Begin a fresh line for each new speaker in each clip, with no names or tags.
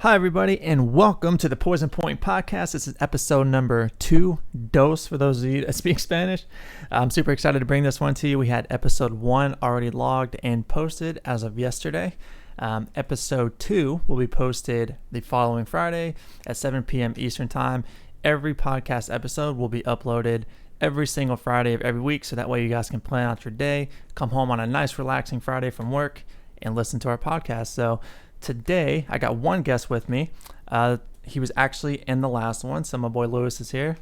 Hi, everybody, and welcome to the Poison Point Podcast. This is episode number 2, Dos, for those of you that speak Spanish. I'm super excited to bring this one to you. We had episode 1 already logged and posted as of yesterday. Episode 2 will be posted the following Friday at 7 p.m. Eastern Time. Every podcast episode will be uploaded every single Friday of every week, so that way you guys can plan out your day, come home on a nice, relaxing Friday from work, and listen to our podcast. So today, I got one guest with me. He was actually in the last one, so my boy Lewis is here.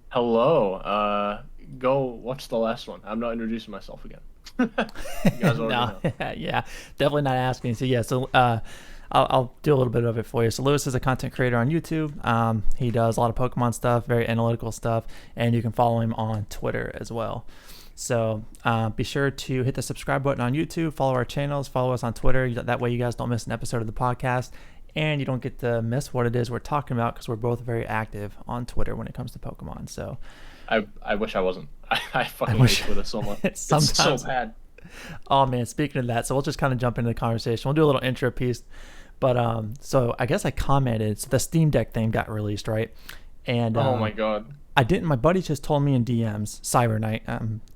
Hello. Go watch the last one. I'm not introducing myself again. You guys already know.
Yeah, definitely not asking. So I'll do a little bit of it for you. So Lewis is a content creator on YouTube. He does a lot of Pokemon stuff, very analytical stuff, and you can follow him on Twitter as well. So be sure to hit the subscribe button on YouTube, follow our channels, follow us on Twitter. That way you guys don't miss an episode of the podcast, and you don't get to miss what it is we're talking about, because we're both very active on Twitter when it comes to Pokemon. So
I wish I wasn't. I fucking hate Twitter so much. It's so bad.
Oh man, speaking of that, so we'll just kind of jump into the conversation. We'll do a little intro piece. But so I guess I commented, so the Steam Deck thing got released, right? And
oh my god.
I didn't. My buddy just told me in DMs, Cyber Knight,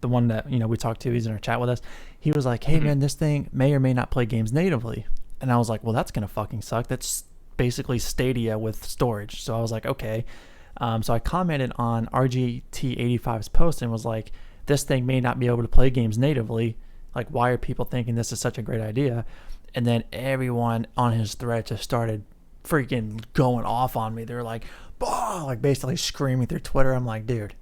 the one that we talked to, he's in our chat with us. He was like, "Hey man, this thing may or may not play games natively," and I was like, "Well, that's gonna fucking suck. That's basically Stadia with storage." So I was like, "Okay." So I commented on RGT85's post and was like, "This thing may not be able to play games natively. Like, why are people thinking this is such a great idea?" And then everyone on his thread just started freaking going off on me. They were like, "Oh," like basically screaming through Twitter. I'm like, dude,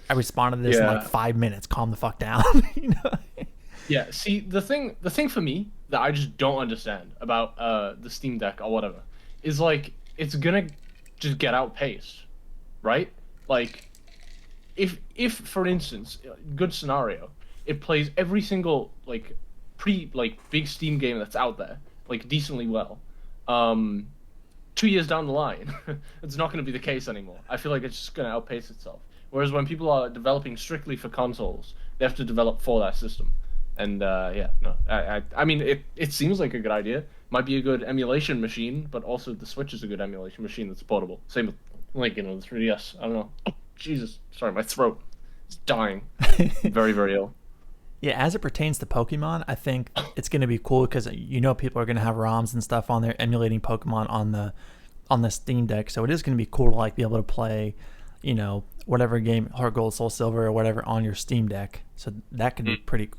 I responded to this in like 5 minutes. Calm the fuck down.
Yeah. See, the thing for me that I just don't understand about the Steam Deck or whatever is like it's gonna just get outpaced, right? Like, if for instance, good scenario, it plays every single like big Steam game that's out there like decently well. 2 years down the line, it's not going to be the case anymore. I feel like it's just going to outpace itself. Whereas when people are developing strictly for consoles, they have to develop for that system. And I mean, it seems like a good idea. Might be a good emulation machine, but also the Switch is a good emulation machine that's portable. Same with like the 3DS. I don't know. Oh, Jesus, sorry, my throat is dying. Very, very ill.
Yeah, as it pertains to Pokemon, I think it's going to be cool because people are going to have ROMs and stuff on there emulating Pokemon on the Steam Deck. So it is going to be cool to like be able to play, whatever game, Heart Gold, Soul Silver, or whatever on your Steam Deck. So that could be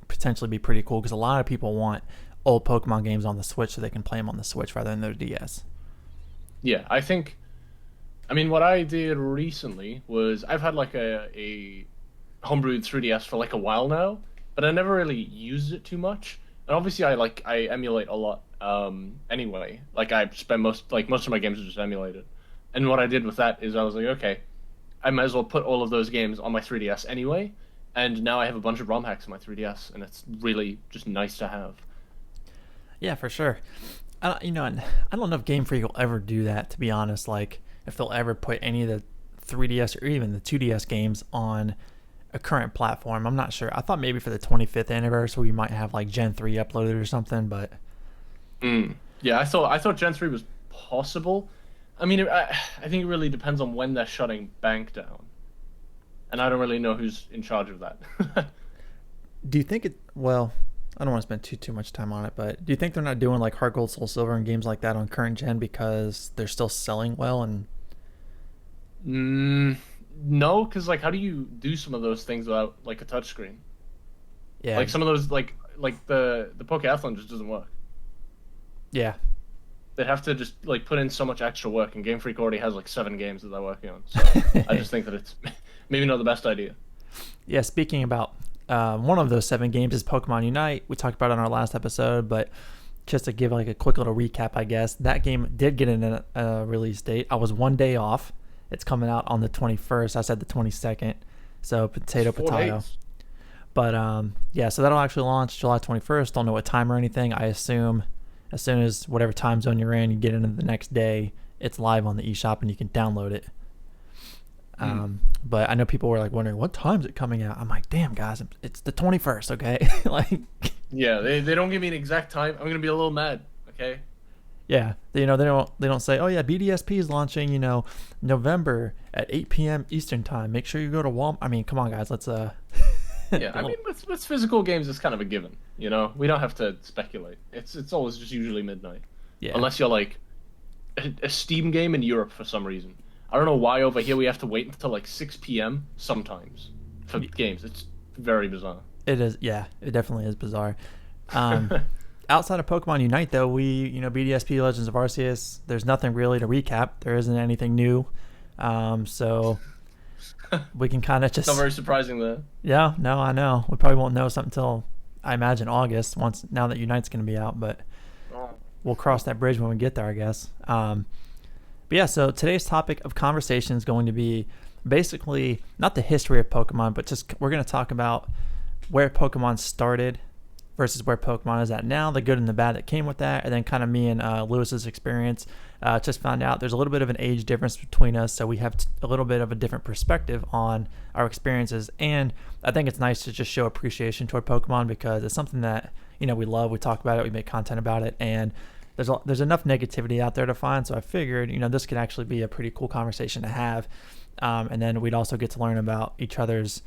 potentially be pretty cool because a lot of people want old Pokemon games on the Switch so they can play them on the Switch rather than their DS.
Yeah, I mean, what I did recently was I've had like a homebrewed 3DS for like a while now, but I never really used it too much. And obviously I emulate a lot anyway. Like I spend most of my games are just emulated. And what I did with that is I was like, okay, I might as well put all of those games on my 3DS anyway. And now I have a bunch of ROM hacks on my 3DS, and it's really just nice to have.
Yeah, for sure. And I don't know if Game Freak will ever do that, to be honest. Like if they'll ever put any of the 3DS or even the 2DS games on a current platform. I'm not sure. I thought maybe for the 25th anniversary we might have like Gen 3 uploaded or something, but
yeah, I thought Gen 3 was possible. I mean, I think it really depends on when they're shutting Bank down, and I don't really know who's in charge of that.
Do you think well, I don't want to spend too much time on it, but do you think they're not doing like Heart Gold, Soul Silver and games like that on current gen because they're still selling well? And
no, because like, how do you do some of those things without like a touchscreen?
Yeah,
like some of those like the Pokeathlon just doesn't work.
Yeah,
they'd have to just like put in so much extra work, and Game Freak already has like 7 games that they're working on. So I just think that it's maybe not the best idea.
Yeah, speaking about one of those 7 games is Pokemon Unite. We talked about it on our last episode, but just to give like a quick little recap, I guess that game did get in a release date. I was 1 day off. It's coming out on the 21st. I said the 22nd. So potato.
Days.
But yeah, so that'll actually launch July 21st. Don't know what time or anything. I assume as soon as whatever time zone you're in, you get into the next day, it's live on the eShop and you can download it. But I know people were like wondering what time is it coming out. I'm like, damn guys, it's the 21st, okay? Like,
yeah, they don't give me an exact time. I'm gonna be a little mad, okay?
Yeah, they don't say, oh yeah, BDSP is launching, November at 8 p.m. Eastern time. Make sure you go to Walmart. I mean, come on, guys, let's
Yeah, I mean, with physical games, it's kind of a given. You know, we don't have to speculate. It's always just usually midnight,
yeah,
unless you're like a Steam game in Europe for some reason. I don't know why over here we have to wait until like 6 p.m. sometimes for games. It's very bizarre.
it is. Yeah, it definitely is bizarre. Um, Outside of Pokemon Unite, though, BDSP Legends of Arceus, there's nothing really to recap. There isn't anything new. So we can kind of just.
Not very surprising there.
Yeah, no, I know. We probably won't know something until, I imagine, August, now that Unite's going to be out, but
Oh.
we'll cross that bridge when we get there, I guess. But yeah, so today's topic of conversation is going to be basically not the history of Pokemon, but just we're going to talk about where Pokemon started versus where Pokemon is at now, the good and the bad that came with that, and then kind of me and Lewis's experience. Just found out there's a little bit of an age difference between us, so we have a little bit of a different perspective on our experiences, and I think it's nice to just show appreciation toward Pokemon because it's something that we love, we talk about it, we make content about it, and there's enough negativity out there to find, so I figured this could actually be a pretty cool conversation to have, and then we'd also get to learn about each other's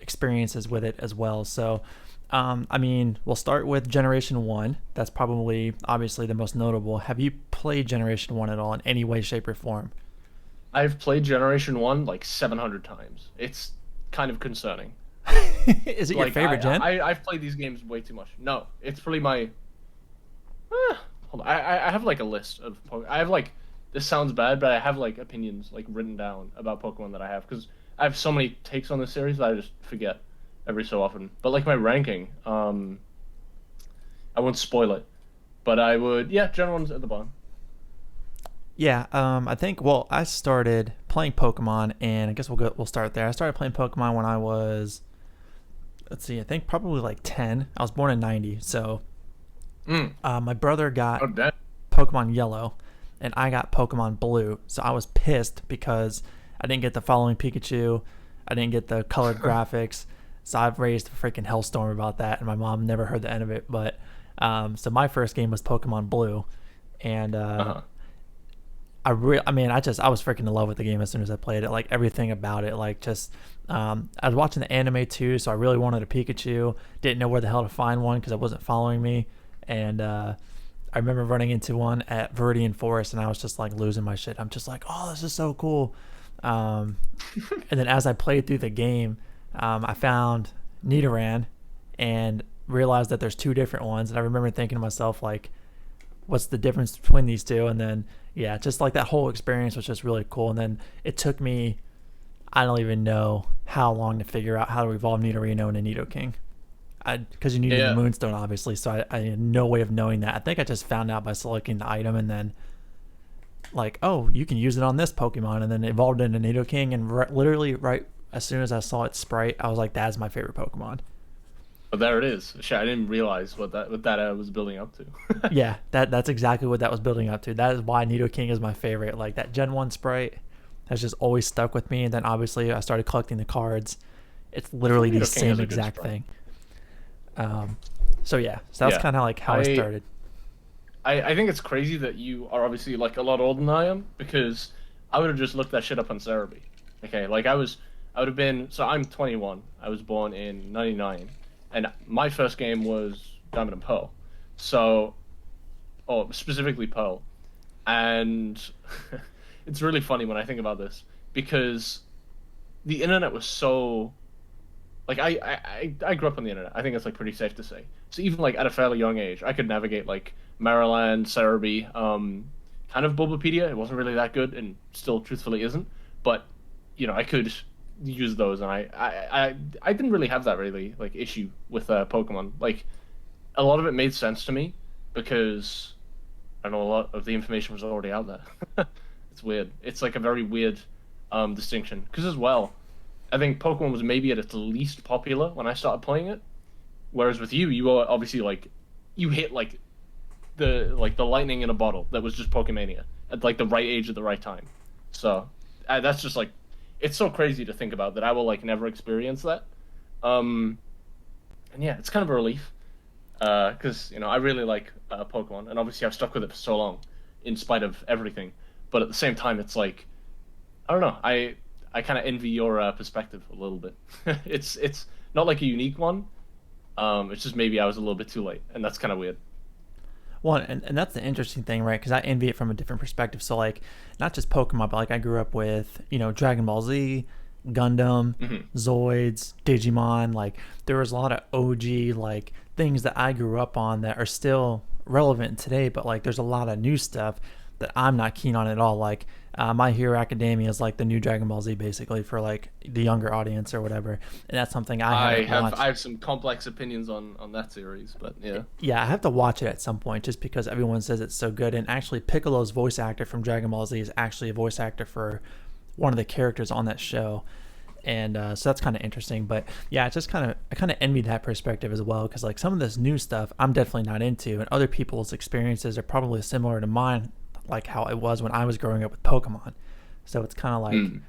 experiences with it as well. So we'll start with Generation 1. That's probably, obviously, the most notable. Have you played Generation 1 at all in any way, shape, or form?
I've played Generation 1 like 700 times. It's kind of concerning.
Is it your favorite gen?
I've played these games way too much. No, it's probably my... hold on. I have like a list of... I have like... This sounds bad, but I have like opinions like written down about Pokemon that I have. Because I have so many takes on this series that I just forget every so often. But like my ranking, I won't spoil it. But I would... Yeah, Gen 1's at the bottom.
Yeah, I think. Well, I started playing Pokemon, and I guess we'll start there. I started playing Pokemon when I was, let's see, I think probably like 10. I was born in '90, so my brother got Pokemon Yellow, and I got Pokemon Blue. So I was pissed because I didn't get the following Pikachu, I didn't get the colored graphics. So I've raised a freaking hellstorm about that, and my mom never heard the end of it. But so my first game was Pokemon Blue, and I was freaking in love with the game as soon as I played it. Like everything about it, like just I was watching the anime too, so I really wanted a Pikachu. Didn't know where the hell to find one because it wasn't following me, and I remember running into one at Viridian Forest, and I was just like losing my shit. I'm just like, oh, this is so cool. And then as I played through the game, I found Nidoran and realized that there's two different ones, and I remember thinking to myself like, what's the difference between these two? And then yeah, just like that whole experience was just really cool. And then it took me, I don't even know how long to figure out how to evolve Nidorino into Nidoking. Because you needed the Moonstone, obviously, so I had no way of knowing that. I think I just found out by selecting the item and then like, oh, you can use it on this Pokemon, and then evolved into Nidoking, and literally right as soon as I saw its sprite, I was like, that's my favorite Pokemon.
But there it is. Shit, I didn't realize what that was building up to.
Yeah, that's exactly what that was building up to. That is why Nidoking is my favorite. Like that Gen 1 sprite has just always stuck with me. And then obviously I started collecting the cards. It's literally the same exact thing. So that's kind of like how I started.
I think it's crazy that you are obviously like a lot older than I am, because I would have just looked that shit up on Cerebi. Okay, like I would have been, so I'm 21. I was born in 99. And my first game was Diamond and Pearl. So, specifically Pearl. And it's really funny when I think about this, because the internet was so... Like, I grew up on the internet. I think it's, like, pretty safe to say. So even, like, at a fairly young age, I could navigate, like, Maryland, Cerebi, kind of Bulbapedia. It wasn't really that good, and still, truthfully, isn't. But, I could use those, and I didn't really have that really like issue with Pokemon. Like a lot of it made sense to me because I know a lot of the information was already out there. It's weird. It's like a very weird distinction, because as well, I think Pokemon was maybe at its least popular when I started playing it, whereas with you were obviously like you hit like the lightning in a bottle that was just Pokemania at like the right age at the right time. So that's just like, it's so crazy to think about that I will like never experience that. And yeah, it's kind of a relief, because I really like Pokemon, and obviously I've stuck with it for so long. in spite of everything. But at the same time, it's like I don't know. I kind of envy your perspective a little bit. It's not like a unique one. It's just maybe I was a little bit too late, and that's kind of weird.
Well, and that's the interesting thing, right? Because I envy it from a different perspective. So, like, not just Pokemon, but like I grew up with, Dragon Ball Z, Gundam, Zoids, Digimon. Like, there was a lot of OG, like, things that I grew up on that are still relevant today, but, like, there's a lot of new stuff that I'm not keen on at all. Like, My Hero Academia is like the new Dragon Ball Z, basically, for, like, the younger audience or whatever. And that's something I haven't watched.
I have some complex opinions on that series, but yeah.
Yeah, I have to watch it at some point just because everyone says it's so good. And actually, Piccolo's voice actor from Dragon Ball Z is actually a voice actor for one of the characters on that show. And so that's kind of interesting. But yeah, it's just I kind of envy that perspective as well, because like some of this new stuff I'm definitely not into, and other people's experiences are probably similar to mine, like how it was when I was growing up with Pokemon. So it's kind of like,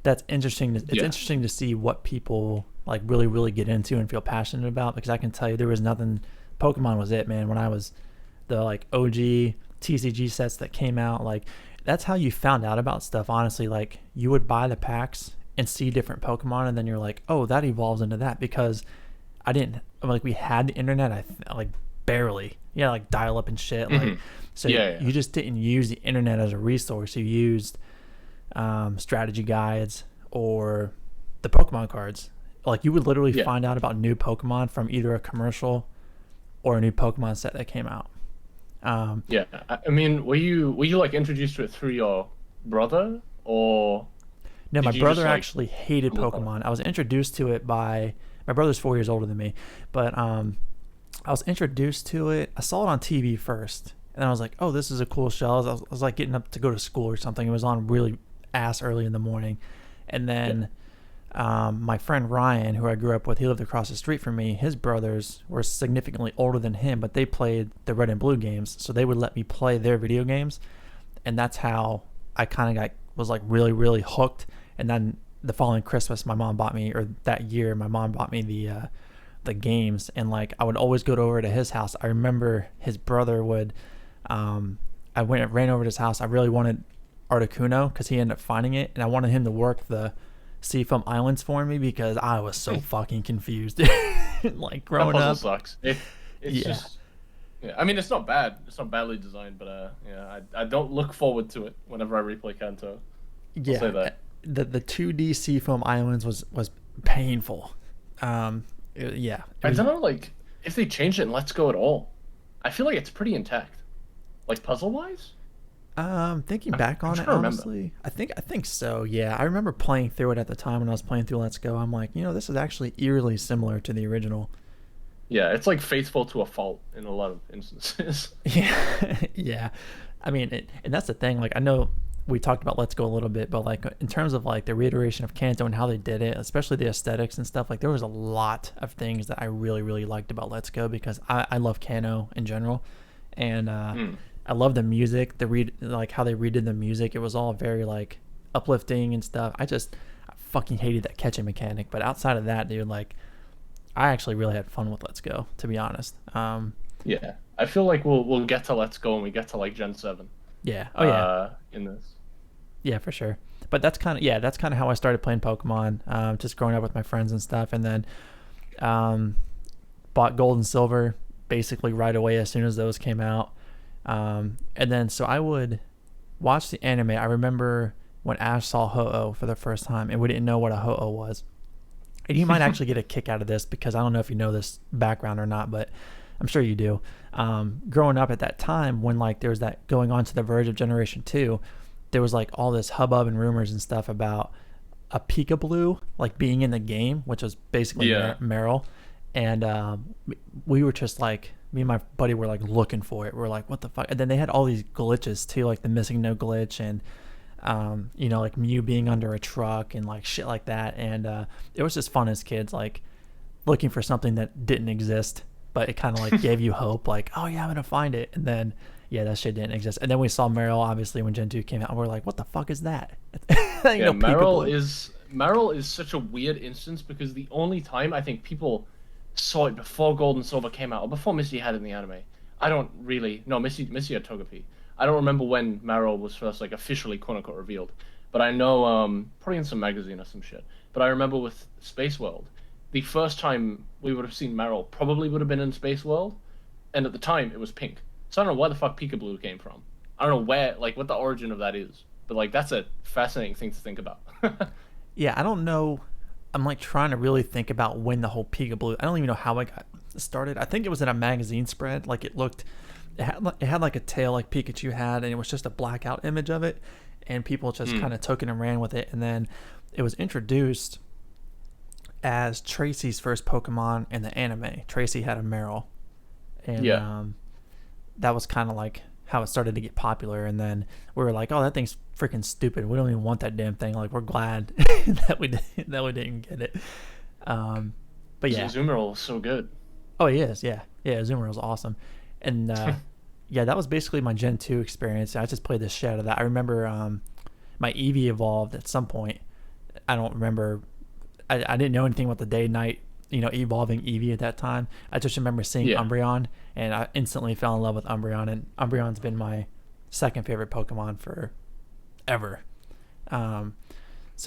that's interesting. It's interesting to see what people like really get into and feel passionate about, because I can tell you there was nothing. Pokemon was it, man. When I was the like OG TCG sets that came out, like that's how you found out about stuff. Honestly, like you would buy the packs and see different Pokemon, and then you're like, oh, that evolves into that, because I didn't like we had the internet. Like barely, like dial up and shit. Like so, you just didn't use the internet as a resource. You used strategy guides or the Pokemon cards. Like you would literally find out about new Pokemon from either a commercial or a new Pokemon set that came out.
I mean, were you like introduced to it through your brother, or
no? My brother actually hated Pokemon. I was introduced to it by my brother's 4 years older than me, but I was introduced to it. I saw it on TV first, and I was like, "Oh, this is a cool show." I was like getting up to go to school or something. It was on really ass early in the morning, and then my friend Ryan, who I grew up with, he lived across the street from me. His brothers were significantly older than him, but they played the Red and Blue games, so they would let me play their video games, and that's how I kind of was like really hooked. And then the following Christmas, my mom bought me, or that year, my mom bought me the games, and like I would always go over to his house. I remember his brother would, I ran over to his house. I really wanted Articuno because he ended up finding it, and I wanted him to work the Seafoam Islands for me because I was so fucking confused. Like growing
that puzzle
up,
sucks. It's just, I mean, it's not bad. It's not badly designed, but I don't look forward to it whenever I replay Kanto. I'll say that.
The 2D Seafoam Islands was painful. I
don't know, like if they changed it in Let's Go at all. I feel like it's pretty intact, like puzzle wise.
Thinking back on it, honestly, I think so. Yeah, I remember playing through it at the time when I was playing through Let's Go. I'm like, this is actually eerily similar to the original.
Yeah, it's like faithful to a fault in a lot of instances.
Yeah. I mean, and that's the thing. Like, I know we talked about Let's Go a little bit, but like in terms of like the reiteration of Kanto and how they did it, especially the aesthetics and stuff, like there was a lot of things that I really liked about Let's Go, because I love Kanto in general, and I love the music, like how they redid the music. It was all very like uplifting and stuff. I fucking hated that catching mechanic, but outside of that, dude, like I actually really had fun with Let's Go, to be honest.
Yeah, I feel like we'll get to Let's Go when we get to like Gen 7.
Yeah. Oh yeah.
In this.
Yeah, for sure. But that's kind of how I started playing Pokemon. Just growing up with my friends and stuff, and then bought Gold and Silver basically right away as soon as those came out. And then so I would watch the anime. I remember when Ash saw Ho-Oh for the first time, and we didn't know what a Ho-Oh was. And you might actually get a kick out of this, because I don't know if you know this background or not, but I'm sure you do. Growing up at that time, when like there was that going on to the verge of Generation 2, there was like all this hubbub and rumors and stuff about a Pikablue like being in the game, which was basically Meryl. And we were just like, me and my buddy were like looking for it. We're like, what the fuck? And then they had all these glitches too, like the missing no glitch, and like Mew being under a truck and like shit like that. And it was just fun as kids, like looking for something that didn't exist, but it kind of like gave you hope, like, oh yeah, I'm gonna find it. And then that shit didn't exist. And then we saw Meryl obviously when Gen 2 came out, and we're like, what the fuck is that?
Meryl is such a weird instance, because the only time I think people saw it before Gold and Silver came out, or before Misty had it in the anime, I don't really no Missy had Togepi. I don't remember when Marill was first like officially quote unquote revealed, but I know probably in some magazine or some shit. But I remember with Space World, the first time we would have seen Marill probably would have been in Space World, and at the time it was pink. So I don't know where the fuck Peekaboo came from. I don't know where like what the origin of that is, but like that's a fascinating thing to think about.
Yeah, I don't know. I'm like trying to really think about when the whole Peekaboo. I don't even know how it got started. I think it was in a magazine spread. Like it had like a tail like Pikachu had, and it was just a blackout image of it, and people just kind of took it and ran with it. And then it was introduced as Tracy's first Pokemon in the anime. Tracy had a Marill, and
Yeah.
that was kind of like how it started to get popular. And then we were like, oh, that thing's freaking stupid. We don't even want that damn thing. Like, we're glad that we didn't get it. But yeah.
Azumarill is so good.
Oh, he is. Yeah. Yeah. Azumarill's awesome. And yeah, that was basically my Gen 2 experience. I just played the shit out of that. I remember my Eevee evolved at some point. I don't remember. I didn't know anything about the day night, evolving Eevee at that time. I just remember seeing Umbreon, and I instantly fell in love with Umbreon. And Umbreon's been my second favorite Pokemon for ever. So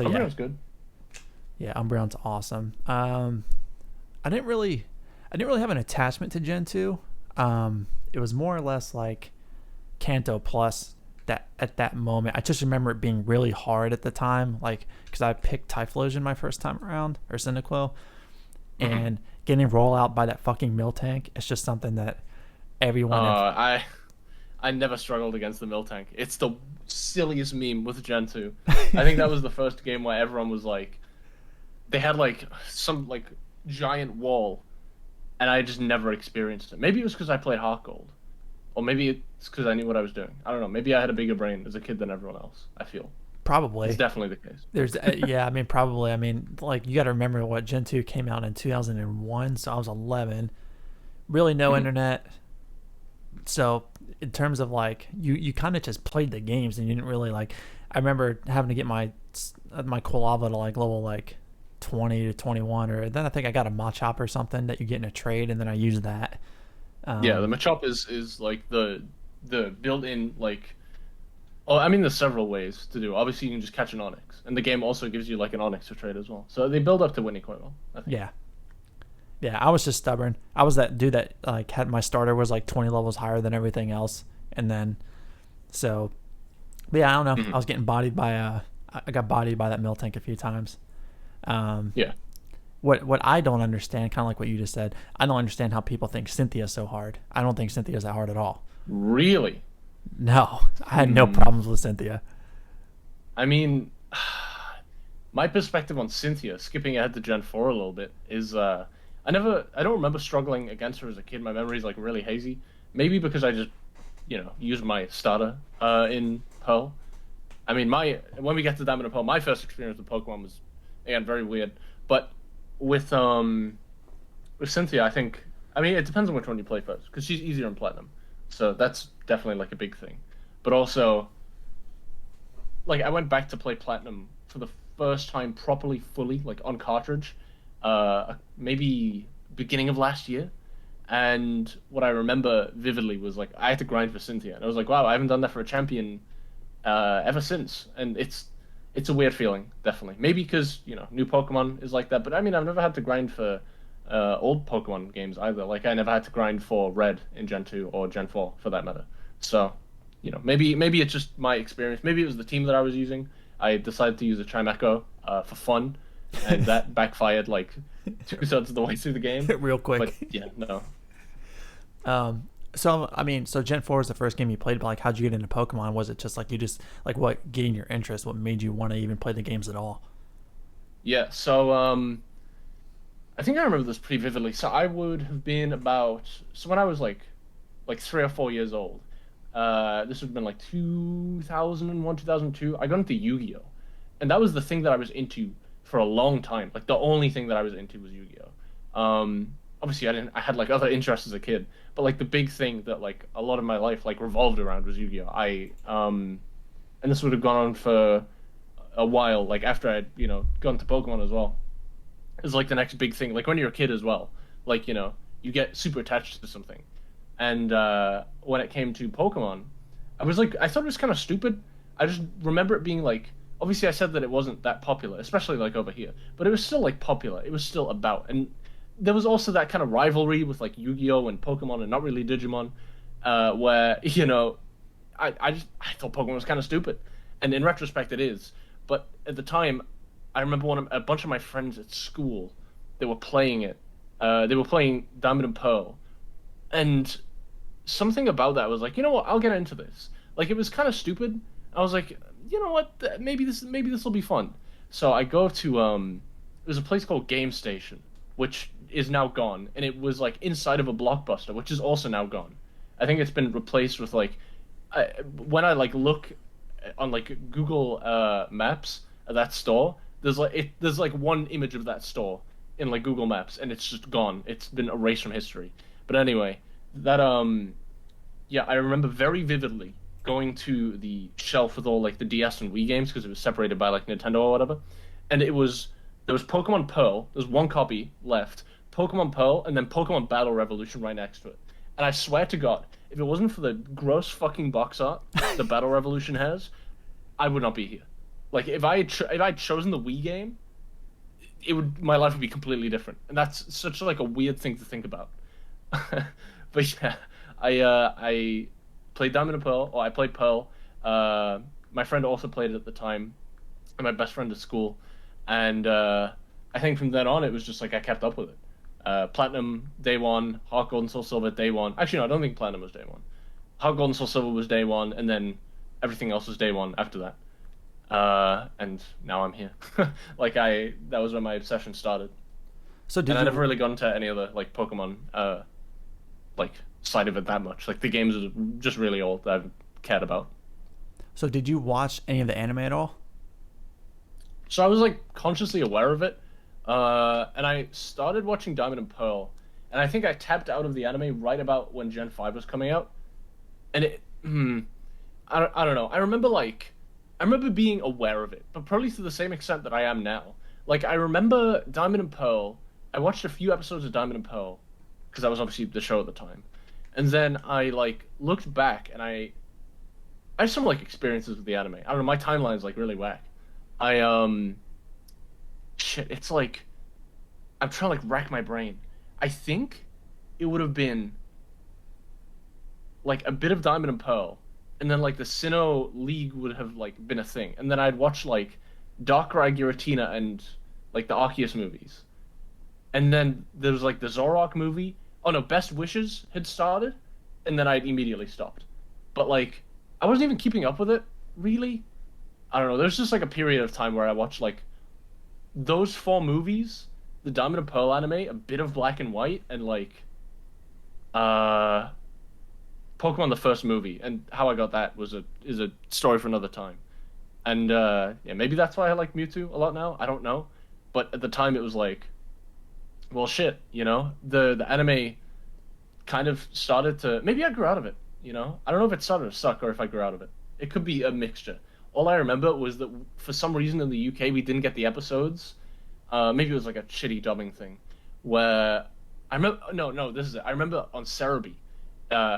Umbreon's good.
Yeah, Umbreon's awesome. I didn't really have an attachment to Gen 2. It was more or less like Kanto Plus that at that moment. I just remember it being really hard at the time, like because I picked Typhlosion my first time around, or Cyndaquil, and getting roll out by that fucking Miltank. It's just something that everyone.
I never struggled against the Miltank. It's the silliest meme with Gen 2. I think that was the first game where everyone was like, they had like some like giant wall, and I just never experienced it. Maybe it was because I played Heart Gold, or maybe it's because I knew what I was doing. I don't know. Maybe I had a bigger brain as a kid than everyone else. I feel
probably
it's definitely the case.
There's yeah, I mean probably. I mean, like, you got to remember what Gen 2 came out in 2001, so I was 11. Really no internet. So in terms of like you kind of just played the games, and you didn't really like. I remember having to get my Quilava to like level like 20 to 21, or then I think I got a Machop or something that you get in a trade, and then I used that.
Yeah, the Machop is like the built-in like. Oh, I mean, there's several ways to do. Obviously, you can just catch an Onix, and the game also gives you like an Onix to trade as well. So they build up to winning quite well, I think.
Yeah, I was just stubborn. I was that dude that like had my starter was like 20 levels higher than everything else, and then so. But yeah, I don't know. I was getting bodied by I got bodied by that Miltank a few times.
Yeah.
What I don't understand, kind of like what you just said, I don't understand how people think Cynthia's so hard. I don't think Cynthia's that hard at all.
Really?
No, I had no problems with Cynthia.
I mean, my perspective on Cynthia, skipping ahead to Gen 4 a little bit, is I don't remember struggling against her as a kid. My memory's like really hazy. Maybe because I just, used my starter in Pearl. I mean, when we get to Diamond and Pearl, my first experience with Pokemon was, again, very weird. But with Cynthia, I mean, it depends on which one you play first, because she's easier in Platinum. So that's definitely like a big thing. But also, like, I went back to play Platinum for the first time properly, fully, like on cartridge, maybe beginning of last year. And what I remember vividly was like I had to grind for Cynthia, and I was like, wow, I haven't done that for a champion ever since. And it's a weird feeling, definitely. Maybe because new Pokemon is like that, but I mean, I've never had to grind for old Pokemon games either. Like I never had to grind for Red in Gen 2 or Gen 4 for that matter. So, maybe it's just my experience. Maybe it was the team that I was using. I decided to use a Chimecho for fun, and that backfired like 2/3 of the way through the game.
Real quick.
But yeah, no.
So I mean, so Gen 4 is the first game you played, but like, how'd you get into Pokemon? Was it just like what gained your interest? What made you want to even play the games at all?
Yeah, so I think I remember this pretty vividly. So I would have been when I was like 3 or 4 years old. This would have been like 2001, 2002. I got into Yu-Gi-Oh, and that was the thing that I was into for a long time. Like the only thing that I was into was Yu-Gi-Oh. Obviously I had like other interests as a kid, but like the big thing that like a lot of my life like revolved around was Yu-Gi-Oh. And this would have gone on for a while, like after I'd gone to Pokemon as well. It's like the next big thing. Like when you're a kid as well, like you get super attached to something, And when it came to Pokemon, I thought it was kind of stupid. I just remember it being like, obviously I said that it wasn't that popular, especially like over here, but it was still like popular. It was still about, and there was also that kind of rivalry with like Yu-Gi-Oh and Pokemon and not really Digimon, where I thought Pokemon was kind of stupid, and in retrospect it is. But at the time, I remember a bunch of my friends at school, they were playing it. They were playing Diamond and Pearl, and something about that was like, you know what, I'll get into this. Like it was kind of stupid. I was like, you know what, maybe this will be fun. So I go to there's a place called Game Station, which is now gone, and it was like inside of a Blockbuster, which is also now gone. I think it's been replaced with like, when I like look on like Google Maps at that store, there's like one image of that store in like Google Maps, and it's just gone. It's been erased from history. But anyway, that yeah, I remember very vividly going to the shelf with all like the DS and Wii games because it was separated by like Nintendo or whatever, and there was Pokemon Pearl. There's one copy left, Pokemon Pearl, and then Pokemon Battle Revolution right next to it. And I swear to God, if it wasn't for the gross fucking box art the Battle Revolution has, I would not be here. Like if I'd chosen the Wii game, my life would be completely different. And that's such like a weird thing to think about. But yeah, I played Diamond and Pearl, or I played Pearl. My friend also played it at the time, and my best friend at school. And I think from then on, it was just like I kept up with it. Platinum day one, Heart Gold and Soul Silver day one. Actually, no, I don't think Platinum was day one. Heart Gold and Soul Silver was day one, and then everything else was day one after that. And now I'm here. That was when my obsession started.
So
I never really got into any other like Pokemon like side of it that much. Like the games are just really old that I've cared about.
So did you watch any of the anime at all?
So I was like consciously aware of it, and I started watching Diamond and Pearl, and I think I tapped out of the anime right about when Gen 5 was coming out, and I don't know. I remember being aware of it, but probably to the same extent that I am now. Like I remember Diamond and Pearl. I watched a few episodes of Diamond and Pearl because that was obviously the show at the time, and then I like looked back and I have some like experiences with the anime. I don't know. My timeline's like really whack. Shit, it's like I'm trying to like rack my brain. I think it would have been like a bit of Diamond and Pearl, and then like the Sinnoh League would have like been a thing, and then I'd watch like Darkrai Giratina and like the Arceus movies, and then there was like the Zorok movie. Oh no, Best Wishes had started, and then I'd immediately stopped. But like I wasn't even keeping up with it really. I don't know. There's just like a period of time where I watched like those four movies, the Diamond and Pearl anime, a bit of Black and White, and like Pokemon the first movie. And how I got that is a story for another time. And yeah, maybe that's why I like Mewtwo a lot now. I don't know, but at the time it was like, well, shit, you know, the anime kind of started to. Maybe I grew out of it. You know, I don't know if it started to suck or if I grew out of it. It could be a mixture. All I remember was that for some reason in the UK we didn't get the episodes. Maybe it was like a shitty dubbing thing, where I remember. No, this is it. I remember on Cerebi,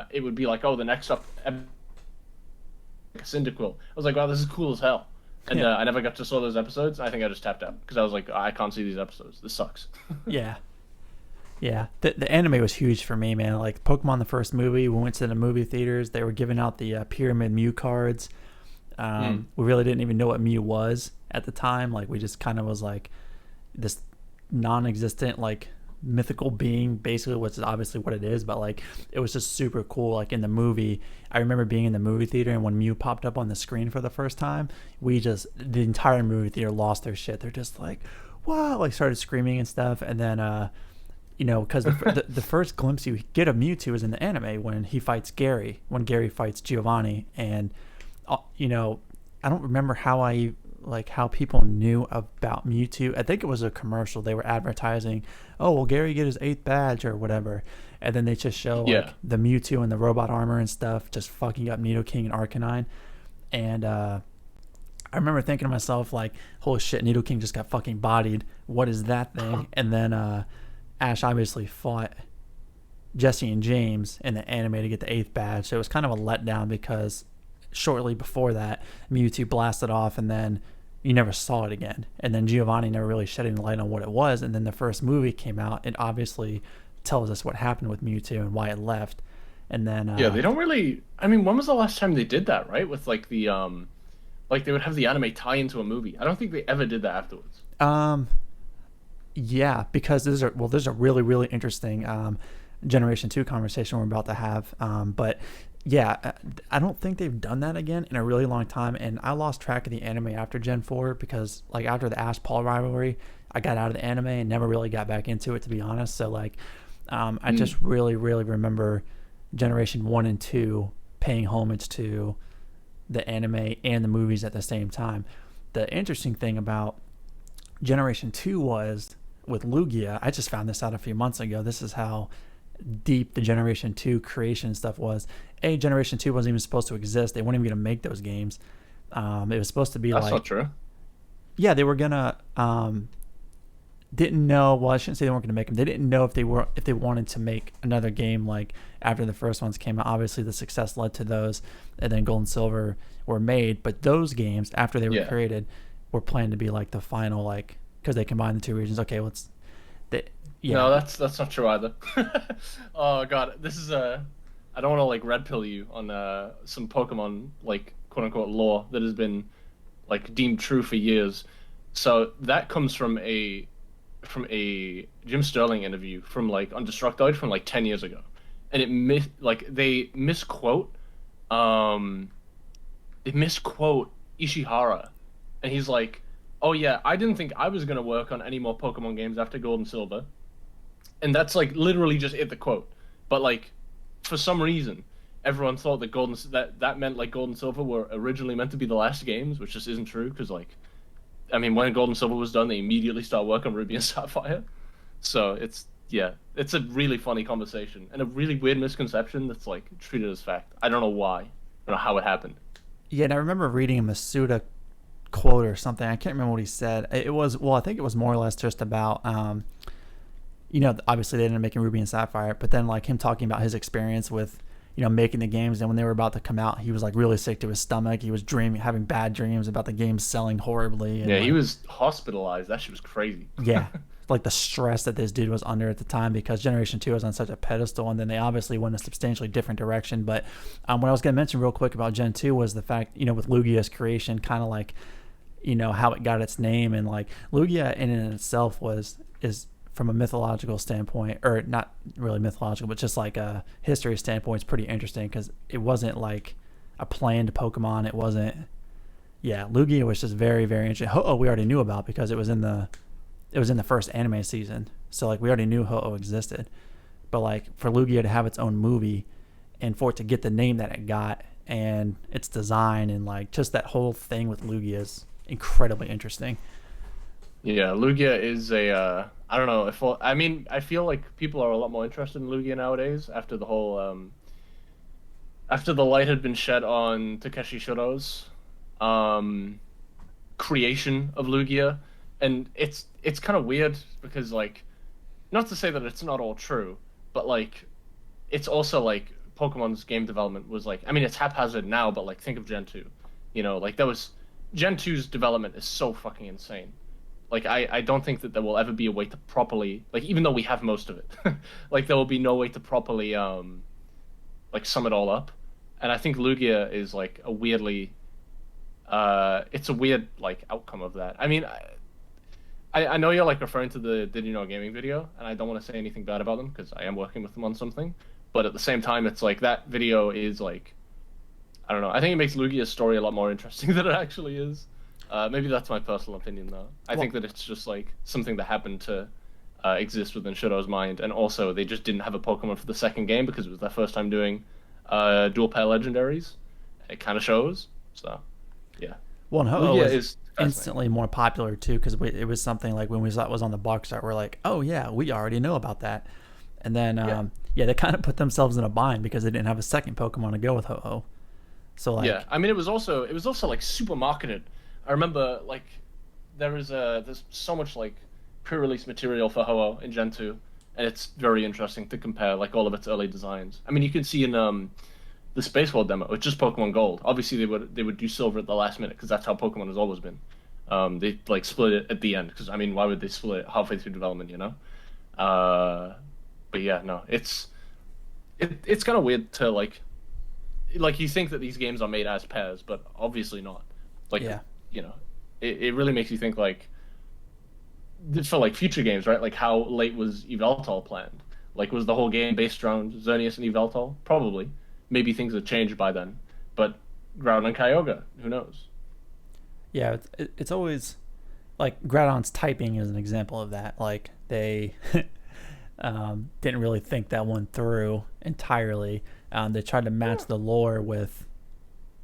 it would be like, oh, the next up, like a Cyndaquil. I was like, wow, this is cool as hell. And
Yeah.
I never got to saw those episodes. I think I just tapped out because I was like, I can't see these episodes. This sucks.
Yeah. Yeah. The anime was huge for me, man. Like Pokemon, the first movie, we went to the movie theaters. They were giving out the Pyramid Mew cards. We really didn't even know what Mew was at the time. Like we just kind of was like this non-existent like mythical being, basically, which is obviously what it is, but like it was just super cool. Like in the movie, I remember being in the movie theater, and when Mew popped up on the screen for the first time, the entire movie theater lost their shit. They're just like, wow, like started screaming and stuff. And then you know, because the first glimpse you get of Mewtwo is in the anime when he fights Gary, when Gary fights Giovanni. And you know, I don't remember how people knew about Mewtwo. I think it was a commercial. They were advertising, oh, will Gary get his 8th badge or whatever? And then they just show like the Mewtwo and the robot armor and stuff just fucking up Nidoking and Arcanine. And I remember thinking to myself like, holy shit, Nidoking just got fucking bodied. What is that thing? And then Ash obviously fought Jesse and James in the anime to get the 8th badge. So it was kind of a letdown because shortly before that, Mewtwo blasted off, and then you never saw it again. And then Giovanni never really shed any light on what it was. And then the first movie came out, it obviously tells us what happened with Mewtwo and why it left. And then
Yeah, they don't really. I mean, when was the last time they did that? Right, with like the like they would have the anime tie into a movie. I don't think they ever did that afterwards.
Yeah, because there's a really interesting Generation 2 conversation we're about to have. But yeah, I don't think they've done that again in a really long time. And I lost track of the anime after Gen 4 because, like, after the Ash Paul rivalry, I got out of the anime and never really got back into it, to be honest. So, like, I just really remember Generation 1 and 2 paying homage to the anime and the movies at the same time. The interesting thing about Generation 2 was with Lugia, I just found this out a few months ago. This is how deep the Generation 2 creation stuff was. Generation 2 wasn't even supposed to exist. They weren't even going to make those games. It was supposed to be
That's
like...
not true.
Yeah, they were going to... didn't know... Well, I shouldn't say they weren't going to make them. They didn't know if they wanted to make another game like after the first ones came out. Obviously, the success led to those, and then Gold and Silver were made. But those games, after they were created, were planned to be like the final, like... Because they combined the two regions. Okay, let's...
Yeah. No, that's not true either. Oh god, this is I don't want to like red pill you on some Pokemon like quote unquote lore that has been like deemed true for years. So that comes from a Jim Sterling interview from like Undestructoid from like 10 years ago, and they misquote Ishihara, and he's like, oh yeah, I didn't think I was gonna work on any more Pokemon games after Gold and Silver. And that's like literally just the quote. But like, for some reason, everyone thought that that meant like Gold and Silver were originally meant to be the last games, which just isn't true. Because like, I mean, when Gold and Silver was done, they immediately started work on Ruby and Sapphire. So it's a really funny conversation and a really weird misconception that's like treated as fact. I don't know why. I don't know how it happened.
Yeah, and I remember reading a Masuda quote or something. I can't remember what he said. I think it was more or less just about obviously they ended up making Ruby and Sapphire, but then like him talking about his experience with making the games, and when they were about to come out, he was like really sick to his stomach. He was having bad dreams about the games selling horribly, and,
he was hospitalized. That shit was crazy.
Yeah, like the stress that this dude was under at the time, because Generation 2 was on such a pedestal, and then they obviously went a substantially different direction. But what I was going to mention real quick about Gen 2 was the fact, with Lugia's creation, kind of like how it got its name, and like Lugia in and itself is from a mythological standpoint, or not really mythological, but just like a history standpoint, it's pretty interesting because it wasn't like a planned Pokemon. It wasn't. Yeah, Lugia was just very interesting. Ho-Oh we already knew about because it was in the first anime season, so like we already knew Ho-Oh existed. But like for Lugia to have its own movie, and for it to get the name that it got, and its design, and like just that whole thing with Lugia is incredibly interesting.
Yeah, Lugia is I don't know I feel like people are a lot more interested in Lugia nowadays after the whole after the light had been shed on Takeshi Shuro's creation of Lugia, and it's kind of weird because like, not to say that it's not all true, but like it's also like Pokemon's game development was like, I mean, it's haphazard now, but like think of Gen 2. Like that was Gen 2's development is so fucking insane. Like, I don't think that there will ever be a way to properly, like, even though we have most of it, like, there will be no way to properly, like, sum it all up. And I think Lugia is, like, a weirdly, it's a weird, like, outcome of that. I mean, I know you're, like, referring to the Did You Know Gaming video, and I don't want to say anything bad about them, because I am working with them on something. But at the same time, it's, like, that video is, like, I don't know. I think it makes Lugia's story a lot more interesting than it actually is. Maybe that's my personal opinion, though. I think that it's just like something that happened to exist within Shuro's mind, and also they just didn't have a Pokemon for the second game because it was their first time doing dual pair legendaries. It kind of shows. So, yeah.
Well, and Ho-Oh is instantly more popular too, because it was something like when we saw it was on the box art, we're like, oh yeah, we already know about that. And then they kind of put themselves in a bind because they didn't have a second Pokemon to go with Ho-Oh. So like,
yeah, I mean, it was also like super marketed. I remember like there's so much like pre-release material for Ho-Oh in Gen 2, and it's very interesting to compare like all of its early designs. I mean, you can see in the Space World demo, it's just Pokemon Gold. Obviously, they would do Silver at the last minute because that's how Pokemon has always been. They like split it at the end because I mean, why would they split it halfway through development? You know. Uh, but yeah, no, it's kind of weird to like you think that these games are made as pairs, but obviously not. Like
Yeah.
you know, it really makes you think like for like future games, right? Like how late was Yveltal planned? Like was the whole game based around Xerneas and Yveltal? Probably. Maybe things have changed by then, but Groudon and Kyogre, who knows?
Yeah, it's always like Groudon's typing is an example of that. Like they didn't really think that one through entirely. They tried to match the lore with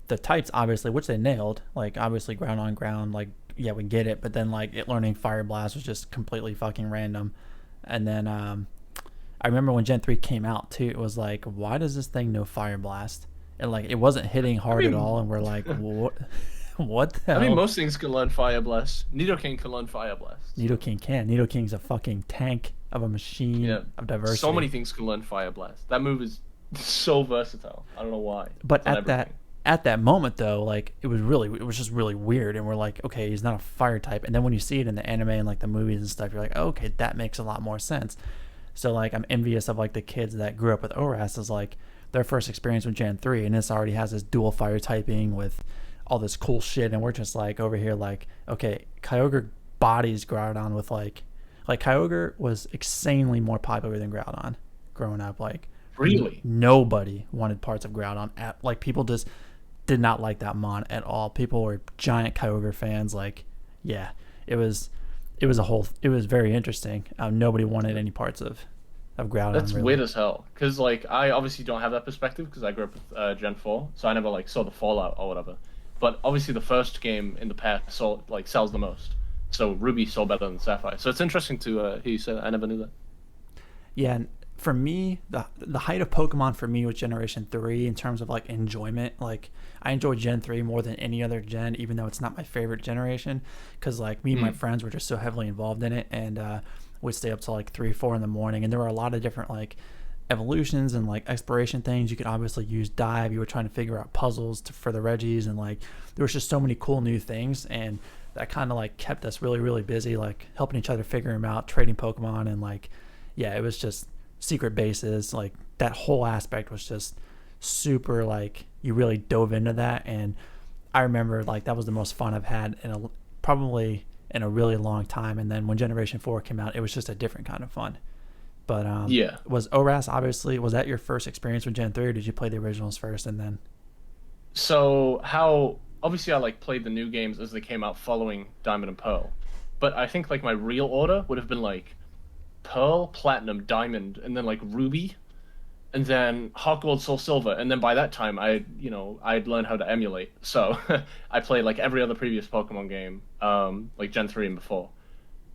the types, obviously, which they nailed. Like obviously, ground on ground, like yeah, we get it. But then like it learning Fire Blast was just completely fucking random. And then I remember when Gen 3 came out too, it was like, why does this thing know Fire Blast? And like it wasn't hitting hard at all, and we're like, what? What the
I mean,
hell?
most things can learn Fire Blast. Nidoking can learn Fire Blast.
Nidoking can. Nidoking's a fucking tank of a machine
Yeah,
of diversity.
so many things can learn Fire Blast. That move is so versatile. I don't know why.
But
It's on
at that
everything.
at that moment though, like it was just really weird, and we're like, okay, he's not a fire type. And then when you see it in the anime and like the movies and stuff, you're like, oh, okay, that makes a lot more sense. So like I'm envious of like the kids that grew up with ORAS as like their first experience with Gen 3, and this already has this dual fire typing with all this cool shit, and we're just like over here like, okay, Kyogre bodies Groudon with like Kyogre was insanely more popular than Groudon growing up. Like
Really?
nobody wanted parts of Groudon at like people just did not like that mon at all. People were giant Kyogre fans. Like yeah, it was very interesting. Nobody wanted any parts of Groudon
That's
really.
weird as hell. Because like I obviously don't have that perspective because I grew up with Gen 4, so I never like saw the fallout or whatever. But obviously the first game in the past sold like sells the most. So Ruby sold better than Sapphire. So it's interesting to hear you say that. I never knew that.
Yeah, and for me, the height of Pokemon for me was Generation 3 in terms of like enjoyment. Like I enjoy Gen 3 more than any other gen, even though it's not my favorite generation, because like me and my friends were just so heavily involved in it, and we'd stay up till like 3 4 in the morning, and there were a lot of different like evolutions and like exploration things. You could obviously use dive. You were trying to figure out puzzles for the Reggies, and like there was just so many cool new things, and that kind of like kept us really really busy, like helping each other figure them out, trading Pokemon, and like yeah, it was just secret bases. Like that whole aspect was just super. Like you really dove into that, and I remember like that was the most fun I've had in probably in a really long time. And then when Generation 4 came out, it was just a different kind of fun. But
Yeah.
was ORAS obviously, was that your first experience with Gen 3, or did you play the originals first and then?
So how obviously I like played the new games as they came out following Diamond and Pearl, but I think like my real order would have been like Pearl, Platinum, Diamond, and then like Ruby, and then Heart Gold, Soul Silver, and then by that time I'd learned how to emulate. So I played like every other previous Pokemon game, like Gen 3 and before.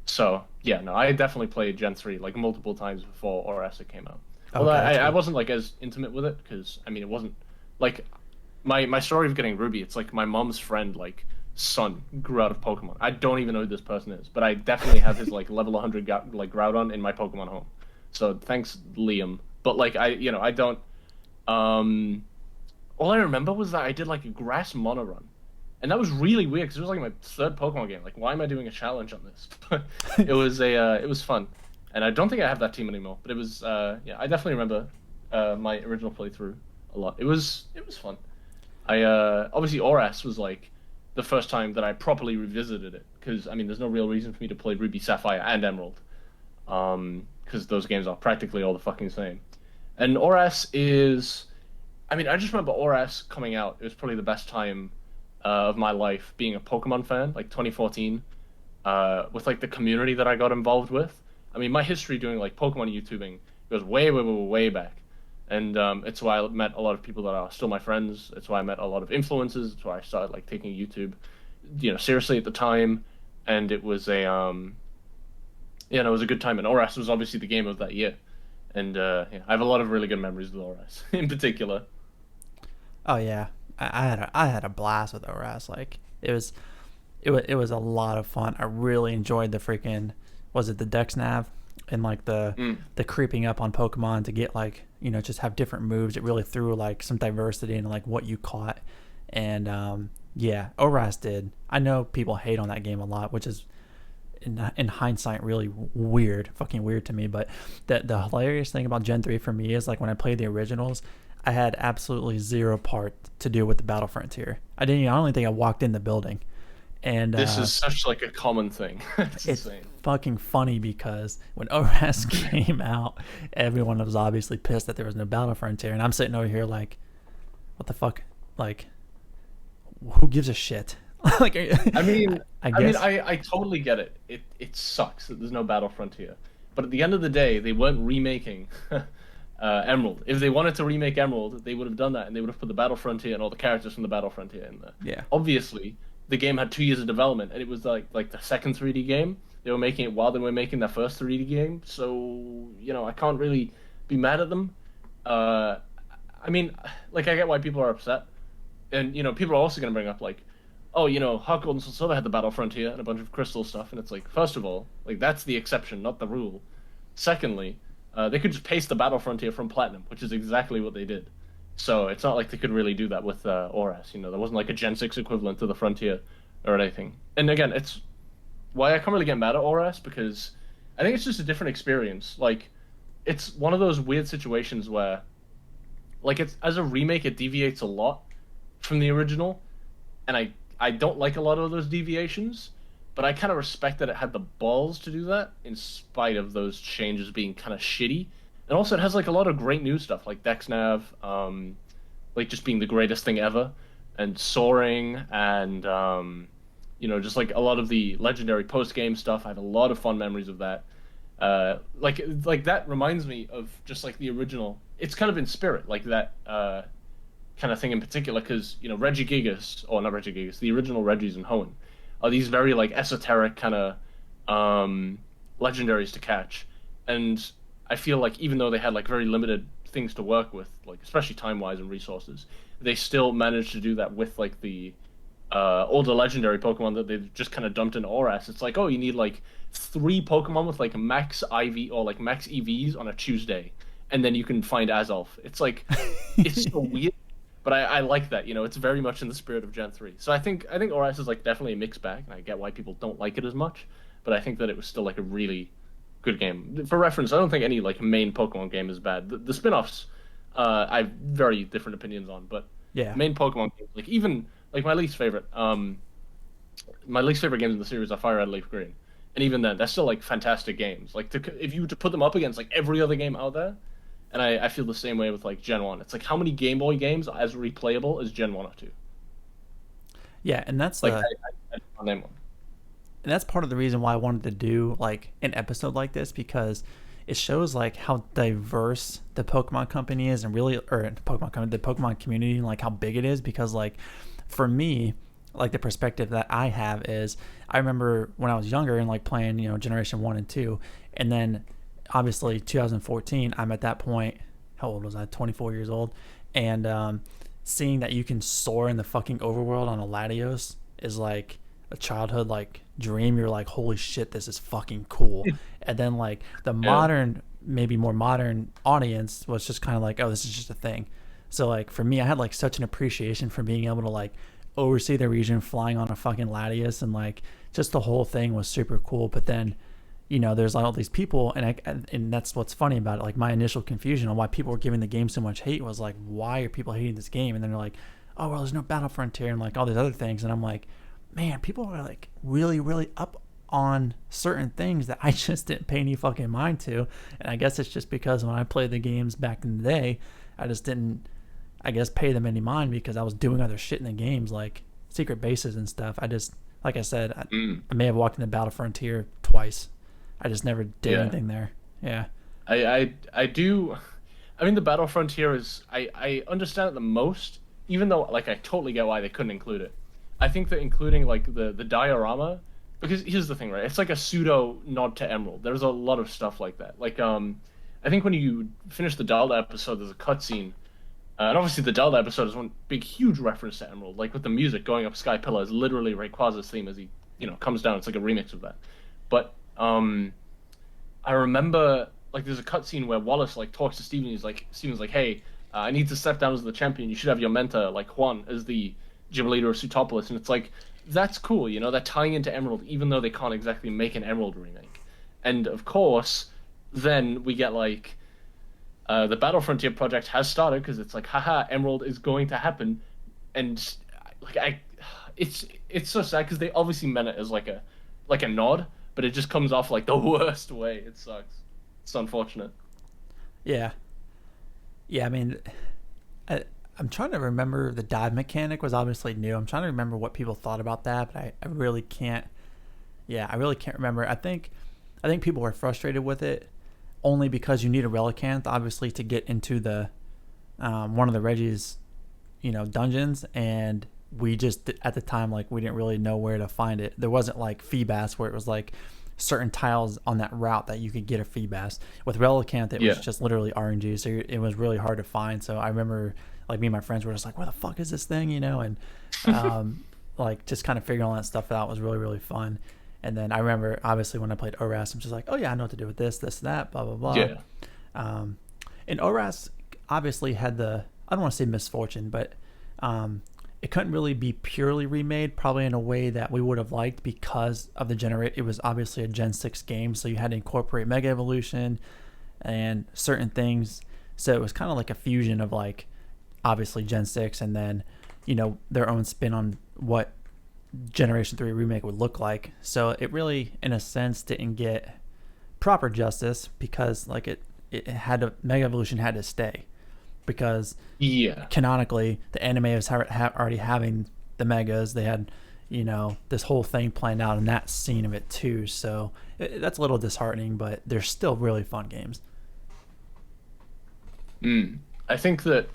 So yeah, no, I definitely played Gen 3 like multiple times before or as it came out. Although
Okay, that's
I
cool.
wasn't like as intimate with it because I mean it wasn't like my story of getting Ruby. It's like my mom's friend like son grew out of Pokemon. I don't even know who this person is, but I definitely have his like level 100 like Groudon in my Pokemon home. So thanks Liam. But like I don't um all I remember was that I did like a grass mono run. And that was really weird because it was like my third Pokemon game. Like, why am I doing a challenge on this? But it was fun, and I don't think I have that team anymore. But it was yeah, I definitely remember my original playthrough a lot. It was fun. I obviously Oras was like the first time that I properly revisited it because I mean, there's no real reason for me to play Ruby, Sapphire, and Emerald, because those games are practically all the fucking same. And Oras is, I mean, I just remember Oras coming out. It was probably the best time of my life being a Pokemon fan, like 2014, with like the community that I got involved with. I mean, my history doing like Pokemon YouTubing goes way, way, way, way back, and it's why I met a lot of people that are still my friends. It's why I met a lot of influencers. It's why I started like taking YouTube, seriously at the time, and it was a it was a good time. And ORAS was obviously the game of that year, and yeah, I have a lot of really good memories with ORAS in particular.
Oh yeah, I had a blast with ORAS. Like it was a lot of fun. I really enjoyed the freaking, was it the Dex Nav? and like the creeping up on Pokemon to get like, you know, just have different moves. It really threw like some diversity in like what you caught. And yeah, ORAS did. I know people hate on that game a lot, which is in hindsight really weird, fucking weird to me. But the hilarious thing about Gen 3 for me is like when I played the originals, I had absolutely zero part to do with the Battle Frontier. I don't even think I walked in the building. And
This is such like a common thing. It's
it's
insane.
fucking funny because when ORAS came out, everyone was obviously pissed that there was no Battle Frontier, and I'm sitting over here like, what the fuck? Like, who gives a shit? Like,
I mean,
I guess.
I totally get it. It sucks that there's no Battle Frontier, but at the end of the day, they weren't remaking Emerald. If they wanted to remake Emerald, they would have done that, and they would have put the Battle Frontier and all the characters from the Battle Frontier in there.
Yeah.
Obviously, the game had 2 years of development, and it was like the second 3D game. They were making it while they were making their first 3D game, so you know I can't really be mad at them. I mean, like I get why people are upset, and you know people are also going to bring up like, oh, you know, Heart Gold and Soul Silver had the Battle Frontier and a bunch of crystal stuff, and it's like, first of all, like that's the exception, not the rule. Secondly, they could just paste the Battle Frontier from Platinum, which is exactly what they did. So it's not like they could really do that with ORAS. You know, there wasn't like a Gen 6 equivalent to the Frontier or anything. And again, it's why I can't really get mad at ORAS because I think it's just a different experience. Like, it's one of those weird situations where, like, it's as a remake, it deviates a lot from the original, and I don't like a lot of those deviations, but I kind of respect that it had the balls to do that in spite of those changes being kind of shitty. And also, it has like a lot of great new stuff, like DexNav, like just being the greatest thing ever, and soaring, and you know, just like a lot of the legendary post-game stuff. I have a lot of fond memories of that. Like that reminds me of just like the original. It's kind of in spirit, like that kind of thing in particular, because you know, Regigigas, or not Regigigas, the original Regis and Hoenn, are these very like esoteric kind of legendaries to catch, and I feel like even though they had like very limited things to work with, like especially time-wise and resources, they still managed to do that with like the older legendary Pokemon that they've just kind of dumped into ORAS. It's like, oh, you need like 3 Pokemon with like max IV or like max EVs on a Tuesday, and then you can find Azalf. It's like, it's so weird, but I like that. You know, it's very much in the spirit of Gen 3. So I think ORAS is like definitely a mixed bag, and I get why people don't like it as much, but I think that it was still like a really good game. For reference, I don't think any like main Pokemon game is bad. The spin-offs, I have very different opinions on, but
Yeah.
main Pokemon games, like even like my least favorite games in the series are Fire Red, Leaf Green, and even then, they're still like fantastic games. Like if you were to put them up against like every other game out there, and I feel the same way with like Gen 1. It's like how many Game Boy games are as replayable as Gen 1 or 2?
Yeah, and that's
Like I'll name one.
and that's part of the reason why I wanted to do like an episode like this, because it shows like how diverse the Pokemon company is, and really, or the Pokemon community, and like how big it is. Because like for me, like the perspective that I have is, I remember when I was younger and like playing, you know, Generation 1 and 2, and then obviously 2014, I'm at that point, how old was I? 24 years old. And seeing that you can soar in the fucking overworld on a Latios is like a childhood like dream. You're like, holy shit, this is fucking cool. And then like the modern, maybe more modern audience was just kind of like, oh, this is just a thing. So like for me, I had like such an appreciation for being able to like oversee the region flying on a fucking Latios, and like just the whole thing was super cool. But then, you know, there's like all these people, and that's what's funny about it. Like my initial confusion on why people were giving the game so much hate was like, why are people hating this game? And then they're like, oh well, there's no Battle Frontier and like all these other things. And I'm like, man, people are like really, really up on certain things that I just didn't pay any fucking mind to. And I guess it's just because when I played the games back in the day, I just didn't, I guess, pay them any mind because I was doing other shit in the games, like secret bases and stuff. I just, like I said, I may have walked in the Battle Frontier twice. I just never did anything there. Yeah.
I do. I mean, the Battle Frontier is, I understand it the most, even though like I totally get why they couldn't include it. I think that including like the diorama, because here's the thing, right? It's like a pseudo nod to Emerald. There's a lot of stuff like that. Like I think when you finish the Delta episode, there's a cutscene, and obviously the Delta episode is one big huge reference to Emerald. Like with the music going up Sky Pillar is literally Rayquaza's theme as he comes down. It's like a remix of that. But I remember like there's a cutscene where Wallace like talks to Steven. Steven's like, hey, I need to step down as the champion. You should have your mentor like Juan as the gym leader of Sutopolis, and it's like that's cool. You know, they're tying into Emerald, even though they can't exactly make an Emerald remake. And of course, then we get like the Battle Frontier project has started because it's like, haha, Emerald is going to happen, and like it's so sad because they obviously meant it as like a nod, but it just comes off like the worst way. It sucks. It's unfortunate.
Yeah. Yeah, I mean, I'm trying to remember the dive mechanic was obviously new. I'm trying to remember what people thought about that, but I really can't. Yeah, I really can't remember. I think people were frustrated with it only because you need a Relicanth, obviously, to get into the one of the Reggie's, dungeons, and we just at the time like we didn't really know where to find it. There wasn't like Feebas where it was like certain tiles on that route that you could get a Feebas. With Relicanth, it was just literally RNG, so it was really hard to find. So I remember like me and my friends were just like, "Where the fuck is this thing?" And like just kind of figuring all that stuff out was really really fun. And then I remember obviously when I played ORAS, I'm just like, "Oh yeah, I know what to do with this, that, blah blah blah."
Yeah.
And ORAS obviously had I don't want to say misfortune, but it couldn't really be purely remade, probably in a way that we would have liked because of it was obviously a Gen 6 game, so you had to incorporate Mega Evolution and certain things. So it was kind of like a fusion of like obviously Gen 6 and then, their own spin on what Generation 3 remake would look like. So it really, in a sense, didn't get proper justice because like it had to, Mega Evolution had to stay. Because canonically the anime was already having the megas. They had this whole thing planned out in that scene of it too, so that's a little disheartening, but they're still really fun games.
I think that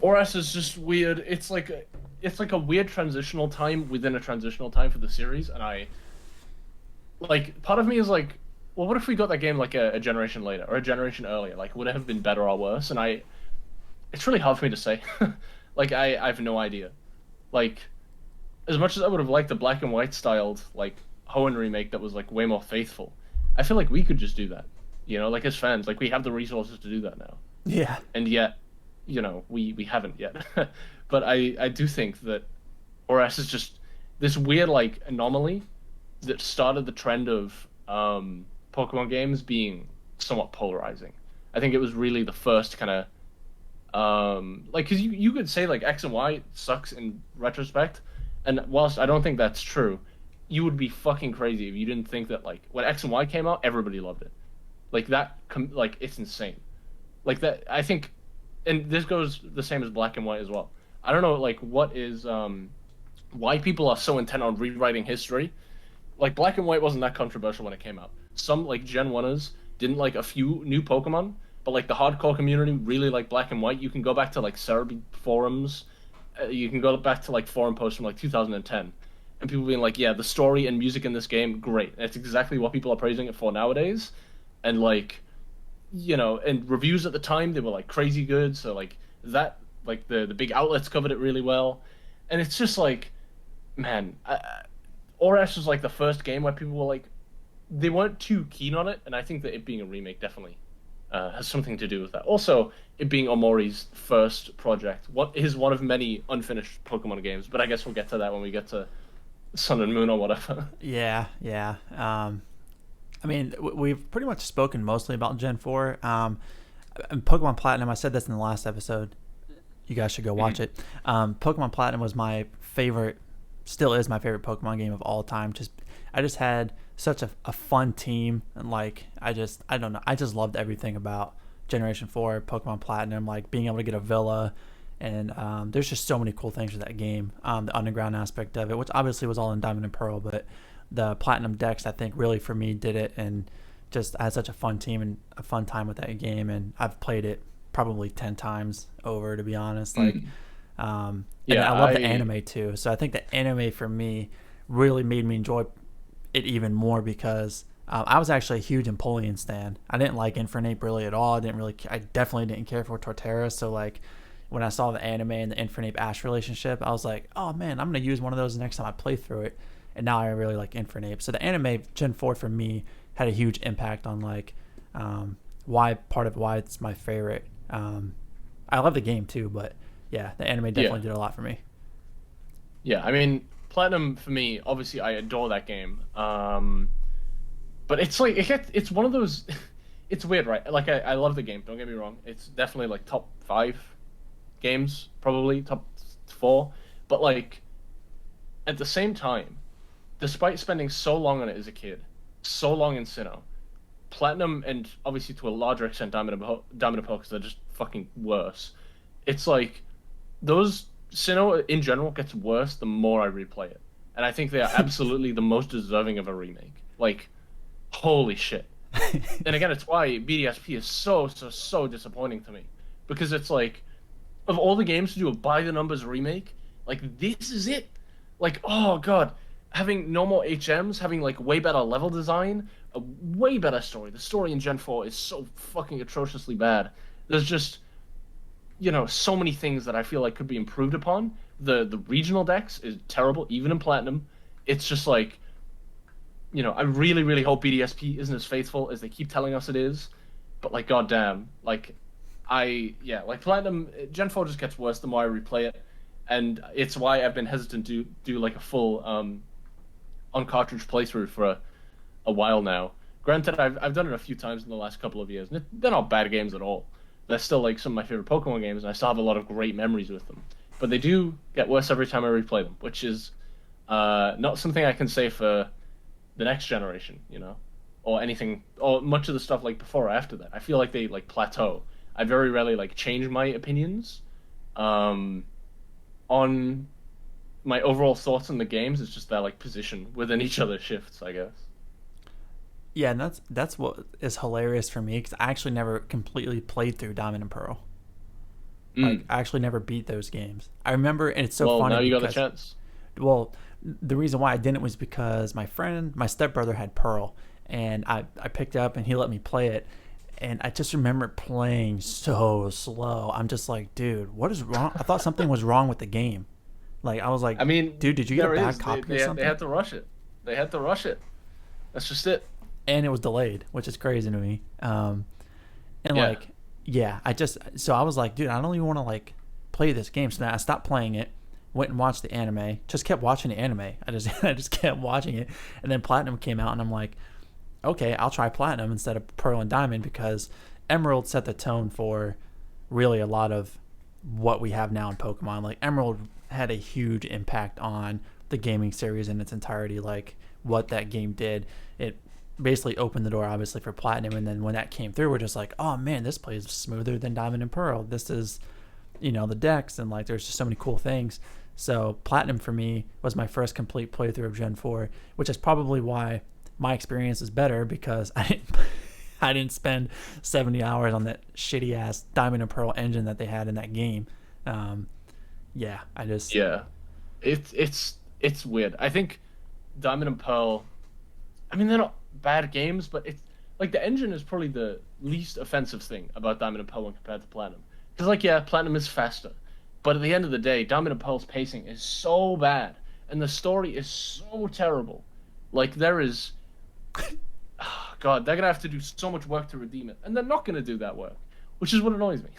ORAS is just weird. It's like a weird transitional time within a transitional time for the series, and I like part of me is like, well, what if we got that game like a generation later or a generation earlier? Like, would it have been better or worse? And it's really hard for me to say. Like, I have no idea. Like, as much as I would have liked the black and white styled, like, Hoenn remake that was, like, way more faithful, I feel like we could just do that. Like, as fans, like, we have the resources to do that now.
Yeah.
And yet, we haven't yet. But I do think that ORAS is just this weird, like, anomaly that started the trend of Pokemon games being somewhat polarizing. I think it was really the first kind of like, because you could say like X and Y sucks in retrospect, and whilst I don't think that's true, you would be fucking crazy if you didn't think that like when X and Y came out, everybody loved it. Like that, like it's insane. Like that, I think, and this goes the same as Black and White as well. I don't know, like what is why people are so intent on rewriting history. Like Black and White wasn't that controversial when it came out. Some like Gen 1ers didn't like a few new Pokemon. But like the hardcore community really like Black and White. You can go back to like Cerebi forums. You can go back to like forum posts from like 2010, and people being like, "Yeah, the story and music in this game, great." And it's exactly what people are praising it for nowadays. And like, and reviews at the time they were like crazy good. So like that, like the big outlets covered it really well. And it's just like, man, ORAS was like the first game where people were like, they weren't too keen on it, and I think that it being a remake definitely has something to do with that. Also, it being Omori's first project, what is one of many unfinished Pokemon games, but I guess we'll get to that when we get to Sun and Moon or whatever.
Yeah. I mean, we've pretty much spoken mostly about Gen 4. And Pokemon Platinum, I said this in the last episode. You guys should go watch it. Pokemon Platinum was my favorite, still is my favorite Pokemon game of all time. I just had such a fun team, and like I don't know, I just loved everything about Generation 4 Pokemon Platinum, like being able to get a villa, and there's just so many cool things with that game. The underground aspect of it, which obviously was all in Diamond and Pearl, but the Platinum decks I think really for me did it, and just I had such a fun team and a fun time with that game, and I've played it probably 10 times over, to be honest. Like and I love the anime too, so I think the anime for me really made me enjoy it even more because I was actually a huge Empoleon stan. I didn't like Infernape really at all. I definitely didn't care for Torterra. So like when I saw the anime and the Infernape Ash relationship, I was like, oh man, I'm gonna use one of those next time I play through it. And now I really like Infernape. So the anime Gen 4 for me had a huge impact on like why it's my favorite. I love the game too, but yeah, the anime definitely did a lot for me.
Yeah, I mean, Platinum for me, obviously, I adore that game. But it's like it's one of those. It's weird, right? Like I love the game. Don't get me wrong. It's definitely like top 5 games, probably top 4. But like at the same time, despite spending so long on it as a kid, so long in Sinnoh, Platinum and obviously to a larger extent Diamond and Pearl because they're just fucking worse. It's like those Sinnoh in general gets worse the more I replay it, and I think they are absolutely the most deserving of a remake. Like, holy shit! And again, it's why BDSP is so disappointing to me because it's like of all the games to do a by the numbers remake, like this is it. Like, oh god, having no more HMs, having like way better level design, a way better story. The story in Gen 4 is so fucking atrociously bad. There's just so many things that I feel like could be improved upon. The regional dex is terrible, even in Platinum. It's just like, I really, really hope BDSP isn't as faithful as they keep telling us it is. But like, goddamn, like, like Platinum, Gen 4 just gets worse the more I replay it, and it's why I've been hesitant to do like a full on cartridge playthrough for a while now. Granted, I've done it a few times in the last couple of years, and they're not bad games at all. They're still like some of my favorite Pokemon games, and I still have a lot of great memories with them. But they do get worse every time I replay them, which is not something I can say for the next generation, or anything, or much of the stuff like before or after that. I feel like they like plateau. I very rarely like change my opinions on my overall thoughts on the games. It's just their like position within each other shifts, I guess.
Yeah, and that's what is hilarious for me because I actually never completely played through Diamond and Pearl. Like, I actually never beat those games. I remember, and it's so funny.
Well, now you got the chance.
Well, the reason why I didn't was because my stepbrother had Pearl, and I picked up and he let me play it, and I just remember playing so slow. I'm just like, dude, what is wrong? I thought something was wrong with the game. Like, I was like,
I mean,
dude, did you get a bad copy or something?
They had to rush it. That's just it.
And it was delayed, which is crazy to me. I was like, dude, I don't even want to like play this game. So then I stopped playing it, went and watched the anime, just kept watching the anime. I just kept watching it, and then Platinum came out, and I'm like, okay, I'll try Platinum instead of Pearl and Diamond because Emerald set the tone for really a lot of what we have now in Pokemon. Like, Emerald had a huge impact on the gaming series in its entirety. Like, what that game did, it basically opened the door obviously for Platinum, and then when that came through, we're just like, oh man, this plays smoother than Diamond and Pearl. This is, the decks, and like there's just so many cool things. So Platinum for me was my first complete playthrough of Gen 4, which is probably why my experience is better because I didn't spend 70 hours on that shitty ass Diamond and Pearl engine that they had in that game.
It's weird. I think Diamond and Pearl, I mean, they're not bad games, but it's like the engine is probably the least offensive thing about Diamond and Pearl when compared to Platinum. Because Platinum is faster, but at the end of the day, Diamond and Pearl's pacing is so bad, and the story is so terrible. Like, there is, oh God, they're gonna have to do so much work to redeem it, and they're not gonna do that work, which is what annoys me.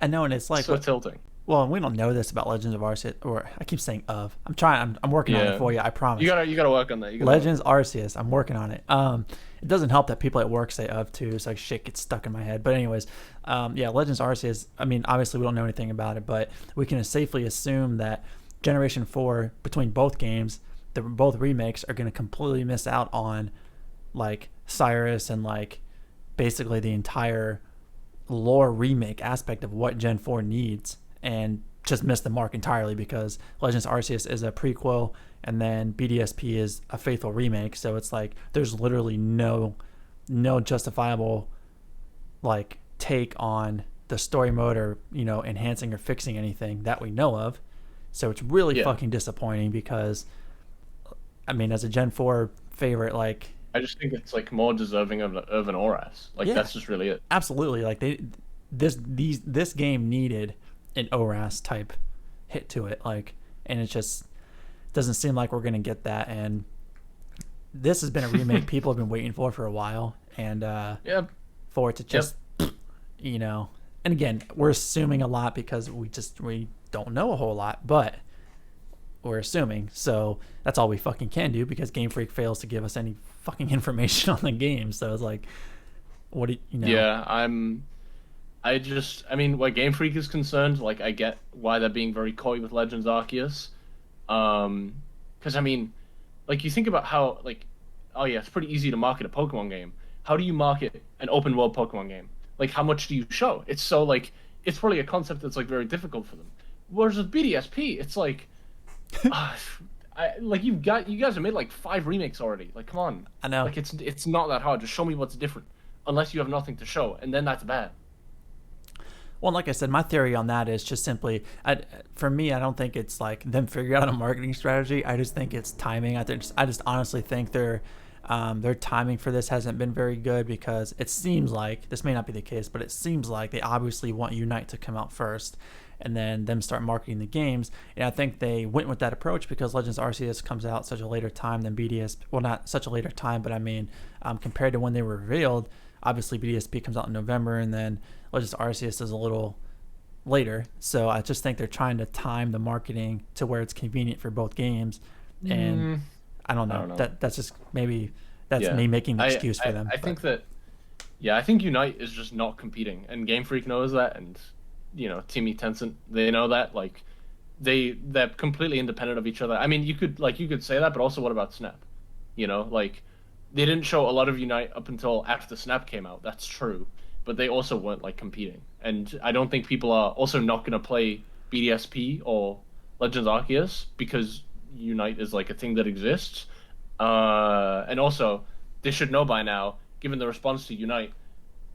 I know, and it's like
so tilting.
Well, we don't know this about Legends of Arceus, or I keep saying of. I'm trying. I'm working on it for you. I promise.
You gotta work on that.
Legends Arceus. I'm working on it. It doesn't help that people at work say of too. It's like shit gets stuck in my head. But anyways, Legends Arceus. I mean, obviously we don't know anything about it, but we can safely assume that Generation 4 between both games, both remakes are going to completely miss out on like Cyrus and like basically the entire lore remake aspect of what Gen 4 needs, and just missed the mark entirely because Legends Arceus is a prequel and then BDSP is a faithful remake. So it's like there's literally no justifiable like take on the story mode or enhancing or fixing anything that we know of. So it's really fucking disappointing because I mean, as a Gen 4 favorite, like
I just think it's like more deserving of an ORAS. Like that's just really it.
Absolutely. Like this game needed an ORAS type hit to it, like, and it just doesn't seem like we're gonna get that. And this has been a remake people have been waiting for a while, and
Yep.
for it to
Yep.
just, you know, and again, we're assuming a lot because we don't know a whole lot, but we're assuming. So that's all we fucking can do because Game Freak fails to give us any fucking information on the game. So it's like, what do you know?
Yeah, I mean, where Game Freak is concerned, like, I get why they're being very coy with Legends Arceus. Because I mean, like, you think about how, like, oh yeah, it's pretty easy to market a Pokemon game. How do you market an open world Pokemon game? Like, how much do you show? It's so, like, it's probably a concept that's, like, very difficult for them. Whereas with BDSP, it's like, uh, like, you guys have made, like, 5 remakes already. Like, come on.
I know.
Like, it's not that hard. Just show me what's different. Unless you have nothing to show, and then that's bad.
Well, like I said, my theory on that is just simply, for me, I don't think it's like them figuring out a marketing strategy. I just think it's timing. I just honestly think their timing for this hasn't been very good because it seems like this may not be the case, but it seems like they obviously want Unite to come out first, and then them start marketing the games. And I think they went with that approach because Legends Arceus comes out such a later time than BDS. Well, not such a later time, but I mean, compared to when they were revealed, obviously BDSP comes out in November, and then Legends Arceus is a little later. So I just think they're trying to time the marketing to where it's convenient for both games. And I don't know. That's just maybe that's me making the excuse for them.
I think that, yeah, I think Unite is just not competing, and Game Freak knows that, and Team Tencent, they know that. Like, they're completely independent of each other. I mean, you could say that, but also what about Snap? Like, they didn't show a lot of Unite up until after the Snap came out. That's true, but they also weren't, like, competing. And I don't think people are also not going to play BDSP or Legends Arceus because Unite is, like, a thing that exists. And also, they should know by now, given the response to Unite,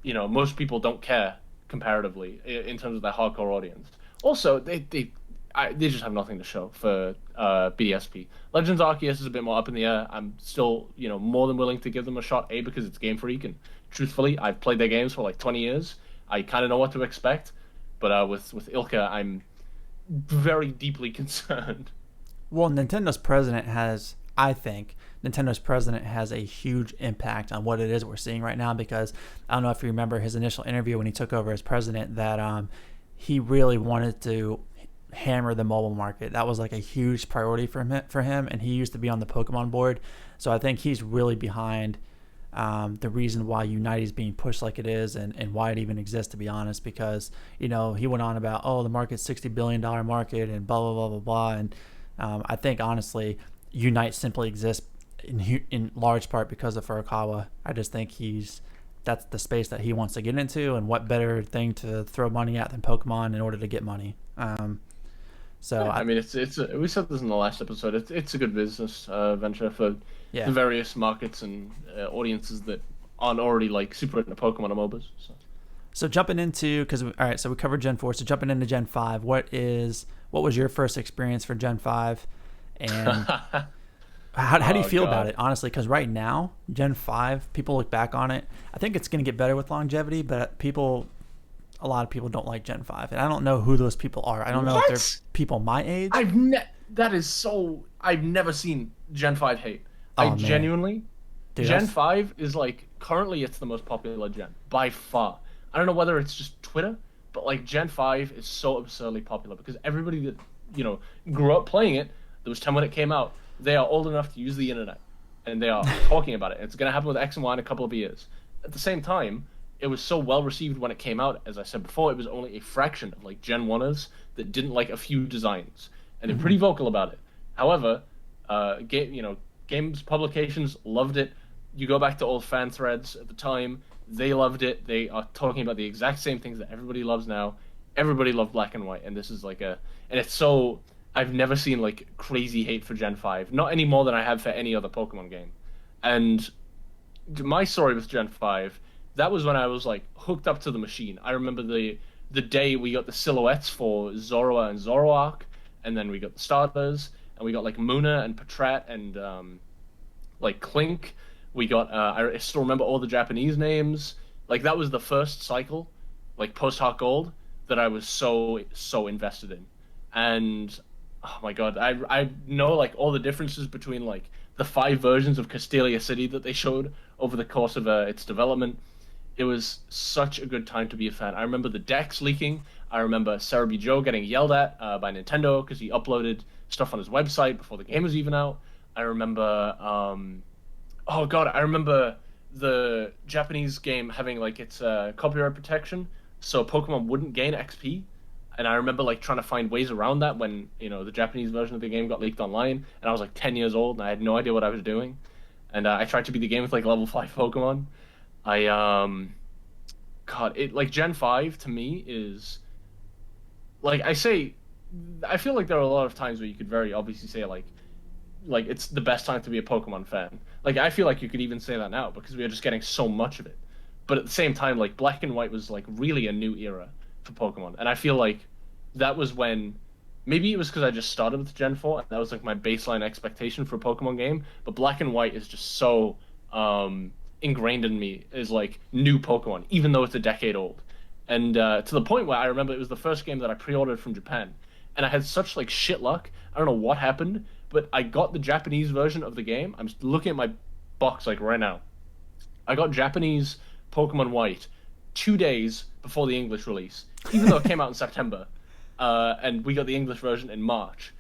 most people don't care comparatively in terms of their hardcore audience. Also, they just have nothing to show for BDSP. Legends Arceus is a bit more up in the air. I'm still, more than willing to give them a shot, A, because it's Game Freak, and truthfully, I've played their games for like 20 years. I kind of know what to expect, but with Ilka, I'm very deeply concerned.
Well, I think Nintendo's president has a huge impact on what it is we're seeing right now because I don't know if you remember his initial interview when he took over as president that he really wanted to hammer the mobile market. That was like a huge priority for him, and he used to be on the Pokemon board. So I think he's really behind the reason why Unite is being pushed like it is and why it even exists, to be honest, because, he went on about, the market's $60 billion market and blah, blah, blah, blah, blah. And I think, honestly, Unite simply exists in large part because of Furukawa. I just think that's the space that he wants to get into, and what better thing to throw money at than Pokemon in order to get money. So
yeah, I mean, we said this in the last episode. It's a good business venture for the various markets and audiences that aren't already like super into Pokemon or MOBAs.
So jumping into so we covered Gen 4. So jumping into Gen 5, what was your first experience for Gen 5, and how do you feel about it, honestly? Because right now, Gen 5, people look back on it. I think it's going to get better with longevity, but a lot of people don't like Gen 5, and I don't know who those people are. I don't know if they're people my age.
I've never seen Gen 5 hate. Genuinely, dude, Gen 5 is like, currently it's the most popular gen by far. I don't know whether it's just Twitter, but like Gen 5 is so absurdly popular because everybody that grew up playing it, there was 10 when it came out, they are old enough to use the internet, and they are talking about it. It's going to happen with X and Y in a couple of years. At the same time, it was so well received when it came out. As I said before, it was only a fraction of like Gen 1ers that didn't like a few designs, and they're pretty vocal about it. However, games publications loved it. You go back to old fan threads at the time, they loved it. They are talking about the exact same things that everybody loves now. Everybody loved Black and White, and this is like and it's so, I've never seen like crazy hate for Gen 5, not any more than I have for any other Pokemon game. And my story with Gen 5, that was when I was like hooked up to the machine. I remember the day we got the silhouettes for Zorua and Zoroark, and then we got the starters, and we got like Muna and Patrat and like Clink. We got I still remember all the Japanese names. Like, that was the first cycle, like post Heart Gold, that I was so invested in. And oh my god, I know like all the differences between like the 5 versions of Castelia City that they showed over the course of its development. It was such a good time to be a fan. I remember the decks leaking. I remember Cerebi Joe getting yelled at by Nintendo because he uploaded stuff on his website before the game was even out. I remember, oh god, I remember the Japanese game having like its copyright protection, so Pokemon wouldn't gain XP. And I remember like trying to find ways around that when the Japanese version of the game got leaked online, and I was like 10 years old and I had no idea what I was doing. And I tried to beat the game with like level 5 Pokemon. I God, it like Gen 5 to me is like I feel like there are a lot of times where you could very obviously say like it's the best time to be a Pokemon fan. Like I feel like you could even say that now because we are just getting so much of it. But at the same time, like Black and White was like really a new era for Pokemon, and I feel like that was when maybe it was because I just started with Gen 4 and that was like my baseline expectation for a Pokemon game. But Black and White is just so ingrained in me as like new Pokemon, even though it's a decade old. And to the point where I remember it was the first game that I pre-ordered from Japan, and I had such like shit luck. I don't know what happened, but I got the Japanese version of the game. I'm looking at my box like right now. I got Japanese Pokemon White 2 days before the English release, even though it came out in September, and we got the English version in March,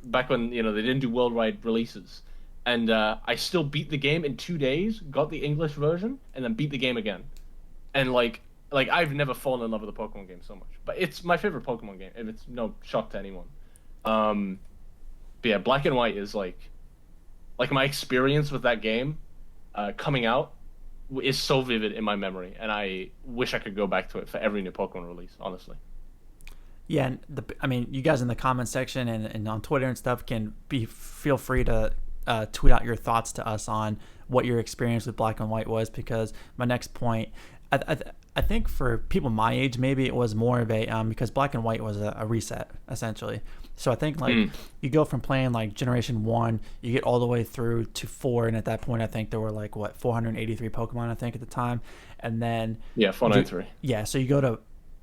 back when they didn't do worldwide releases. And I still beat the game in 2 days, got the English version, and then beat the game again. And like I've never fallen in love with a Pokemon game so much. But it's my favorite Pokemon game, if it's no shock to anyone. But yeah, Black and White is like my experience with that game coming out is so vivid in my memory, and I wish I could go back to it for every new Pokemon release, honestly.
Yeah, and I mean, you guys in the comment section and on Twitter and stuff feel free to tweet out your thoughts to us on what your experience with Black and White was, because my next point, I think for people my age, maybe it was more of a because Black and White was a reset essentially. So I think like you go from playing like Generation 1, you get all the way through to 4, and at that point I think there were like 483 Pokemon I think at the time, and then
493.
Yeah, so you go to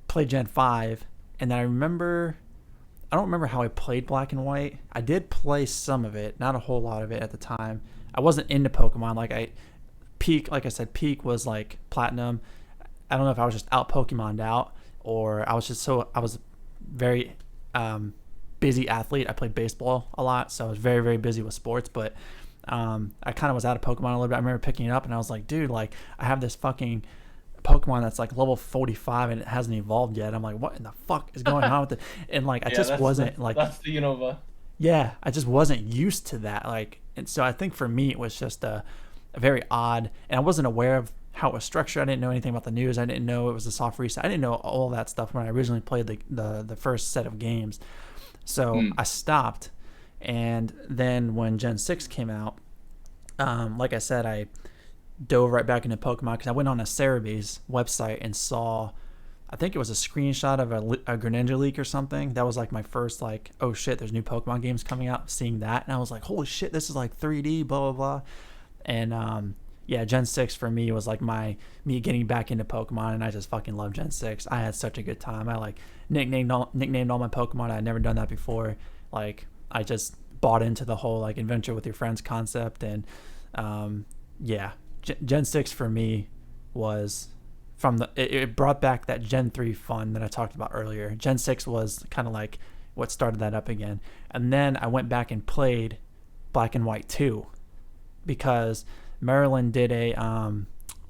play Gen 5, and then I don't remember how I played Black and White. I did play some of it, not a whole lot of it at the time. I wasn't into Pokemon. Like I said, peak was like Platinum. I don't know if I was just out Pokemoned out, or I was very busy athlete. I played baseball a lot, so I was very, very busy with sports, but I kind of was out of Pokemon a little bit. I remember picking it up and I was like, dude, like I have this fucking Pokemon that's like level 45 and it hasn't evolved yet. I'm like, what in the fuck is going on with it? And like, I just wasn't like,
that's the Unova.
Yeah, I just wasn't used to that. Like, and so I think for me, it was just a very odd, and I wasn't aware of how it was structured. I didn't know anything about the news. I didn't know it was a soft reset. I didn't know all that stuff when I originally played the first set of games. So I stopped. And then when Gen 6 came out, like I said, I dove right back into Pokemon because I went on a Cerebi's website and saw, I think it was a screenshot of a Greninja leak or something. That was like my first like, oh shit, there's new Pokemon games coming out, seeing that. And I was like, holy shit, this is like 3D, blah, blah, blah. And yeah, Gen 6 for me was like me getting back into Pokemon, and I just fucking love Gen 6. I had such a good time. I like nicknamed all my Pokemon. I had never done that before. Like I just bought into the whole like adventure with your friends concept, and yeah, Gen 6 for me was it brought back that Gen 3 fun that I talked about earlier. Gen 6 was kind of like what started that up again. And then I went back and played Black and White 2 because Maryland did a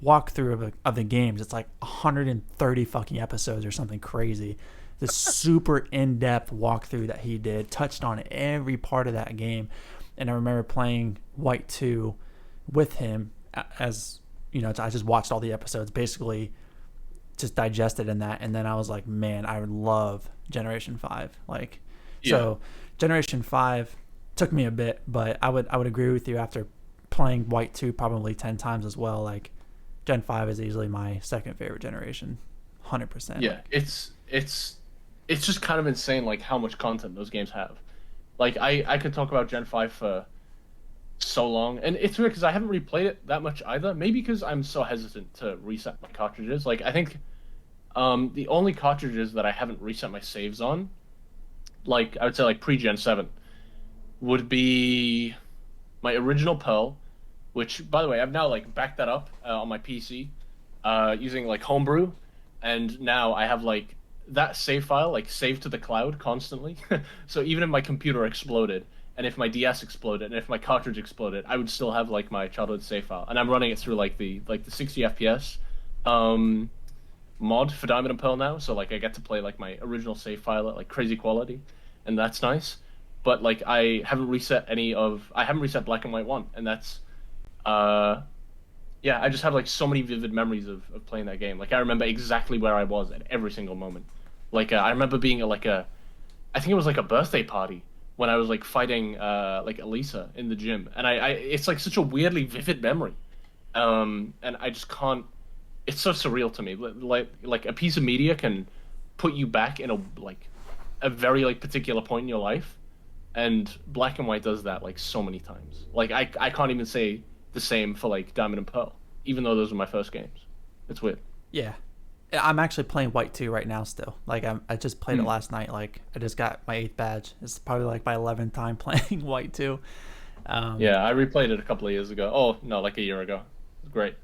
walkthrough of the games. It's like 130 fucking episodes or something crazy. This super in-depth walkthrough that he did touched on every part of that game. And I remember playing White 2 with him as, I just watched all the episodes, basically just digested in that. And then I was like, man, I would love Generation 5. Like, yeah. So Generation 5 took me a bit, but I would agree with you after playing White 2 probably 10 times as well. Like Gen 5 is easily my second favorite generation, 100%.
Yeah, it's just kind of insane like how much content those games have. Like I could talk about Gen 5 for so long, and it's weird because I haven't replayed it that much either. Maybe because I'm so hesitant to reset my cartridges. Like I think the only cartridges that I haven't reset my saves on, like I would say like pre-Gen 7, would be my original Pearl, which by the way I've now like backed that up on my PC, using like Homebrew, and now I have like that save file like saved to the cloud constantly. So even if my computer exploded, and if my DS exploded, and if my cartridge exploded, I would still have like my childhood save file, and I'm running it through like the 60 FPS mod for Diamond and Pearl now. So like I get to play like my original save file at like crazy quality, and that's nice. But like I haven't reset Black and White 1, and that's uh yeah, I just have like so many vivid memories of playing that game. Like I remember exactly where I was at every single moment. Like I remember being at like I think it was like a birthday party when I was like fighting like Elisa in the gym, and it's like such a weirdly vivid memory, and I just can't. It's so surreal to me. Like a piece of media can put you back in a very like particular point in your life, and Black and White does that like so many times. Like I can't even say the same for like Diamond and Pearl, even though those were my first games. It's weird.
Yeah. I'm actually playing White 2 right now still. Like I just played it last night. Like I just got my 8th badge. It's probably like my 11th time playing White 2.
Yeah, I replayed it a couple of years ago. Oh, no, like a year ago. It's great.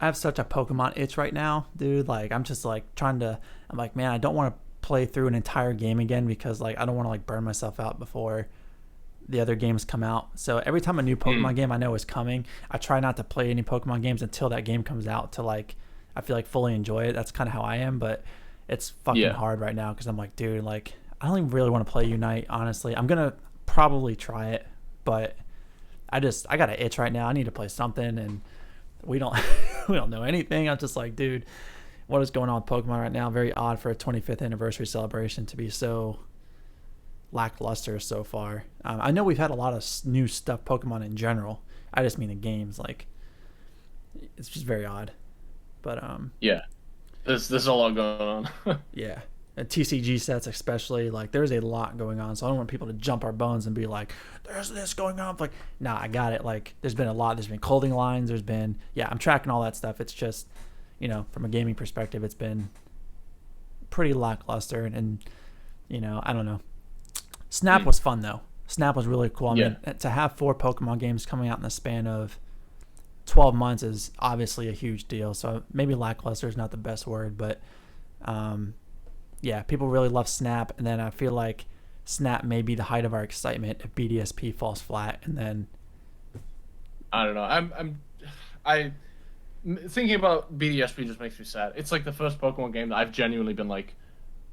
I have such a Pokemon itch right now, dude. Like I'm just like I'm like, man, I don't want to play through an entire game again because like I don't want to like burn myself out before the other games come out. So every time a new Pokemon game I know is coming, I try not to play any Pokemon games until that game comes out to like I feel like fully enjoy it. That's kind of how I am, but it's fucking hard right now because I'm like, dude, like I don't even really want to play Unite, honestly. I'm gonna probably try it, but I got an itch right now. I need to play something, and we don't we don't know anything. I'm just like, dude, what is going on with Pokemon right now? Very odd for a 25th anniversary celebration to be so lackluster so far. I know we've had a lot of new stuff Pokemon in general. I just mean the games. Like it's just very odd. But
yeah, there's a lot going on.
Yeah, and TCG sets especially, like there's a lot going on. So I don't want people to jump our bones and be like, "There's this going on." Like, nah, I got it. Like, there's been a lot. There's been clothing lines. There's been I'm tracking all that stuff. It's just, from a gaming perspective, it's been pretty lackluster. And I don't know. Snap was fun though. Snap was really cool. I mean, to have 4 Pokemon games coming out in the span of 12 months is obviously a huge deal. So maybe lackluster is not the best word, but people really love Snap, and then I feel like Snap may be the height of our excitement if BDSP falls flat, and then
I don't know. I thinking about BDSP just makes me sad. It's like the first Pokemon game that I've genuinely been like,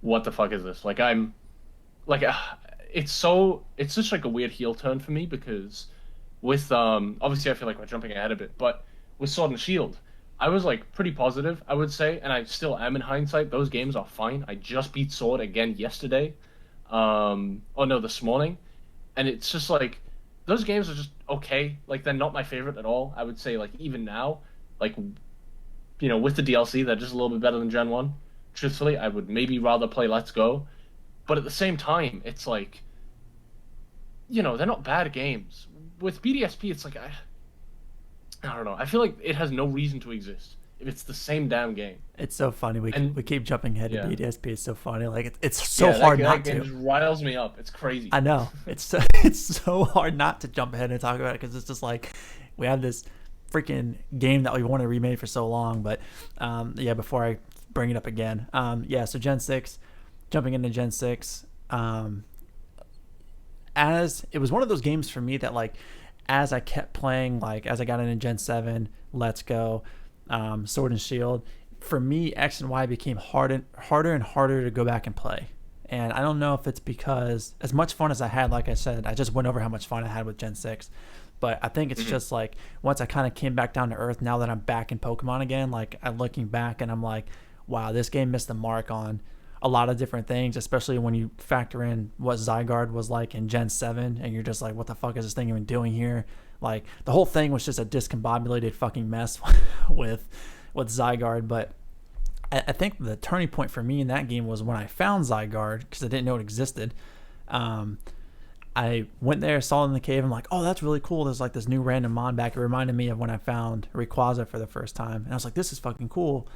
what the fuck is this? Like I'm like it's such like a weird heel turn for me because with obviously I feel like we're jumping ahead a bit, but with Sword and Shield, I was like pretty positive, I would say, and I still am in hindsight. Those games are fine. I just beat Sword again yesterday. This morning. And it's just like those games are just okay. Like they're not my favorite at all. I would say like even now, like with the DLC, they're just a little bit better than Gen 1. Truthfully, I would maybe rather play Let's Go. But at the same time, it's like they're not bad games. With BDSP, it's like I don't know. I feel like it has no reason to exist if it's the same damn game.
It's so funny. We keep jumping ahead to BDSP. It's so funny. Like it's so hard not to.
That game just riles me up. It's crazy.
I know. It's so hard not to jump ahead and talk about it because it's just like we have this freaking game that we wanted to remake for so long. But before I bring it up again, so Gen 6, jumping into Gen 6. As it was one of those games for me that like as I kept playing, like as I got into Gen 7, Let's Go, Sword and Shield, for me X and Y became harder and harder to go back and play. And I don't know if it's because as much fun as I had, like I said, I just went over how much fun I had with Gen 6, but I think it's just like once I kind of came back down to earth, now that I'm back in Pokemon again, like I'm looking back and I'm like, wow, this game missed the mark on a lot of different things, especially when you factor in what Zygarde was like in Gen 7, and you're just like, what the fuck is this thing even doing here? Like, the whole thing was just a discombobulated fucking mess with Zygarde, but I think the turning point for me in that game was when I found Zygarde, because I didn't know it existed. I went there, saw it in the cave, I'm like, oh, that's really cool, there's like this new random mon back. It reminded me of when I found Rayquaza for the first time, and I was like, this is fucking cool.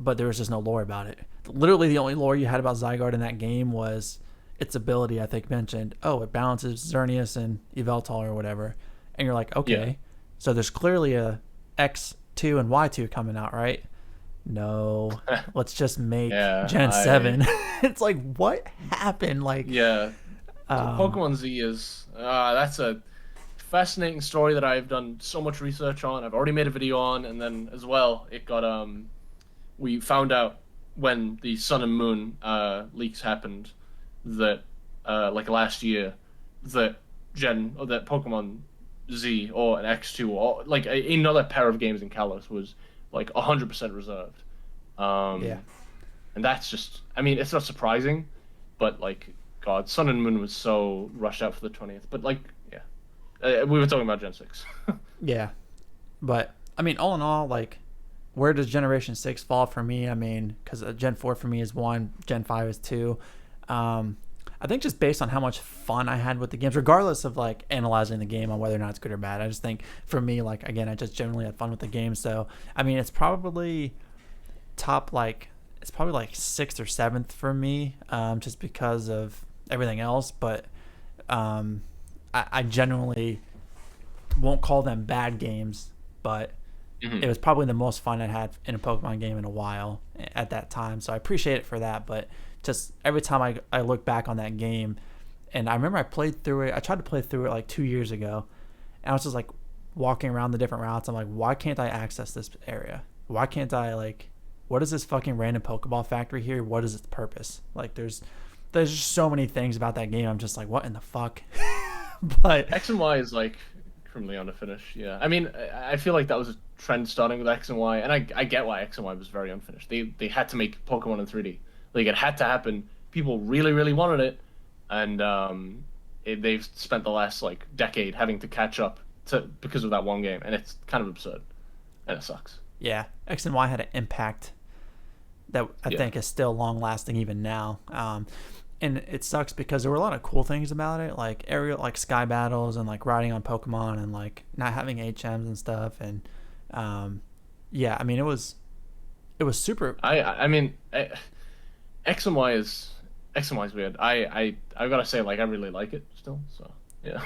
But there was just no lore about it. Literally the only lore you had about Zygarde in that game was its ability, I think mentioned, it balances Xerneas and Yveltal or whatever. and you're like,
Yeah.
okay, so there's clearly a X2 and Y2 coming out, right? No, let's just make
Yeah,
Gen 7. It's like, what happened? Like,
yeah.
um,
Pokemon Z is that's a fascinating story that I've done so much research on. I've already made a video on, and then as well, it got we found out when the Sun and Moon leaks happened that like last year that that Pokemon Z or an X2 or like another pair of games in Kalos was like 100% reserved.
yeah,
Um, and that's just, I mean, it's not surprising, but like, God, Sun and Moon was so rushed out for the 20th. But like, yeah, we were talking about Gen 6.
yeah. But I mean, all in all, like, where does Generation 6 fall for me? I mean, because Gen 4 for me is 1, Gen 5 is 2. Um, I think just based on how much fun I had with the games, regardless of like analyzing the game on whether or not it's good or bad, I just think for me, like, again, I just generally had fun with the game. So, I mean, it's probably top, like, it's probably like sixth or seventh for me, just because of everything else. But I generally won't call them bad games, but
Hmm.
it was probably the most fun I'd had in a Pokemon game in a while at that time. So I appreciate it for that. But just every time I look back on that game, and I remember I played through it, I tried to play through it like 2 years ago, and I was just like walking around the different routes. I'm like, why can't I access this area? Why can't I, like, what is this fucking random Pokeball factory here? What is its purpose? Like, there's just so many things about that game. I'm just like, what in the fuck? But
X and Y is like criminally unfinished. Yeah, I mean, I feel like that was a trend starting with X and Y, and I get why X and Y was very unfinished. They had to make Pokemon in 3D. Like it had to happen. People really really wanted it, and they've spent the last like decade having to catch up to because of that one game, and it's kind of absurd, and it sucks.
yeah, X and Y had an impact that I
Yeah.
think is still long lasting even now. And it sucks because there were a lot of cool things about it, like aerial, like sky battles, and like riding on Pokemon, and like not having HMs and stuff. And yeah, I mean, it was super.
I mean, X and Y is X and Y is weird. I gotta say, like, I really like it still. So yeah,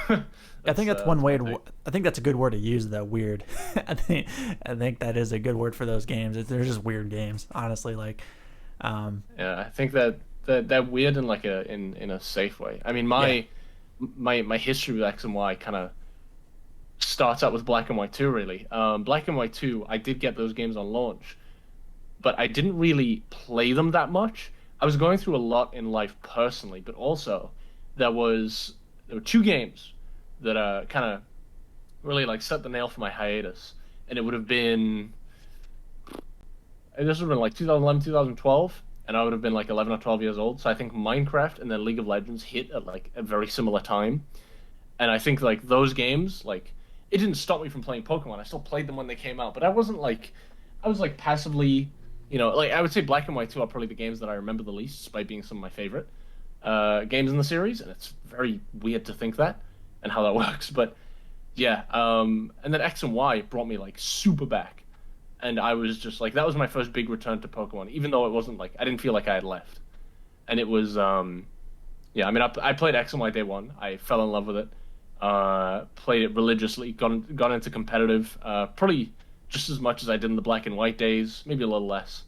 I think that's one
that's
way
my
to.
take.
I think that's a good word to use, though. Weird. I think I think that is a good word for those games. They're just weird games, honestly. Like, um,
Yeah, I think that weird in like in a safe way. I mean,
yeah,
my history with X and Y kind of starts out with Black and White 2, really. Black and White 2, I did get those games on launch, but I didn't really play them that much. I was going through a lot in life personally, but also there were two games that kind of really like set the nail for my hiatus, and it would have been this would have been like 2011, 2012, and I would have been like 11 or 12 years old. So I think Minecraft and then League of Legends hit at like a very similar time. And I think like those games, like it didn't stop me from playing Pokemon. I still played them when they came out, but I was like passively, like I would say Black and White 2 are probably the games that I remember the least, despite being some of my favorite games in the series. And it's very weird to think that and how that works. But yeah, and then X and Y brought me like super back, and I was just like that was my first big return to Pokemon, even though it wasn't like I didn't feel like I had left, and it was yeah. I mean, I played X and Y day one. I fell in love with it. Played it religiously. Got into competitive. Probably just as much as I did in the Black and White days, maybe a little less.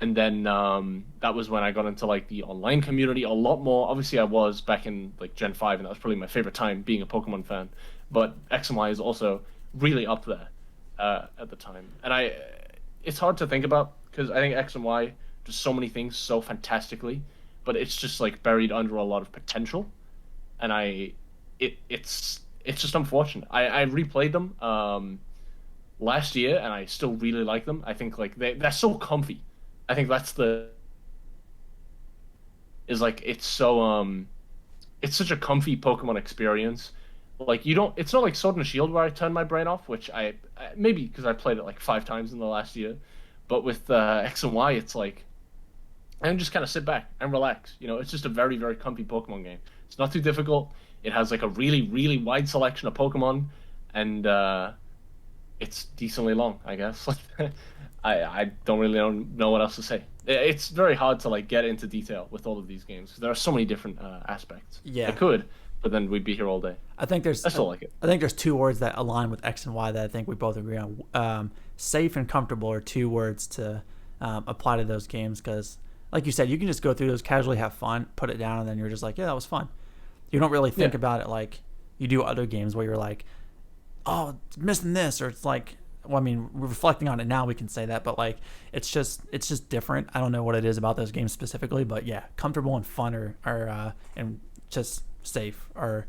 And then that was when I got into like the online community a lot more. Obviously, I was back in like Gen 5, and that was probably my favorite time being a Pokemon fan. But X and Y is also really up there at the time. And it's hard to think about because I think X and Y does so many things so fantastically, but it's just like buried under a lot of potential. And it's just unfortunate. I replayed them last year, and I still really like them. I think like they're so comfy. I think that's the is like it's such a comfy Pokemon experience. Like you don't it's not like Sword and Shield where I turn my brain off, which maybe because I played it like 5 times in the last year. But with X and Y, it's like I can just kind of sit back and relax. It's just a very very comfy Pokemon game. It's not too difficult. It has like a really really wide selection of Pokemon, and it's decently long, I guess. I don't really know what else to say. It's very hard to like get into detail with all of these games because there are so many different aspects. I
yeah,
could, but then we'd be here all day.
I think there's
I still like it.
I think there's two words that align with X and Y that I think we both agree on. Safe and comfortable are two words to apply to those games because, like you said, you can just go through those, casually have fun, put it down, and then you're just like, yeah, that was fun. You don't really think about it like you do other games where you're like, oh, it's missing this, or it's like, well, I mean, we're reflecting on it now, we can say that, but like, it's just different. I don't know what it is about those games specifically, but yeah, comfortable and fun are and just safe, or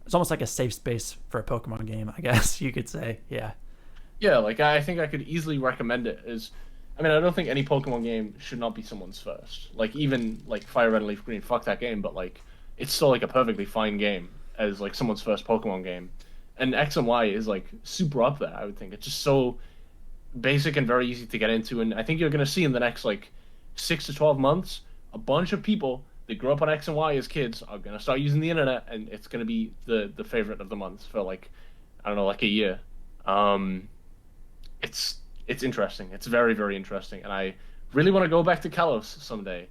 it's almost like a safe space for a Pokemon game, I guess you could say. Yeah.
Yeah, like I think I could easily recommend it as. I mean, I don't think any Pokemon game should not be someone's first. Like even like Fire Red and Leaf Green, fuck that game, but like it's still like a perfectly fine game as like someone's first Pokemon game. And X and Y is like super up there, I would think. It's just so basic and very easy to get into, and I think you're gonna see in the next like 6 to 12 months a bunch of people that grew up on X and Y as kids are gonna start using the internet, and it's gonna be the favorite of the month for like I don't know, like a year. It's interesting. It's very, very interesting, and I really want to go back to Kalos someday.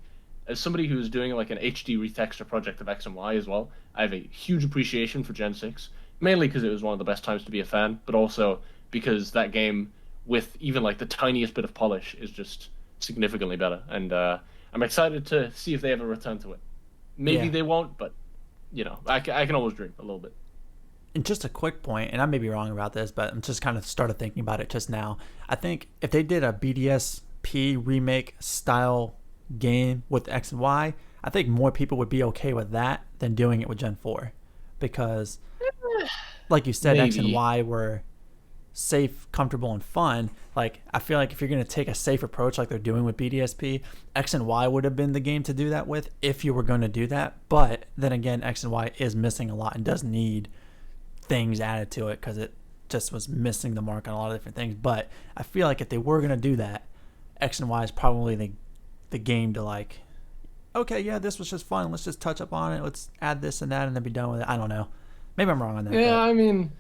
As somebody who's doing like an HD retexture project of X and Y as well, I have a huge appreciation for Gen 6, mainly because it was one of the best times to be a fan, but also because that game, with even like the tiniest bit of polish, is just significantly better, and I'm excited to see if they ever return to it. Maybe they won't, but you know, I can always dream a little bit.
And just a quick point, and I may be wrong about this, but I'm just kind of started thinking about it just now. I think if they did a BDSP remake style game with X and Y, I think more people would be okay with that than doing it with Gen 4. Because, like you said, X and Y were safe, comfortable, and fun. Like, I feel like if you're going to take a safe approach like they're doing with BDSP, X and Y would have been the game to do that with if you were going to do that. But then again, X and Y is missing a lot and does need things added to it because it just was missing the mark on a lot of different things. But I feel like if they were going to do that, X and Y is probably the game to like, okay, yeah, this was just fun. Let's just touch up on it. Let's add this and that and then be done with it. I don't know. Maybe I'm wrong on that.
Yeah, but I mean,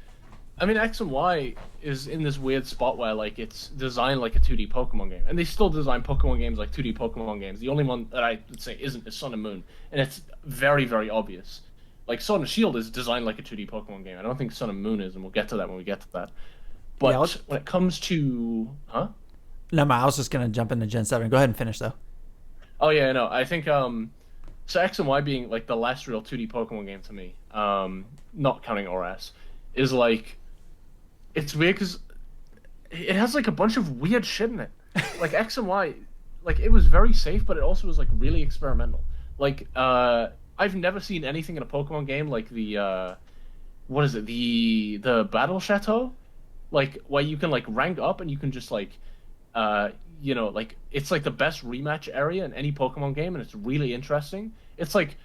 X and Y is in this weird spot where like it's designed like a 2D Pokemon game, and they still design Pokemon games like 2D Pokemon games. The only one that I would say isn't is Sun and Moon, and it's very, very obvious. Like Sword and Shield is designed like a 2D Pokemon game. I don't think Sun and Moon is, and we'll get to that when we get to that. But yeah, when it comes to,
No, I was just gonna jump into Gen 7. Go ahead and finish though.
Oh yeah, no, I think so X and Y being like the last real 2D Pokemon game to me, not counting ORAS, is like, it's weird because it has like a bunch of weird shit in it. Like X and Y, like it was very safe, but it also was like really experimental. Like I've never seen anything in a Pokemon game like the what is it, the Battle Chateau, like where you can like rank up and you can just like you know, like it's like the best rematch area in any Pokemon game, and it's really interesting. It's like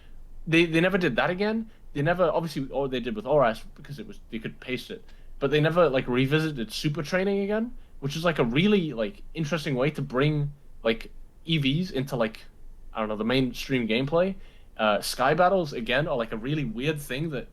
they never did that again. They never, obviously, or they did with ORAS because it was, they could paste it, but they never like revisited super training again, which is like a really like interesting way to bring like EVs into like, I don't know, the mainstream gameplay. Sky battles again are like a really weird thing that,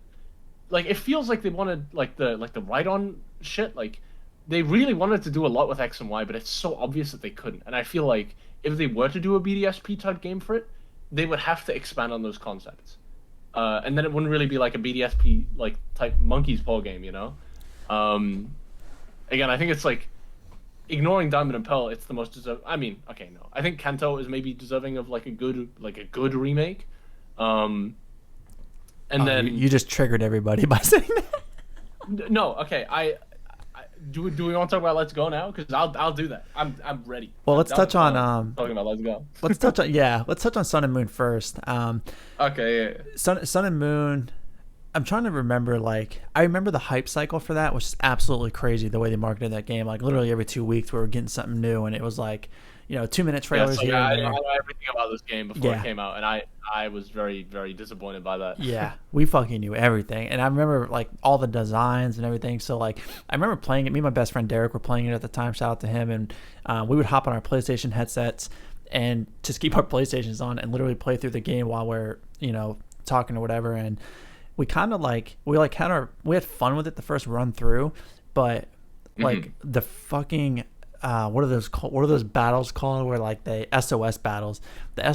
like, it feels like they wanted like the ride-on shit. Like they really wanted to do a lot with X and Y, but it's so obvious that they couldn't. And I feel like if they were to do a BDSP type game for it, they would have to expand on those concepts. And then it wouldn't really be like a BDSP like type monkey's paw game, you know. Again, I think it's like, ignoring Diamond and Pearl, it's the most deserving. I mean, okay, no, I think Kanto is maybe deserving of like a good remake. And then
you just triggered everybody by saying that.
No, okay, do we want to talk about Let's Go now? Because I'll do that. I'm ready.
Well, let's touch on
talking about Let's Go.
let's touch on Sun and Moon first.
Okay, yeah.
Sun and Moon. I'm trying to remember, like, I remember the hype cycle for that, which is absolutely crazy the way they marketed that game. Like, literally every 2 weeks we were getting something new, and it was like, you know, 2-minute trailers here and there.
I know everything about this game before it came out, and I was very, very disappointed by that.
Yeah, we fucking knew everything. And I remember, like, all the designs and everything. So, like, I remember playing it. Me and my best friend Derek were playing it at the time. Shout out to him. And we would hop on our PlayStation headsets and just keep our PlayStations on and literally play through the game while we're, you know, talking or whatever. And we kind of like, we had fun with it the first run through, but like the fucking what are those battles called, where like the SOS battles, I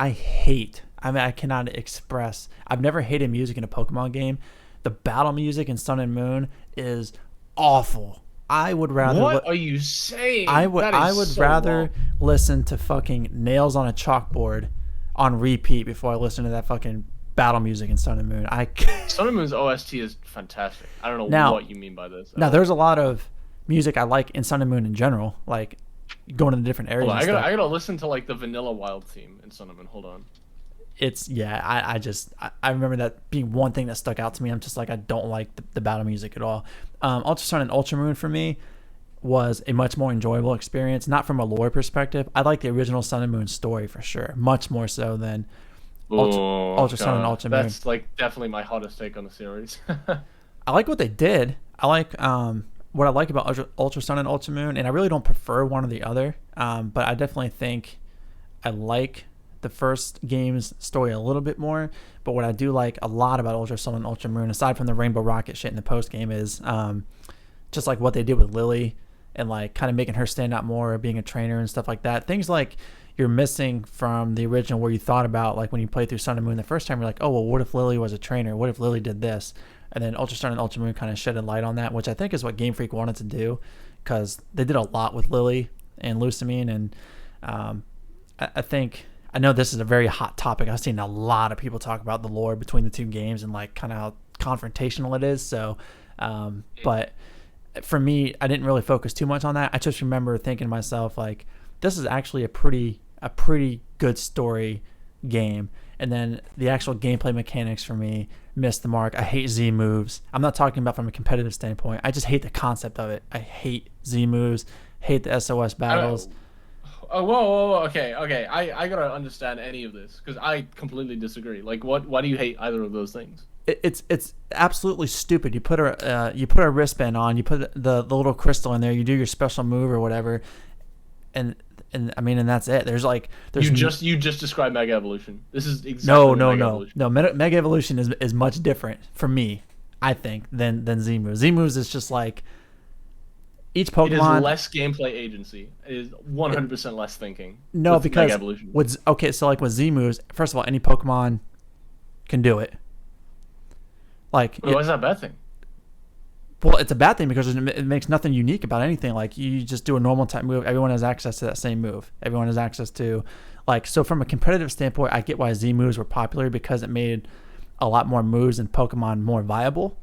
hate I mean, I cannot express. I've never hated music in a Pokemon game. The battle music in Sun and Moon is awful. I would rather.
What are you saying?
I would.
That is
I would
so
rather
wrong.
listen to fucking nails on a chalkboard on repeat before I listen to that fucking battle music in Sun and Moon.
Sun and Moon's OST is fantastic. I don't know
Now-
what you mean by this.
Now there's a lot of music I like in Sun and Moon in general, like going to the different areas.
Hold on,
and stuff.
I gotta listen to like the Vanilla Wild theme in Sun and Moon. Hold on.
It's I remember that being one thing that stuck out to me. I'm just like, I don't like the battle music at all. Ultra Sun and Ultra Moon for me was a much more enjoyable experience, not from a lore perspective. I like the original Sun and Moon story for sure, much more so than Ultra Sun and Ultra Moon.
That's like definitely my hottest take on the series.
I like what they did. I like what I like about Ultra Sun and Ultra Moon, and I really don't prefer one or the other. But I definitely think I like the first game's story a little bit more. But what I do like a lot about Ultra Sun and Ultra Moon, aside from the Rainbow Rocket shit in the post game, is just like what they did with Lily and like kind of making her stand out more, being a trainer and stuff like that. Things like you're missing from the original, where you thought about like when you played through Sun and Moon the first time, you're like, oh well, what if Lily was a trainer? What if Lily did this? And then Ultra Sun and Ultra Moon kind of shed a light on that, which I think is what Game Freak wanted to do, because they did a lot with Lily and Lusamine. And I know this is a very hot topic. I've seen a lot of people talk about the lore between the two games and like kind of how confrontational it is. So, but for me, I didn't really focus too much on that. I just remember thinking to myself, like, this is actually a pretty good story game. And then the actual gameplay mechanics for me missed the mark. I hate Z moves. I'm not talking about from a competitive standpoint. I just hate the concept of it. I hate Z moves, hate the SOS battles.
Oh, whoa, okay. I gotta understand any of this because I completely disagree. Like, why do you hate either of those things?
It's absolutely stupid. You put a wristband on, you put the little crystal in there, you do your special move or whatever, and I mean, and that's it. There's
you just described Mega Evolution. This is exactly
no. Mega Evolution is much different for me, I think, than Z moves. Z moves is just like each Pokemon.
It is less gameplay agency. It is 100% less thinking.
No, because
Mega Evolution.
So like with Z moves, first of all, any Pokemon can do it. Like,
why is that a bad thing?
Well, it's a bad thing because it makes nothing unique about anything. Like, you just do a normal type move, everyone has access to that same move. Everyone has access to, like, so from a competitive standpoint, I get why Z moves were popular because it made a lot more moves and Pokemon more viable.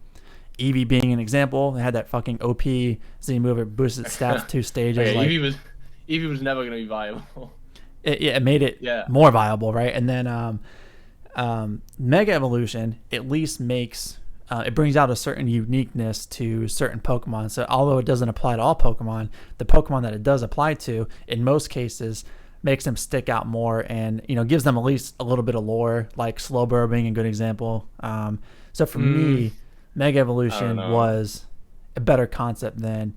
Eevee being an example, they had that fucking OP Z move. It boosted stats 2 stages.
Okay,
like,
Eevee was never gonna be viable.
It made it more viable, right? And then Mega Evolution at least makes it brings out a certain uniqueness to certain Pokemon. So although it doesn't apply to all Pokemon, the Pokemon that it does apply to, in most cases, makes them stick out more and, you know, gives them at least a little bit of lore, like Slowbro being a good example. So for me, Mega Evolution was a better concept than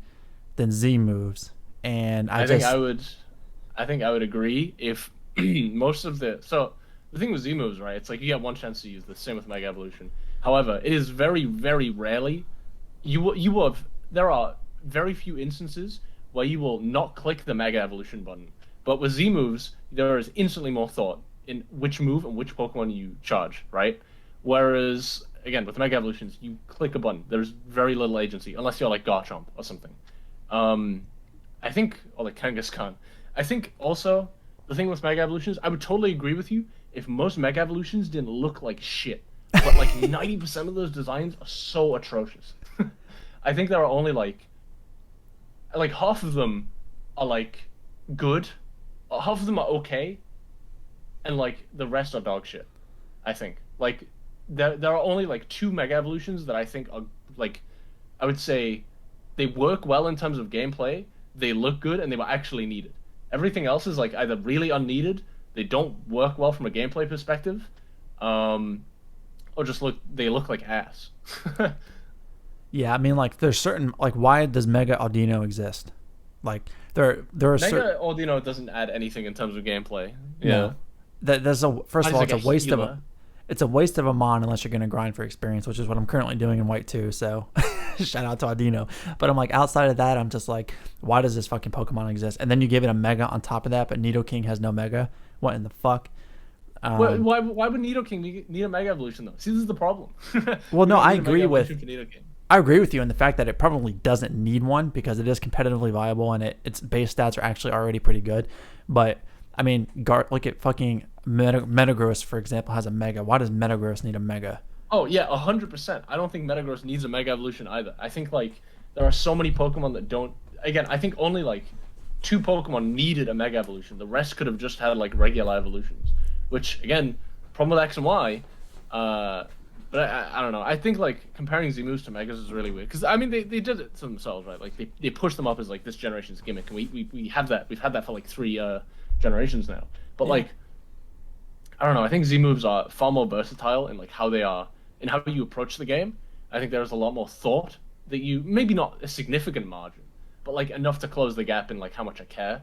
Z moves. And I think
I would agree if most of the thing with Z moves, right? It's like you get one chance to use the same with Mega Evolution. However, it is very, very rarely there are very few instances where you will not click the Mega Evolution button. But with Z moves, there is instantly more thought in which move and which Pokemon you charge, right? Whereas, again, with Mega Evolutions, you click a button. There's very little agency, unless you're like Garchomp or something. I think, or like Kangaskhan. I think also, the thing with Mega Evolutions, I would totally agree with you if most Mega Evolutions didn't look like shit. But like 90% of those designs are so atrocious. I think there are only like half of them are like good, half of them are okay, and like the rest are dog shit. I think like there are only like 2 Mega Evolutions that I think are like, I would say they work well in terms of gameplay, they look good, and they were actually needed. Everything else is like either really unneeded, they don't work well from a gameplay perspective, or just they look like ass.
Yeah, I mean, like, there's certain, like, why does Mega Audino exist? Like, there are
Mega Audino doesn't add anything in terms of gameplay. Yeah.
No. First of all, it's a waste of a mon unless you're gonna grind for experience, which is what I'm currently doing in White 2. So shout out to Audino. But I'm like, outside of that, I'm just like, why does this fucking Pokemon exist? And then you give it a Mega on top of that, but Nidoking has no Mega. What in the fuck?
Why would Nidoking need a Mega Evolution though? See, this is the problem.
Well,
You
no,
don't
I
need a Mega
agree with
Evolution for Nidoking.
I agree with you in the fact that it probably doesn't need one because it is competitively viable and its base stats are actually already pretty good. But I mean, look at fucking Metagross, for example, has a Mega. Why does Metagross need a Mega?
Oh yeah, 100%. I don't think Metagross needs a Mega Evolution either. I think like there are so many Pokemon that don't. Again, I think only like two Pokemon needed a Mega Evolution. The rest could have just had like regular evolutions. Which again, problem with X and Y. But I don't know. I think like comparing Z moves to Megas is really weird because I mean they did it to themselves, right? Like they pushed them up as like this generation's gimmick, and we have that. We've had that for like three generations now. But
Yeah.
like I don't know. I think Z moves are far more versatile in like how they are in how you approach the game. I think there's a lot more thought that you maybe not a significant margin, but like enough to close the gap in like how much I care.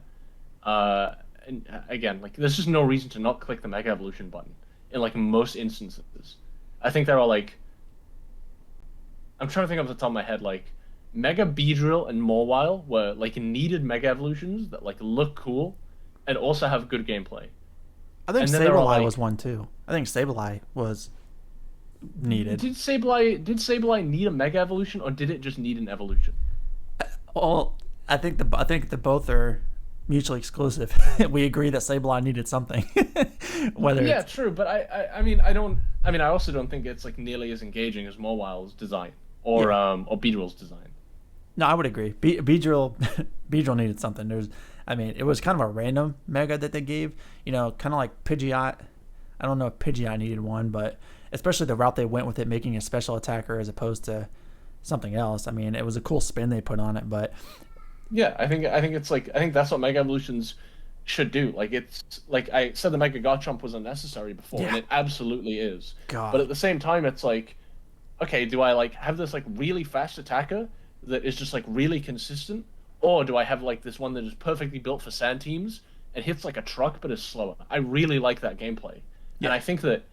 And again, like there's just no reason to not click the Mega Evolution button in like most instances. I think there are like I'm trying to think off the top of my head like Mega Beedrill and Mawile were like needed Mega Evolutions that like look cool and also have good gameplay.
I think
And then there are
Sableye
like
was one too. I think Sableye was needed.
did Sableye need a Mega Evolution or did it just need an evolution?
Well, I think the both are mutually exclusive. We agree that Sableye needed something. Whether
Yeah,
it's
true, but I also don't think it's like nearly as engaging as Mowile's design
yeah.
or Beedrill's design.
No, I would agree. Beedrill Beedrill needed something. I mean, it was kind of a random mega that they gave. Kind of like Pidgeot. I don't know if Pidgeot needed one, but especially the route they went with it, making a special attacker as opposed to something else. I mean, it was a cool spin they put on it, but
Yeah, I think that's what Mega Evolutions should do. Like it's like I said the Mega Garchomp was unnecessary before, and
yeah,
it absolutely is. But
God,
at the same time, it's like, okay, do I like have this like really fast attacker that is just like really consistent, or do I have like this one that is perfectly built for sand teams and hits like a truck but is slower? I really like that gameplay, and
yeah,
I think that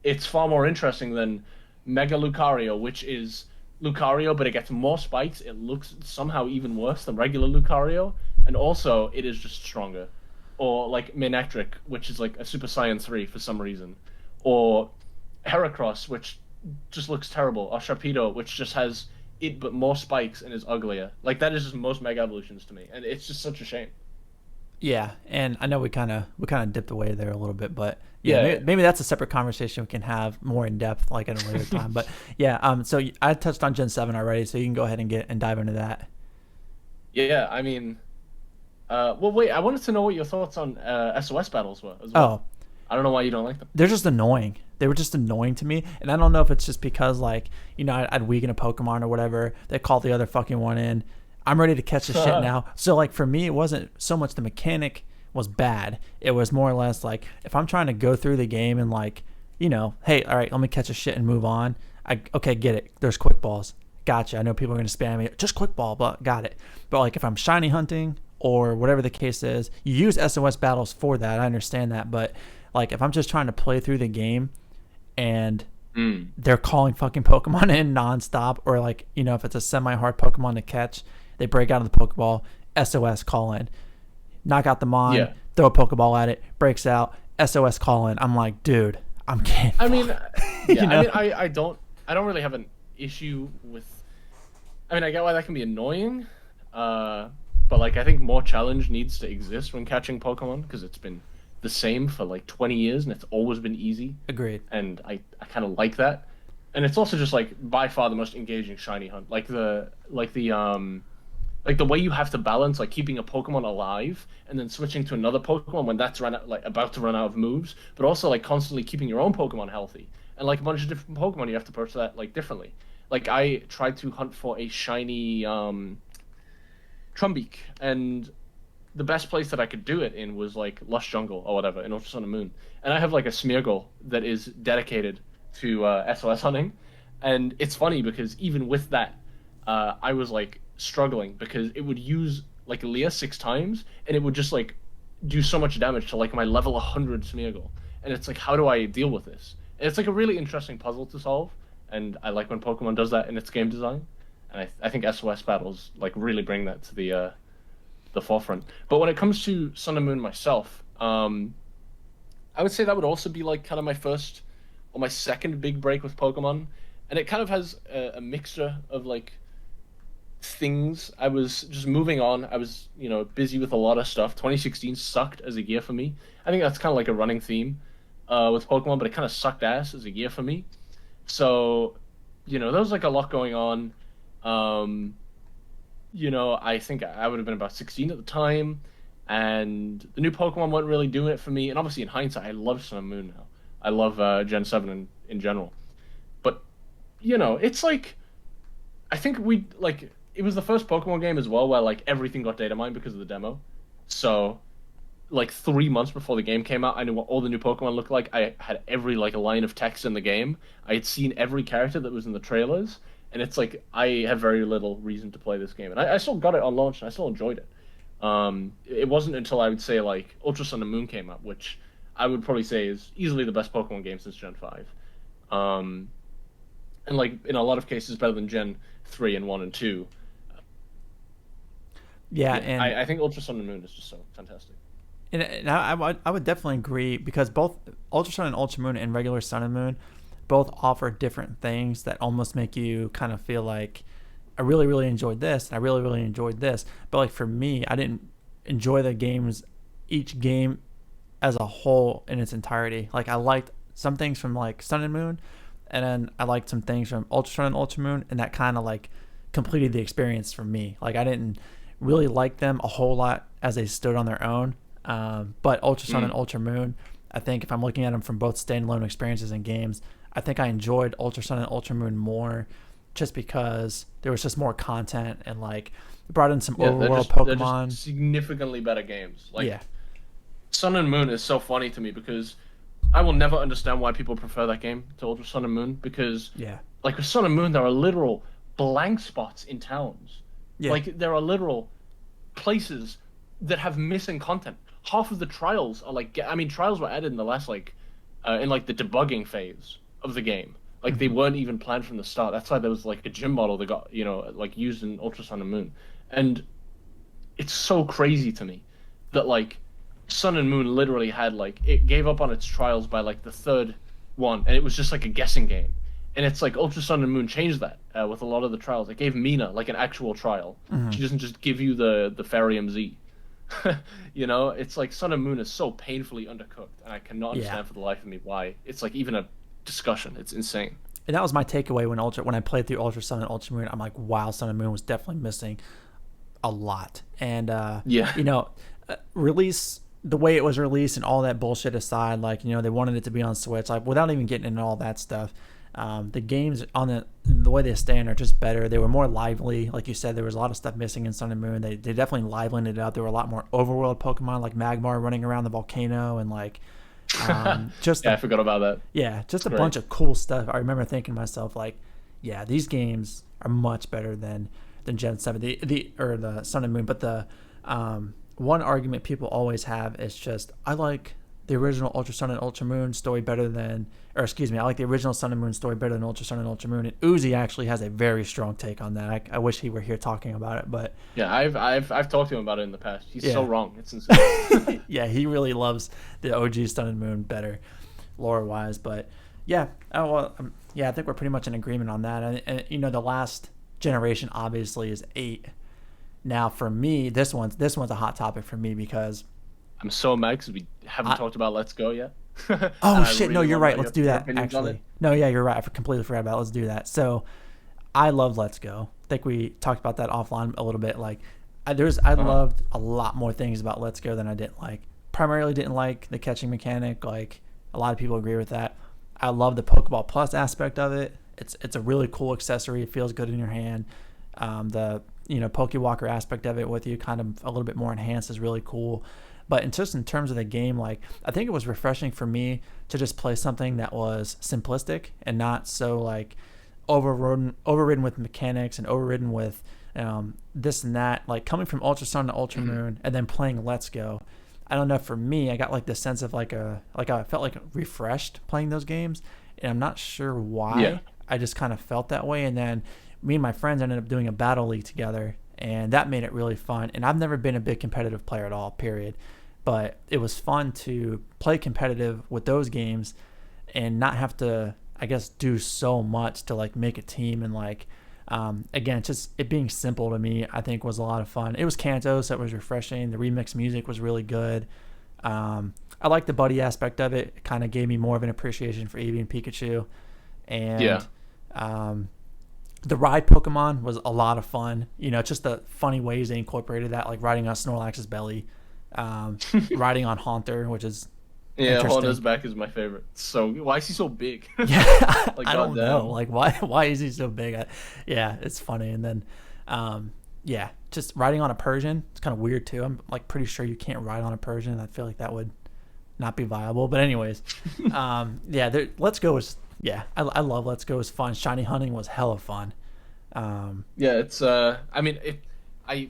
it's far more interesting than Mega Lucario, which is Lucario, but it gets more spikes. It looks somehow even worse than regular Lucario, and also it is just stronger. Or like Manectric, which is like a Super Saiyan 3 for some reason. Or Heracross, which just looks terrible. Or Sharpedo, which just has it but more spikes and is uglier. Like that is just most Mega Evolutions to me, and it's just such a shame.
yeah. And I know we kind of dipped away there a little bit, but yeah,
Yeah.
maybe that's a separate conversation we can have more in depth, like at a later time. But yeah, so I touched on Gen 7 already, so you can go ahead and dive into that.
Yeah, I mean, well, wait, I wanted to know what your thoughts on SOS battles were as well.
Oh,
I don't know why you don't like them.
they're just annoying. They were just annoying to me, and I don't know if it's just because like I'd weaken a Pokemon or whatever. They called the other fucking one in. I'm ready to catch the shit now. So like for me, it wasn't so much the mechanic was bad. It was more or less like if I'm trying to go through the game and like hey, all right, let me catch a shit and move on. Okay, get it. There's quick balls. Gotcha. I know people are gonna spam me. Just quick ball, but got it. But like if I'm shiny hunting or whatever the case is, you use SOS battles for that. I understand that, but like if I'm just trying to play through the game and
Mm.
they're calling fucking Pokemon in nonstop, or like if it's a semi-hard Pokemon to catch, they break out of the Pokeball, SOS call in, knock out the Mon,
Yeah.
throw a Pokeball at it, breaks out, SOS call in. I'm like, dude, I'm getting
I mean,
you
yeah, I
know.
mean, I don't really have an issue with. I mean, I get why that can be annoying, but like I think more challenge needs to exist when catching Pokemon because it's been the same for like 20 years and it's always been easy,
Agreed.
and I kind of like that, and it's also just like by far the most engaging shiny hunt. Like the way you have to balance like keeping a Pokemon alive and then switching to another Pokemon when that's run out, like about to run out of moves, but also like constantly keeping your own Pokemon healthy and like a bunch of different Pokemon you have to approach that like differently. Like I tried to hunt for a shiny Trumbeak, and the best place that I could do it in was like Lush Jungle or whatever in Ultra Sun and Moon. And I have like a Smeargle that is dedicated to SOS hunting, and it's funny because even with that, I was like struggling because it would use like Leah 6 times and it would just like do so much damage to like my level 100 Smeargle. And it's like, how do I deal with this? And it's like a really interesting puzzle to solve, and I like when Pokemon does that in its game design. And I think SOS battles like really bring that to the forefront. But when it comes to Sun and Moon myself, I I would say that would also be like kind of my first or my second big break with Pokemon, and it kind of has a mixture of like things. I was just moving on. I was, busy with a lot of stuff. 2016 sucked as a year for me. I think that's kind of like a running theme with Pokemon, but it kind of sucked ass as a year for me. So, there was like a lot going on. Um, I think I would have been about 16 at the time, and the new Pokemon weren't really doing it for me. And obviously, in hindsight, I love Sun and Moon now. I love Gen 7 in general. But, it's like, I think it was the first Pokemon game as well where like everything got data mined because of the demo. So, like 3 months before the game came out, I knew what all the new Pokemon looked like. I had every like line of text in the game. I had seen every character that was in the trailers, and it's like I have very little reason to play this game, and I still got it on launch, and I still enjoyed it. It wasn't until I would say like Ultra Sun and Moon came out, which I would probably say is easily the best Pokemon game since Gen 5. And like in a lot of cases better than Gen 3 and 1 and 2.
Yeah,
Yeah,
and
I think Ultra Sun and Moon is just so fantastic.
I would definitely agree because both Ultra Sun and Ultra Moon and regular Sun and Moon both offer different things that almost make you kind of feel like I really really enjoyed this and I really really enjoyed this. But like for me, I didn't enjoy the games each game as a whole in its entirety. Like I liked some things from like Sun and Moon, and then I liked some things from Ultra Sun and Ultra Moon, and that kind of like completed the experience for me. Like I didn't really like them a whole lot as they stood on their own. But Ultra Sun and Ultra Moon, I think if I'm looking at them from both standalone experiences and games, I think I enjoyed Ultra Sun and Ultra Moon more just because there was just more content and like it brought in some overworld
They're
Pokemon.
just significally better games. Like
Yeah.
Sun and Moon is so funny to me because I will never understand why people prefer that game to Ultra Sun and Moon because
Yeah.
like with Sun and Moon there are literal blank spots in towns.
Yeah.
Like there are literal places that have missing content. Half of the trials are like trials were added in the last like in like the debugging phase of the game. Like they weren't even planned from the start. That's why there was like a gym model that got like used in Ultra Sun and Moon, and it's so crazy to me that like Sun and Moon literally had like it gave up on its trials by like the third one, and it was just like a guessing game. And it's like Ultra Sun and Moon changed that with a lot of the trials. It gave Mina like an actual trial. She doesn't just give you the Farium Z. It's like Sun and Moon is so painfully undercooked, and I cannot understand for the life of me why it's like even a discussion. It's insane.
And that was my takeaway when I played through Ultra Sun and Ultra Moon. I'm like, wow, Sun and Moon was definitely missing a lot. And release the way it was released and all that bullshit aside, like they wanted it to be on Switch, like without even getting into all that stuff. The games on the way they stand are just better. They were more lively, like you said. There was a lot of stuff missing in Sun and Moon. They definitely livened it up. There were a lot more overworld Pokemon, like Magmar running around the volcano, and like just
I forgot about that.
Yeah, just a bunch of cool stuff. I remember thinking to myself, like, yeah, these games are much better than Gen 7, the Sun and Moon. But the one argument people always have is just I like the original Ultra Sun and Ultra Moon story better than, I like the original Sun and Moon story better than Ultra Sun and Ultra Moon. And Uzi actually has a very strong take on that. I wish he were here talking about it, but
yeah, I've talked to him about it in the past. He's so wrong. It's insane.
Yeah, he really loves the OG Sun and Moon better, lore wise. But yeah, I think we're pretty much in agreement on that. And the last generation obviously is 8. Now for me, this one's a hot topic for me because
I'm so mad because we haven't talked about Let's Go yet.
Oh shit! Really, no, you're right. Let's do that. Actually, no, yeah, you're right. I completely forgot about it. Let's do that. So, I love Let's Go. I think we talked about that offline a little bit. Like, I loved a lot more things about Let's Go than I didn't like. Primarily, didn't like the catching mechanic. Like, a lot of people agree with that. I love the Pokeball Plus aspect of it. It's a really cool accessory. It feels good in your hand. The Pokewalker aspect of it with you, kind of a little bit more enhanced, is really cool. But in terms of the game, like I think it was refreshing for me to just play something that was simplistic and not so like overridden with mechanics and overridden with this and that. Like coming from Ultra Sun to Ultra Moon and then playing Let's Go, I don't know. For me, I got like this sense of I felt like refreshed playing those games, and I'm not sure why. Yeah. I just kind of felt that way, and then me and my friends ended up doing a battle league together, and that made it really fun. And I've never been a big competitive player at all, period. but it was fun to play competitive with those games and not have to, I guess, do so much to like make a team. And like again, just it being simple to me, I think was a lot of fun. It was Kanto, so it was refreshing. The remix music was really good. I like the buddy aspect of it. It kind of gave me more of an appreciation for Eevee and Pikachu. And
Yeah.
the ride Pokemon was a lot of fun. You know, just the funny ways they incorporated that, like riding on Snorlax's belly, riding on Haunter, which is
Yeah,
interesting.
Honda's back is my favorite. So why is he so big?
Yeah,
Like
I don't
goddamn.
know. Like, why is he so big? Yeah, it's funny. And then, yeah, just riding on a Persian. It's kind of weird too. I'm like pretty sure you can't ride on a Persian. I feel like that would not be viable. But anyways, yeah, Let's Go was yeah. I love Let's Go. It was fun. Shiny hunting was hella fun.
Yeah, it's I mean it I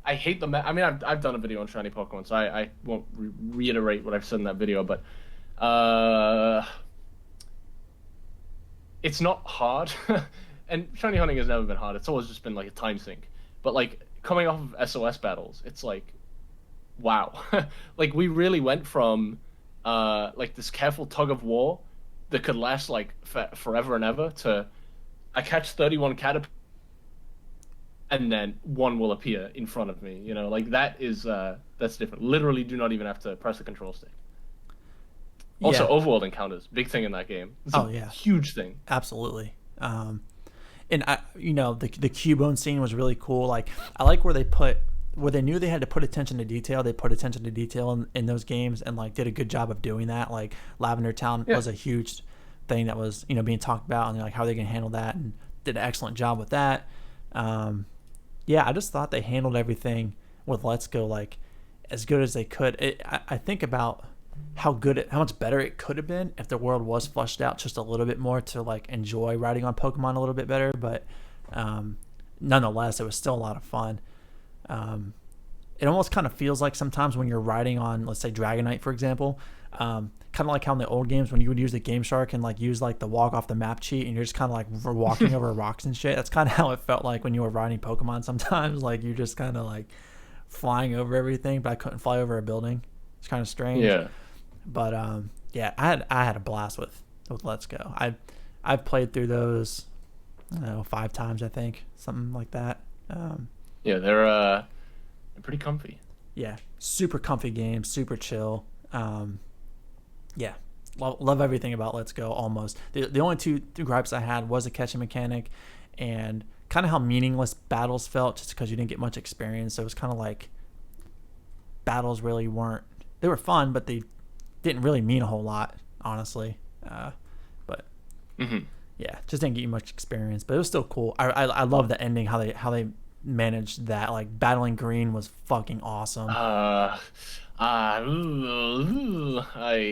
I hate the I mean I've done a video on shiny Pokemon, so I won't reiterate what I've said in that video, but uh it's not hard. And shiny hunting has never been hard. It's always just been like a time sink. But like coming off of SOS battles, it's like wow. Like we really went from like this careful tug of war that could last like forever and ever to I catch 31 caterpillars and then one will appear in front of me. You know, like that is that's different. Literally, do not even have to press the control stick. Also,
Yeah.
overworld encounters, big thing in that game. It's
Oh
a
yeah.
huge thing.
Absolutely. And you know, the Cubone scene was really cool. Like, I like where they put where they knew they had to put attention to detail. They put attention to detail in those games and like did a good job of doing that. Like Lavender Town
Yeah,
was a huge thing that was being talked about and like how they can handle that and did an excellent job with that. Um, yeah, I just thought they handled everything with Let's Go like as good as they could. I think about how much better it could have been if the world was fleshed out just a little bit more to like enjoy riding on Pokemon a little bit better. But nonetheless, it was still a lot of fun. Um, it almost kind of feels like sometimes when you're riding on, let's say Dragonite, for example, kind of like how in the old games when you would use the Game Shark and like use like the walk off the map cheat and you're just kind of like walking over rocks and shit. That's kind of how it felt like when you were riding Pokemon sometimes. Like you're just kind of like flying over everything, but I couldn't fly over a building. It's kind of strange.
yeah,
But yeah, I had a blast with Let's Go. I've played through those, I don't know, 5 times I think, something like that.
yeah. They're pretty comfy.
Yeah, super comfy game, super chill. Yeah, love everything about Let's Go. Almost the only two gripes I had was the catching mechanic, and kind of how meaningless battles felt, just because you didn't get much experience. So it was kind of like battles really weren't. They were fun, but they didn't really mean a whole lot, honestly. But
Hmm.
yeah, just didn't get you much experience. But it was still cool. I love the ending, how they managed that. Like battling Green was fucking awesome.
I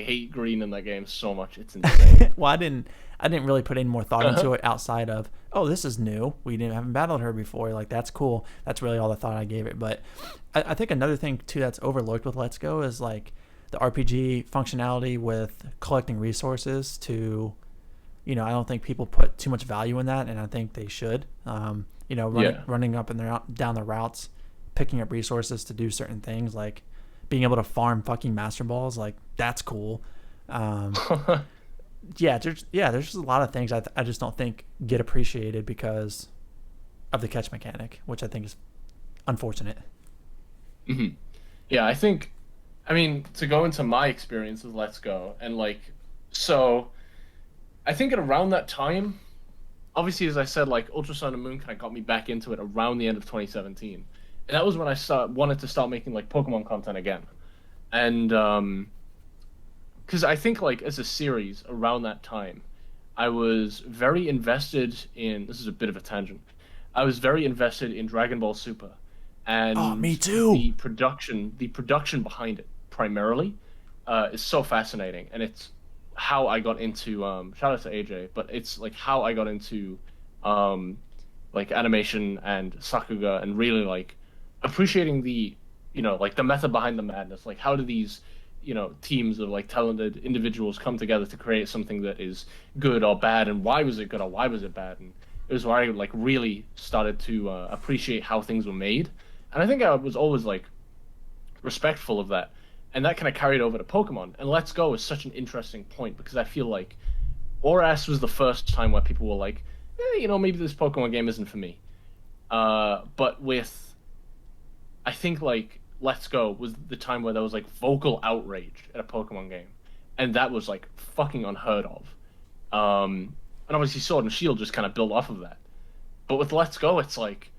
hate green in that game so much. It's insane.
Well, I didn't really put any more thought into it outside of, oh, this is new. Haven't battled her before. Like that's cool. That's really all the thought I gave it. But I think another thing too that's overlooked with Let's Go is like the RPG functionality with collecting resources to, I don't think people put too much value in that, and I think they should.
Yeah.
Running up and down the routes, picking up resources to do certain things, like being able to farm fucking Master Balls, like that's cool. Um, there's just a lot of things I just don't think get appreciated because of the catch mechanic, which I think is unfortunate.
Hmm. Yeah, I mean, to go into my experience with Let's Go, and like, so I think at around that time, obviously, as I said, like Ultra Sun and Moon kind of got me back into it around the end of 2017, and that was when wanted to start making like Pokemon content again, and because I think like as a series around that time, I was very invested in. This is a bit of a tangent. I was very invested in Dragon Ball Super,
Oh,
and
me too.
the production behind it primarily is so fascinating, and it's how I got into shout out to AJ, but it's like how I got into um like animation and Sakuga and really like appreciating the like the method behind the madness. Like how do these teams of like talented individuals come together to create something that is good or bad, and why was it good or why was it bad? And it was where I like really started to appreciate how things were made, and I think I was always like respectful of that. and that kind of carried over to Pokemon. And Let's Go is such an interesting point because I feel like ORAS was the first time where people were like, maybe this Pokemon game isn't for me. But with, I think like Let's Go was the time where there was like vocal outrage at a Pokemon game, and that was like fucking unheard of. And obviously Sword and Shield just kind of built off of that. But with Let's Go, it's like,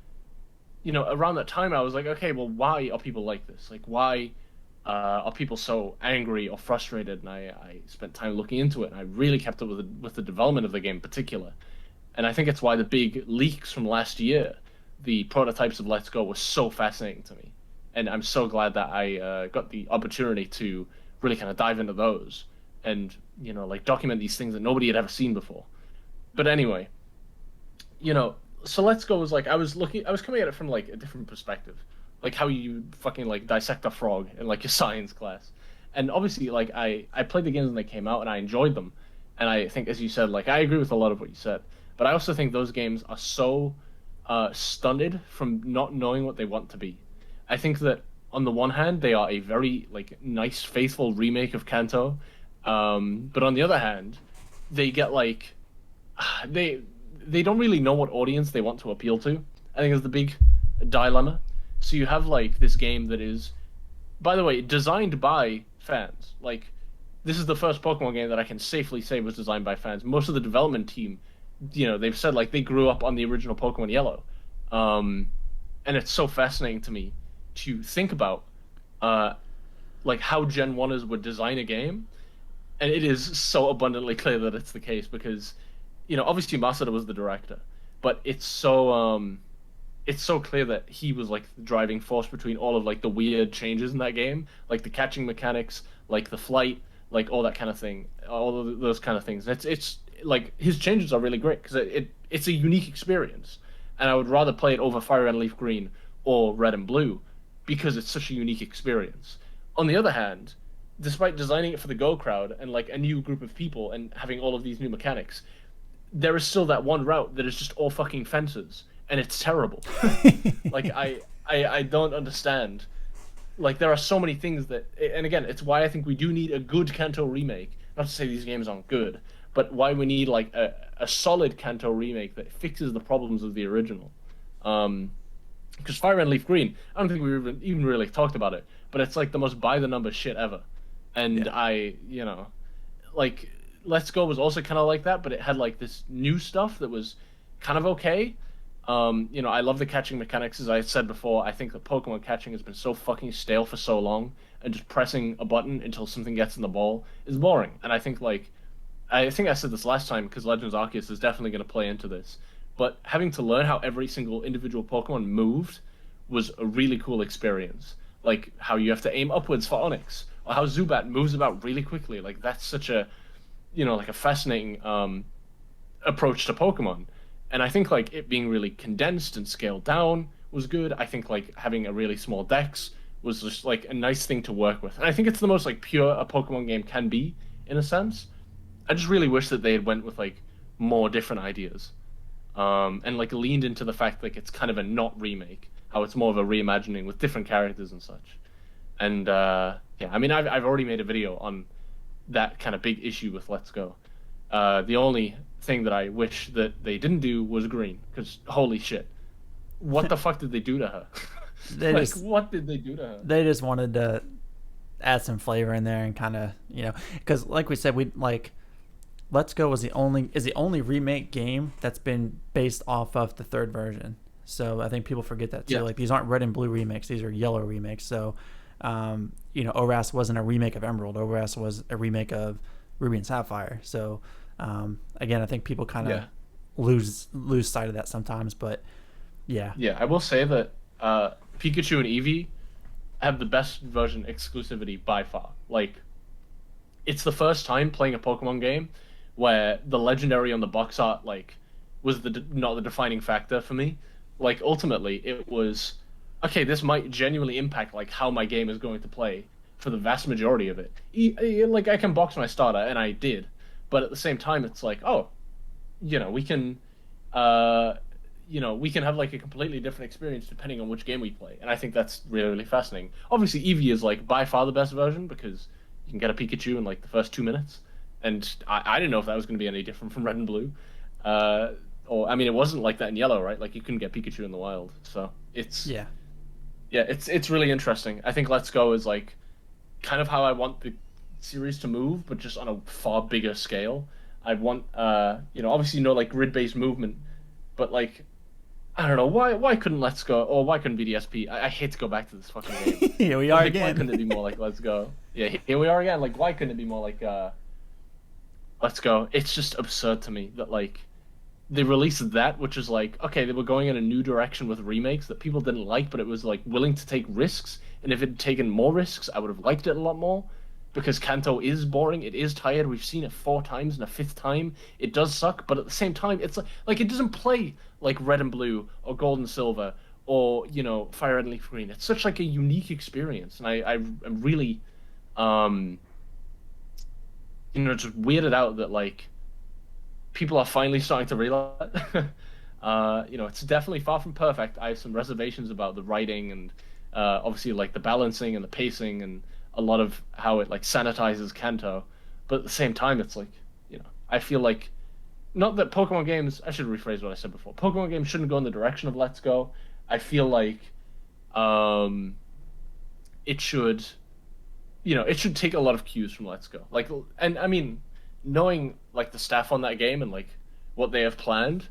around that time I was like, okay, well, why are people like this? Like, why are people so angry or frustrated? And I spent time looking into it, and I really kept up with the development of the game in particular. And I think it's why the big leaks from last year, the prototypes of Let's Go, were so fascinating to me. And I'm so glad that I got the opportunity to really kind of dive into those and, like document these things that nobody had ever seen before. But anyway, so Let's Go was like, I was coming at it from like a different perspective, like how you fucking like dissect a frog in like your science class. And obviously, like I played the games when they came out and I enjoyed them. And I think, as you said, like I agree with a lot of what you said. But I also think those games are so stunted from not knowing what they want to be. I think that on the one hand, they are a very like nice, faithful remake of Kanto, but on the other hand, they get like they don't really know what audience they want to appeal to. I think is the big dilemma. So you have like this game that is, by the way, designed by fans. Like this is the first Pokemon game that I can safely say was designed by fans. Most of the development team, they've said like they grew up on the original Pokemon Yellow, and it's so fascinating to me to think about, like how Gen 1ers would design a game, and it is so abundantly clear that it's the case because, obviously Masuda was the director, but it's so clear that he was like the driving force between all of like the weird changes in that game, like the catching mechanics, like the flight, like all that kind of thing, all of those kind of things. It's like his changes are really great because it's a unique experience, and I would rather play it over Fire and Leaf Green or Red and Blue because it's such a unique experience. On the other hand, despite designing it for the Go crowd and like a new group of people and having all of these new mechanics, there is still that one route that is just all fucking fences, and it's terrible. Like I don't understand. Like there are so many things that, and again, it's why I think we do need a good Kanto remake. Not to say these games aren't good, but why we need like a solid Kanto remake that fixes the problems of the original. Because Fire and Leaf Green, I don't think we even really talked about it, but it's like the most by the numbers shit ever. And yeah. Like Let's Go was also kind of like that, but it had like this new stuff that was kind of okay. I love the catching mechanics, as I said before. I think that Pokemon catching has been so fucking stale for so long, and just pressing a button until something gets in the ball is boring. And I think I said this last time because Legends Arceus is definitely going to play into this. But having to learn how every single individual Pokemon moved was a really cool experience. Like how you have to aim upwards for Onix, or how Zubat moves about really quickly. Like that's such a, like a fascinating approach to Pokemon. And I think like it being really condensed and scaled down was good. I think like having a really small dex was just like a nice thing to work with. And I think it's the most like pure a Pokemon game can be in a sense. I just really wish that they had went with like more different ideas. And like leaned into the fact like it's kind of a not remake, how it's more of a reimagining with different characters and such. And I mean I've already made a video on that kind of big issue with Let's Go. The only thing that I wish that they didn't do was Green, because holy shit, what the fuck did they do to her? What did they do to her?
They just wanted to add some flavor in there and kind of because like we said, we like Let's Go is the only remake game that's been based off of the third version. So I think people forget that too. Yeah. Like these aren't Red and Blue remakes; these are Yellow remakes. So ORAS wasn't a remake of Emerald. ORAS was a remake of Ruby and Sapphire. So again, I think people kind of lose sight of that sometimes. But yeah,
I will say that Pikachu and Eevee have the best version exclusivity by far. Like, it's the first time playing a Pokemon game where the legendary on the box art like was not the defining factor for me. Like ultimately, it was okay. This might genuinely impact like how my game is going to play for the vast majority of it. Like I can box my starter, and I did, but at the same time, it's like we can, we can have like a completely different experience depending on which game we play, and I think that's really, really fascinating. Obviously, Eevee is like by far the best version because you can get a Pikachu in like the first 2 minutes, and I didn't know if that was going to be any different from Red and Blue, or I mean, it wasn't like that in Yellow, right? Like you couldn't get Pikachu in the wild, so
Yeah.
It's really interesting. I think Let's Go is like kind of how I want the series to move, but just on a far bigger scale. I want, obviously like grid-based movement, but like, I don't know why couldn't Let's Go or why couldn't BDSP? I hate to go back to this fucking game.
Here we are
Like,
again.
Why couldn't it be more like Let's Go? Yeah, here we are again. Like, why couldn't it be more like Let's Go? It's just absurd to me that like they released that, which is like, okay, they were going in a new direction with remakes that people didn't like, but it was like willing to take risks. And if it had taken more risks, I would have liked it a lot more. Because Kanto is boring, it is tired. We've seen it 4 times, and a 5th time it does suck. But at the same time, it's like it doesn't play like Red and Blue or Gold and Silver or Fire Red and Leaf Green. It's such like a unique experience, and I'm really, just weirded out that like people are finally starting to realize. It's definitely far from perfect. I have some reservations about the writing and obviously like the balancing and the pacing and a lot of how it like sanitizes Kanto, but at the same time, it's like I feel like not that Pokemon games. I should rephrase what I said before. Pokemon games shouldn't go in the direction of Let's Go. I feel like it should, it should take a lot of cues from Let's Go. Like, and I mean, knowing like the staff on that game and like what they have planned,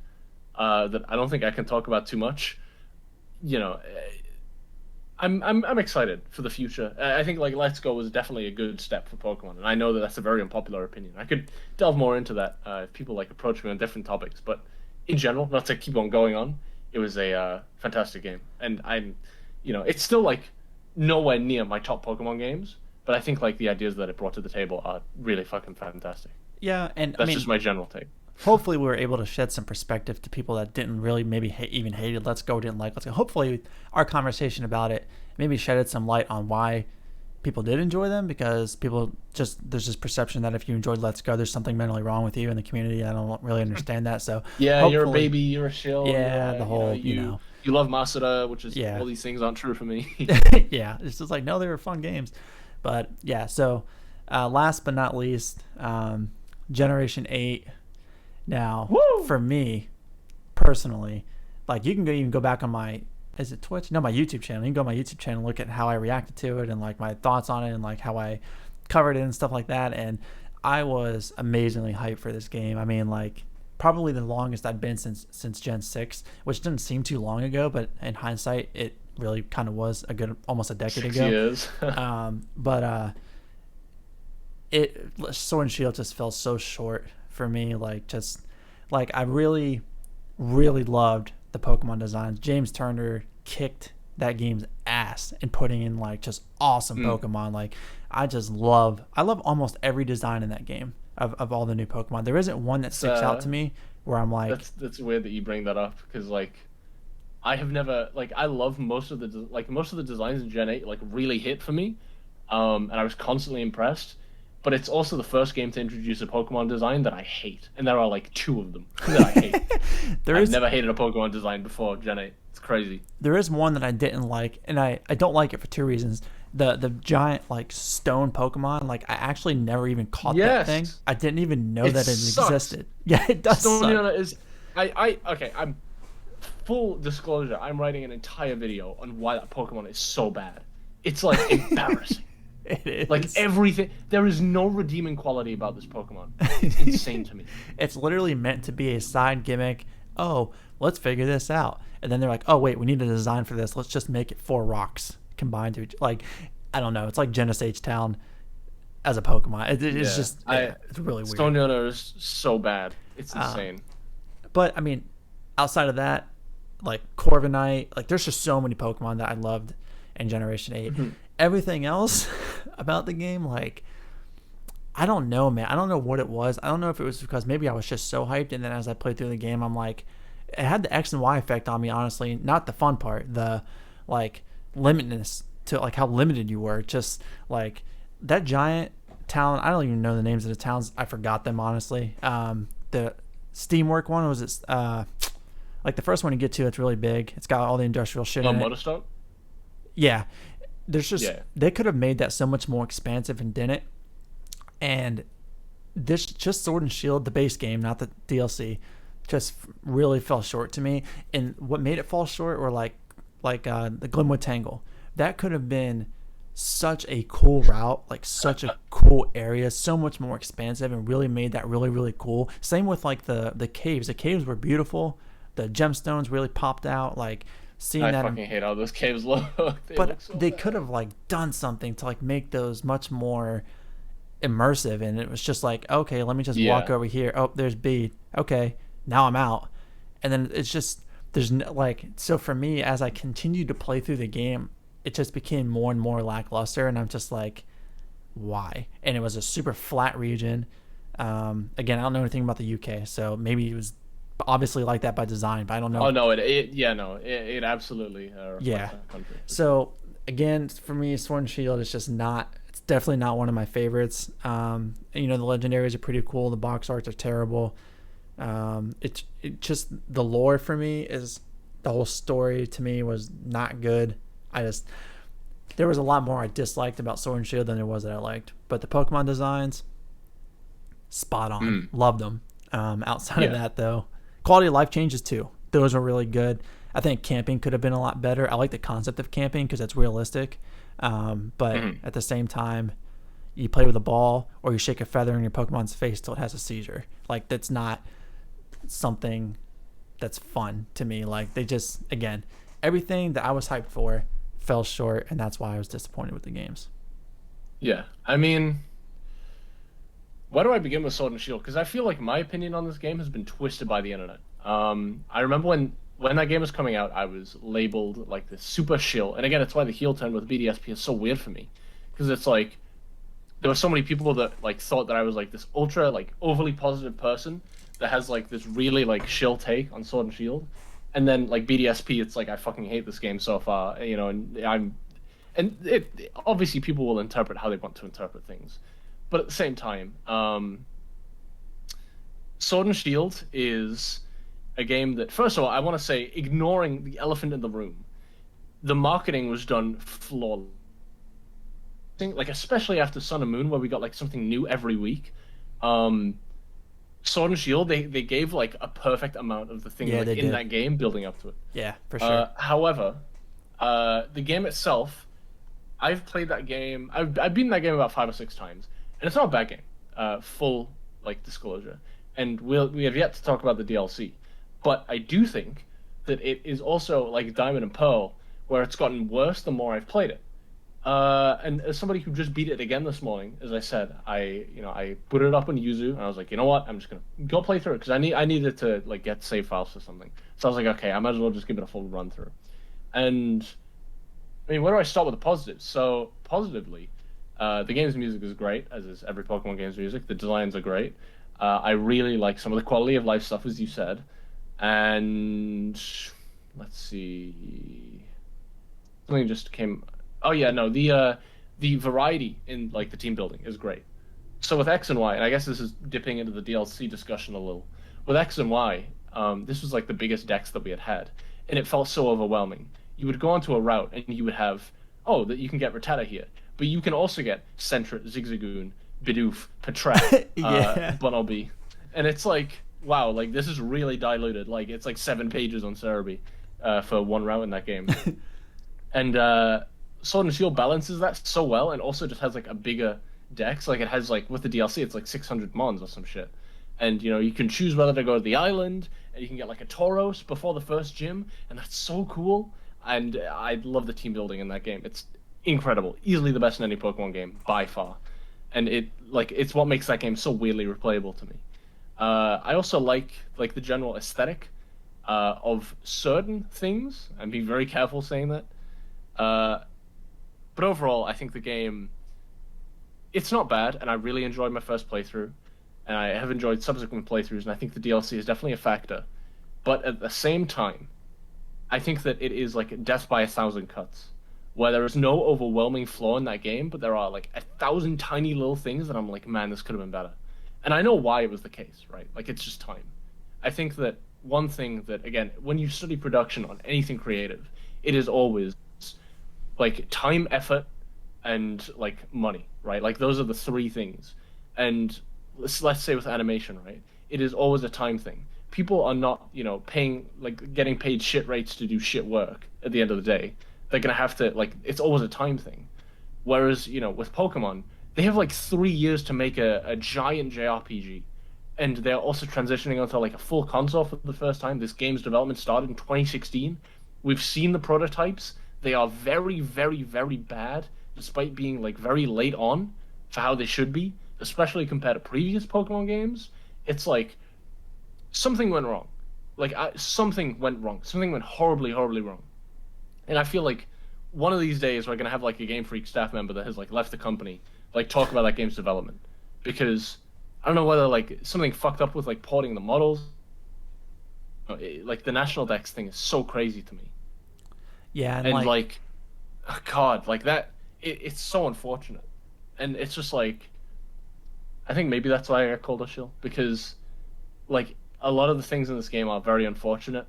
that I don't think I can talk about too much. I'm excited for the future. I think like Let's Go was definitely a good step for Pokemon, and I know that that's a very unpopular opinion. I could delve more into that if people like approach me on different topics, but in general, not to keep on going on, it was a fantastic game, and it's still like nowhere near my top Pokemon games, but I think like the ideas that it brought to the table are really fucking fantastic.
Yeah, and
That's just my general take.
Hopefully we were able to shed some perspective to people that didn't really maybe even hated Let's Go, didn't like Let's Go. Hopefully our conversation about it maybe shedded some light on why people did enjoy them, because there's this perception that if you enjoyed Let's Go, there's something mentally wrong with you in the community. I don't really understand that. So
yeah, you're a baby, you're a shill.
Yeah, the whole
you love Masada, which is all these things aren't true for me.
Yeah, it's just like, no, they were fun games. But yeah, so last but not least, Generation 8. Now,
Woo!
For me, personally, like you can even go back on my Twitch? No, my YouTube channel. You can go on my YouTube channel and look at how I reacted to it and like my thoughts on it and like how I covered it and stuff like that. And I was amazingly hyped for this game. I mean, like probably the longest I've been since Gen 6, which didn't seem too long ago, but in hindsight, it really kind of was almost a decade
6
ago.
years.
Sword and Shield just fell so short for me. Like I really, really loved the Pokemon designs. James Turner kicked that game's ass in putting in like just awesome Pokemon. Like I love almost every design in that game of all the new Pokemon. There isn't one that sticks out to me where I'm like,
that's weird that you bring that up, because like I have never, like, I love most of the designs in Gen 8 like really hit for me, and I was constantly impressed. But it's also the first game to introduce a Pokemon design that I hate, and there are like 2 of them that I hate. I've never hated a Pokemon design before Gen 8. It's crazy.
There is one that I didn't like, and I don't like it for 2 reasons. The giant like stone Pokemon, like I actually never even caught that thing. I didn't even know that it existed. Yeah, it does.
Okay, I'm full disclosure. I'm writing an entire video on why that Pokemon is so bad. It's like embarrassing.
It is.
Like everything, there is no redeeming quality about this Pokemon. It's insane to me.
It's literally meant to be a side gimmick. Oh, let's figure this out. And then they're like, oh wait, we need a design for this. Let's just make it 4 rocks combined to each. Like, I don't know. It's like Genesect H-Town as a Pokemon. It's just, it's really weird.
Stone Yono is so bad. It's insane.
But I mean, outside of that, like Corviknight, like there's just so many Pokemon that I loved in Generation 8. Mm-hmm. Everything else about the game, like, I don't know, man. I don't know what it was. I don't know if it was because maybe I was just so hyped, and then as I played through the game, I'm like, it had the X and Y effect on me, honestly. Not the fun part, the, like, limitedness to, like, how limited you were. Just, like, that giant town, I don't even know the names of the towns. I forgot them, honestly. The Steamwork one, was it, Like the first one you get to, it's really big. It's got all the industrial shit
Oh,
in it.
Motorstock?
Yeah, there's just
Yeah.
they could have made that so much more expansive and didn't. And this just Sword and Shield, the base game, not the DLC, just really fell short to me. And what made it fall short were the Glenwood Tangle. That could have been such a cool route, like such a cool area, so much more expansive, and really made that really really cool. Same with like the caves. The caves were beautiful. The gemstones really popped out. Like seeing
I
that,
fucking hate how those caves look. They
but
look so
they
bad.
could have like done something to like make those much more immersive. And it was just like, okay, let me just walk
Yeah.
over here. Oh, there's B. Okay, now I'm out. And then it's just there's no, like, so for me as I continued to play through the game, it just became more and more lackluster, and I'm just like, why? And it was a super flat region. Again, I don't know anything about the UK, so maybe it was obviously like that by design, but I don't know.
Oh no, it yeah, no, it absolutely reflects
Yeah.
that country.
So again, for me, Sword and Shield is just not. It's definitely not one of my favorites. The legendaries are pretty cool. The box arts are terrible. It just the lore for me is the whole story to me was not good. I just there was a lot more I disliked about Sword and Shield than there was that I liked. But the Pokemon designs, spot on. Loved them. Outside of
Yeah.
that, though, quality of life changes too. Those are really good. I think camping could have been a lot better. I like the concept of camping because it's realistic. But at the same time, you play with a ball or you shake a feather in your Pokemon's face till it has a seizure. Like that's not something that's fun to me. Like they just, again, everything that I was hyped for fell short, and that's why I was disappointed with the games.
Yeah. I mean, where do I begin with Sword and Shield? Because I feel like my opinion on this game has been twisted by the internet. I remember when that game was coming out, I was labeled like the super shill, and again, it's why the heel turn with BDSP is so weird for me, because it's like there were so many people that like thought that I was like this ultra like overly positive person that has like this really like shill take on Sword and Shield, and then like BDSP, it's like I fucking hate this game so far, and it obviously people will interpret how they want to interpret things, but at the same time, Sword and Shield is a game that, first of all, I want to say, ignoring the elephant in the room, the marketing was done flawless. Like, especially after Sun and Moon, where we got like something new every week. Sword and Shield, they gave like a perfect amount of the things
Yeah,
like,
they
in
did.
that game building up to it.
Yeah, for sure.
However, the game itself, I've played that game. I've beaten that game about 5 or 6 times, and it's not a bad game. Full like disclosure, and we have yet to talk about the DLC, but I do think that it is also like Diamond and Pearl, where it's gotten worse the more I've played it. And as somebody who just beat it again this morning, as I said, I put it up on Yuzu, and I was like, you know what, I'm just gonna go play through it because I needed to like get save files for something. So I was like, okay, I might as well just give it a full run through. And I mean, where do I start with the positives? So positively, the game's music is great, as is every Pokemon game's music. The designs are great. I really like some of the quality of life stuff, as you said. And let's see, something just came. Oh yeah, no, the variety in like the team building is great. So with X and Y, and I guess this is dipping into the DLC discussion a little. With X and Y, this was like the biggest decks that we had had, and it felt so overwhelming. You would go onto a route and you would have, oh, that you can get Rattata here, but you can also get Sentret, Zigzagoon, Bidoof, Patrat,
Yeah.
Bunnelby, and it's like, wow, like this is really diluted. Like it's like 7 pages on Cerebi for one route in that game, and Sword and Shield balances that so well, and also just has like a bigger dex. Like it has like with the DLC, it's like 600 mons or some shit, and you can choose whether to go to the island, and you can get like a Tauros before the first gym, and that's so cool. And I love the team building in that game. It's incredible, easily the best in any Pokemon game by far, and it's what makes that game so weirdly replayable to me. I also like the general aesthetic of certain things. I'm being very careful saying that. But overall, I think the game, it's not bad, and I really enjoyed my first playthrough, and I have enjoyed subsequent playthroughs, and I think the DLC is definitely a factor. But at the same time, I think that it is like death by 1,000 cuts, where there is no overwhelming flaw in that game, but there are like 1,000 tiny little things that I'm like, man, this could have been better. And I know why it was the case, right? Like, it's just time. I think that one thing that, again, when you study production on anything creative, it is always like time, effort, and like money, right? Like those are the three things. And let's say with animation, right? It is always a time thing. People are not, paying like getting paid shit rates to do shit work at the end of the day. They're gonna have to like it's always a time thing. Whereas, with Pokemon, they have like 3 years to make a giant JRPG. And they're also transitioning onto like a full console for the first time. This game's development started in 2016. We've seen the prototypes. They are very, very, very bad, despite being like very late on for how they should be, especially compared to previous Pokemon games. It's like something went wrong. Something went wrong. Something went horribly, horribly wrong. And I feel like one of these days we're gonna have like a Game Freak staff member that has like left the company, like talk about that game's development, because I don't know whether like something fucked up with like porting the models. Like the National Dex thing is so crazy to me,
Yeah, and
and
like
like, oh God, like that, it's so unfortunate, and it's just like I think maybe that's why I got called a shill because like a lot of the things in this game are very unfortunate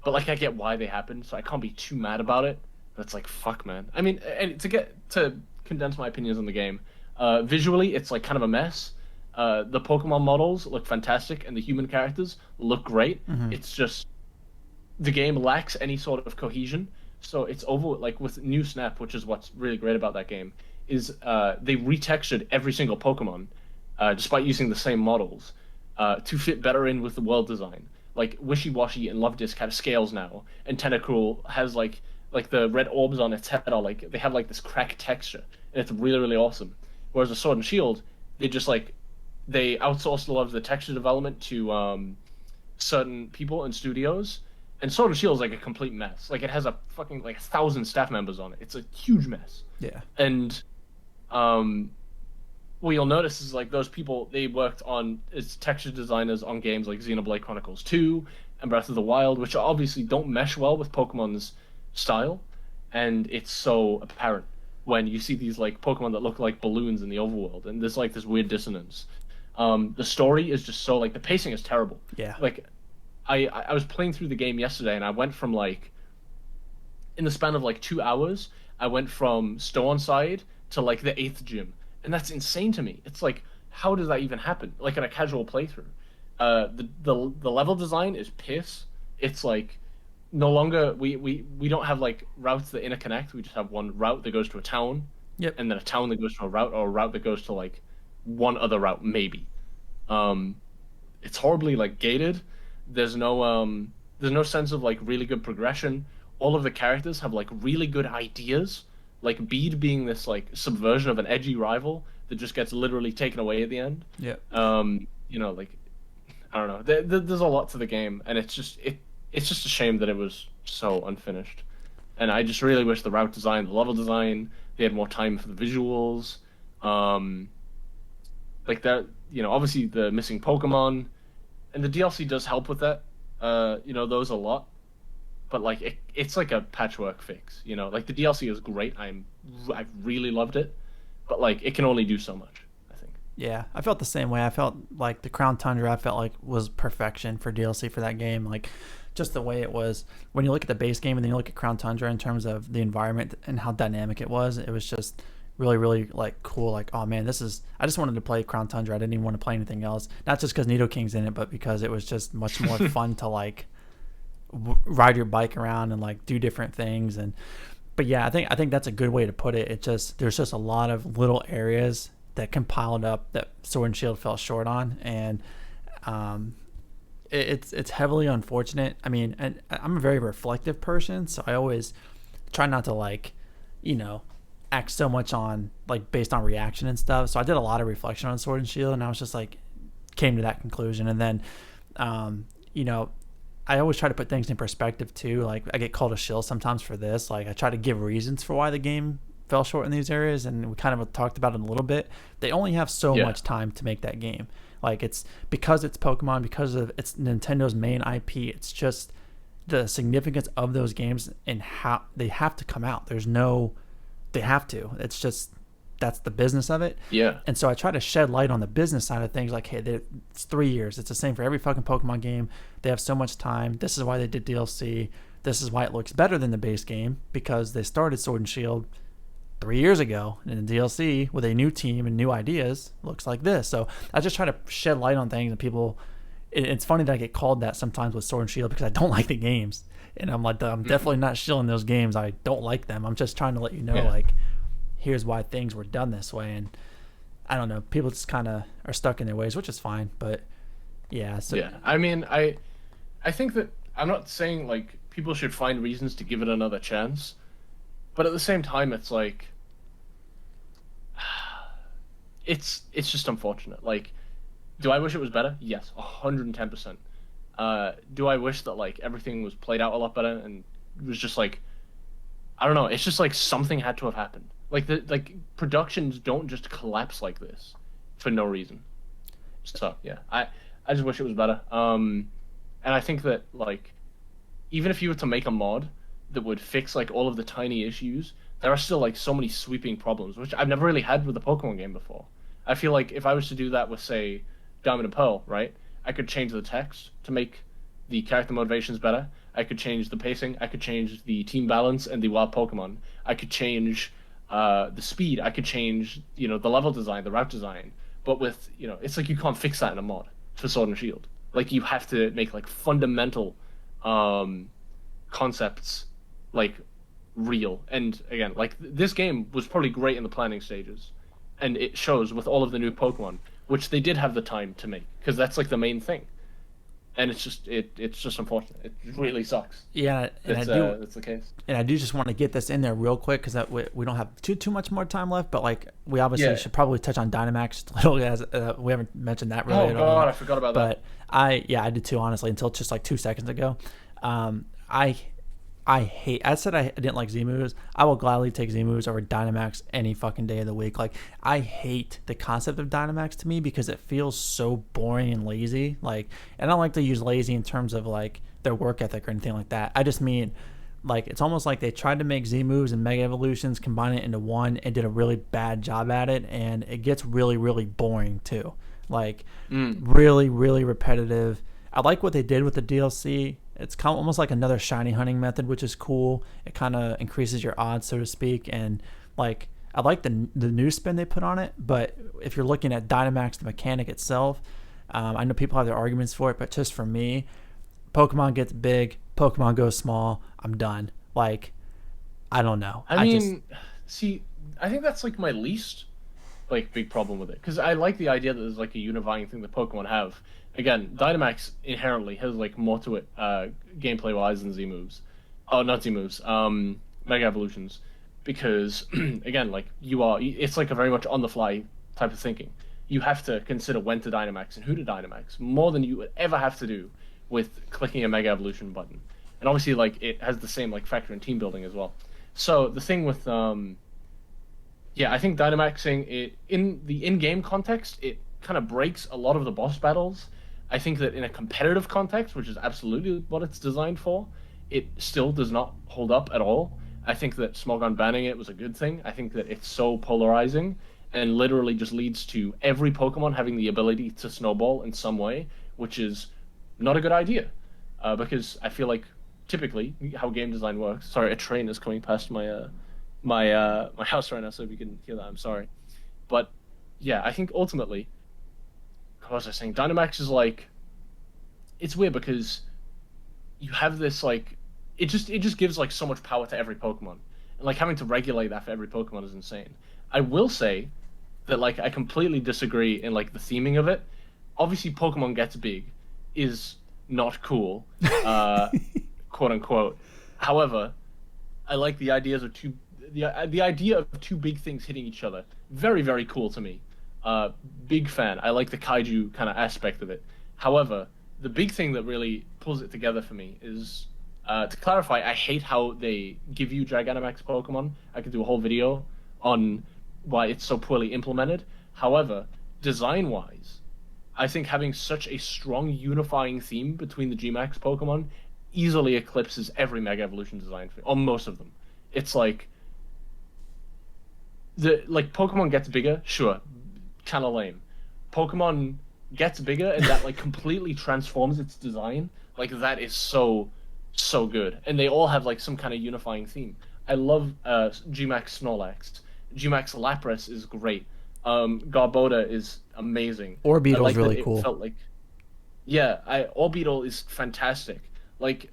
but like I get why they happened, so I can't be too mad about it. But it's like fuck, man. I mean, and to condense my opinions on the game, visually it's like kind of a mess. The Pokemon models look fantastic, and the human characters look great.
mhm.
It's just the game lacks any sort of cohesion. So it's over like with New Snap, which is what's really great about that game, is they retextured every single Pokemon, despite using the same models, to fit better in with the world design. Like Wishy Washy and Love Disc have scales now, and Tentacruel has like the red orbs on its head are like they have like this cracked texture, and it's really really awesome. Whereas the Sword and Shield, they just like they outsourced a lot of the texture development to certain people and studios, and Sword and Shield is like a complete mess. Like it has a fucking like 1,000 staff members on it. It's a huge mess.
Yeah.
And what you'll notice is like those people they worked on as texture designers on games like Xenoblade Chronicles 2 and Breath of the Wild, which obviously don't mesh well with Pokemon's style, and it's so apparent when you see these like Pokemon that look like balloons in the overworld, and there's like this weird dissonance. The story is just so like the pacing is terrible.
Yeah.
Like I was playing through the game yesterday, and I went from like in the span of like 2 hours, I went from Stow-on-Side to like the eighth gym, and that's insane to me. It's like how does that even happen? Like in a casual playthrough, the level design is piss. It's like no longer we don't have like routes that interconnect. We just have one route that goes to a town,
Yep.
and then a town that goes to a route, or a route that goes to like one other route maybe. Um, it's horribly like gated. There's no sense of like really good progression. All of the characters have like really good ideas. Like Bede being this like subversion of an edgy rival that just gets literally taken away at the end.
Yep.
Like I don't know. There's a lot to the game, and it's just a shame that it was so unfinished. And I just really wish the route design, the level design, they had more time for the visuals. Like that, obviously the missing Pokemon, and the DLC does help with that. Those a lot, but like it's like a patchwork fix. Like the DLC is great. I really loved it, but like it can only do so much, I think.
Yeah, I felt the same way. I felt like the Crown Tundra, I felt like was perfection for DLC for that game. Like just the way it was. When you look at the base game and then you look at Crown Tundra in terms of the environment and how dynamic it was just really, really like cool. Like, oh man, I just wanted to play Crown Tundra. I didn't even want to play anything else. Not just because Nidoking's in it, but because it was just much more fun to like ride your bike around and like do different things. But yeah, I think that's a good way to put it. There's just a lot of little areas that compiled up that Sword and Shield fell short on, and it's heavily unfortunate. I mean, and I'm a very reflective person, so I always try not to like, act so much on like based on reaction and stuff. So I did a lot of reflection on Sword and Shield, and I was just like came to that conclusion. And then, I always try to put things in perspective too. Like I get called a shill sometimes for this. Like I try to give reasons for why the game fell short in these areas, and we kind of talked about it a little bit. They only have so much time to make that game. Like it's because it's Pokemon, because of it's Nintendo's main IP. It's just the significance of those games and how they have to come out. They have to. It's just that's the business of it.
Yeah.
And so I try to shed light on the business side of things, like, hey, it's 3 years. It's the same for every fucking Pokemon game. They have so much time. This is why they did DLC. This is why it looks better than the base game, because they started Sword and Shield 3 years ago, and the DLC with a new team and new ideas looks like this. So I just try to shed light on things, and people. It's funny that I get called that sometimes with Sword and Shield because I don't like the games, and I'm like, I'm definitely not shilling those games. I don't like them. I'm just trying to let you know, like, here's why things were done this way. And I don't know, people just kind of are stuck in their ways, which is fine. But yeah, so
Yeah, I mean, I think that I'm not saying like people should find reasons to give it another chance, but at the same time, it's like it's just unfortunate. Like, do I wish it was better? Yes, 110%. Do I wish that like everything was played out a lot better and it was just like, I don't know, it's just like something had to have happened. Like productions don't just collapse like this for no reason. So yeah, I just wish it was better. And I think that like even if you were to make a mod that would fix like all of the tiny issues, there are still like so many sweeping problems, which I've never really had with a Pokemon game before. I feel like if I was to do that with say Diamond and Pearl, right? I could change the text to make the character motivations better. I could change the pacing. I could change the team balance and the wild Pokemon. I could change the speed. I could change, the level design, the route design. But with, it's like you can't fix that in a mod for Sword and Shield. Like you have to make like fundamental concepts like real. And again, like this game was probably great in the planning stages, and it shows with all of the new Pokemon, which they did have the time to make, because that's like the main thing. And it's just unfortunate. It really sucks.
Yeah, and
that's the case.
And I do just want to get this in there real quick because we don't have too much more time left. But like we obviously should probably touch on Dynamax a little, as we haven't mentioned that really.
Oh God, I forgot about that.
But I did too, honestly, until just like 2 seconds ago. I said I didn't like Z moves. I will gladly take Z moves over Dynamax any fucking day of the week. Like, I hate the concept of Dynamax to me because it feels so boring and lazy. Like, and I don't like to use lazy in terms of like their work ethic or anything like that. I just mean like it's almost like they tried to make Z moves and Mega Evolutions, combine it into one, and did a really bad job at it, and it gets really, really boring too. Like, really, really repetitive. I like what they did with the DLC. It's kind of almost like another shiny hunting method, which is cool. It kind of increases your odds, so to speak. And like, I like the new spin they put on it. But if you're looking at Dynamax, the mechanic itself, I know people have their arguments for it, but just for me, Pokemon gets big, Pokemon goes small. I'm done. Like, I don't know.
I think that's like my least like big problem with it, because I like the idea that there's like a unifying thing that Pokemon have. Again, Dynamax inherently has like more to it, gameplay wise, than Z moves. Oh, not Z moves. Mega Evolutions, because again, like it's like a very much on the fly type of thinking. You have to consider when to Dynamax and who to Dynamax more than you would ever have to do with clicking a Mega Evolution button. And obviously, like it has the same like factor in team building as well. So the thing with I think Dynamaxing it in the in-game context, it kind of breaks a lot of the boss battles. I think that in a competitive context, which is absolutely what it's designed for, it still does not hold up at all. I think that Smogon banning it was a good thing. I think that it's so polarizing and literally just leads to every Pokemon having the ability to snowball in some way, which is not a good idea. Because I feel like typically how game design works. Sorry, a train is coming past my my house right now, so if you can hear that, I'm sorry. But yeah, I think ultimately, what was I saying? Dynamax is like, it's weird because you have this like, it just gives like so much power to every Pokemon, and like having to regulate that for every Pokemon is insane. I will say that like I completely disagree in like the theming of it. Obviously, Pokemon gets big is not cool, quote unquote. However, I like the ideas of the idea of two big things hitting each other. Very, very cool to me. Big fan. I like the kaiju kind of aspect of it. However, the big thing that really pulls it together for me is, to clarify, I hate how they give you Gigantamax Pokemon. I could do a whole video on why it's so poorly implemented. However, design-wise, I think having such a strong unifying theme between the Gmax Pokemon easily eclipses every Mega Evolution design, or most of them. It's like, like Pokemon gets bigger, sure, kind of lame. Pokemon gets bigger and that like completely transforms its design. Like that is so good, and they all have like some kind of unifying theme. I love Gmax Snorlax. Gmax Lapras is great. Garbodor is amazing. I
Orbeetle's
like that
really
it
cool.
felt like yeah, Orbeetle is fantastic. Like,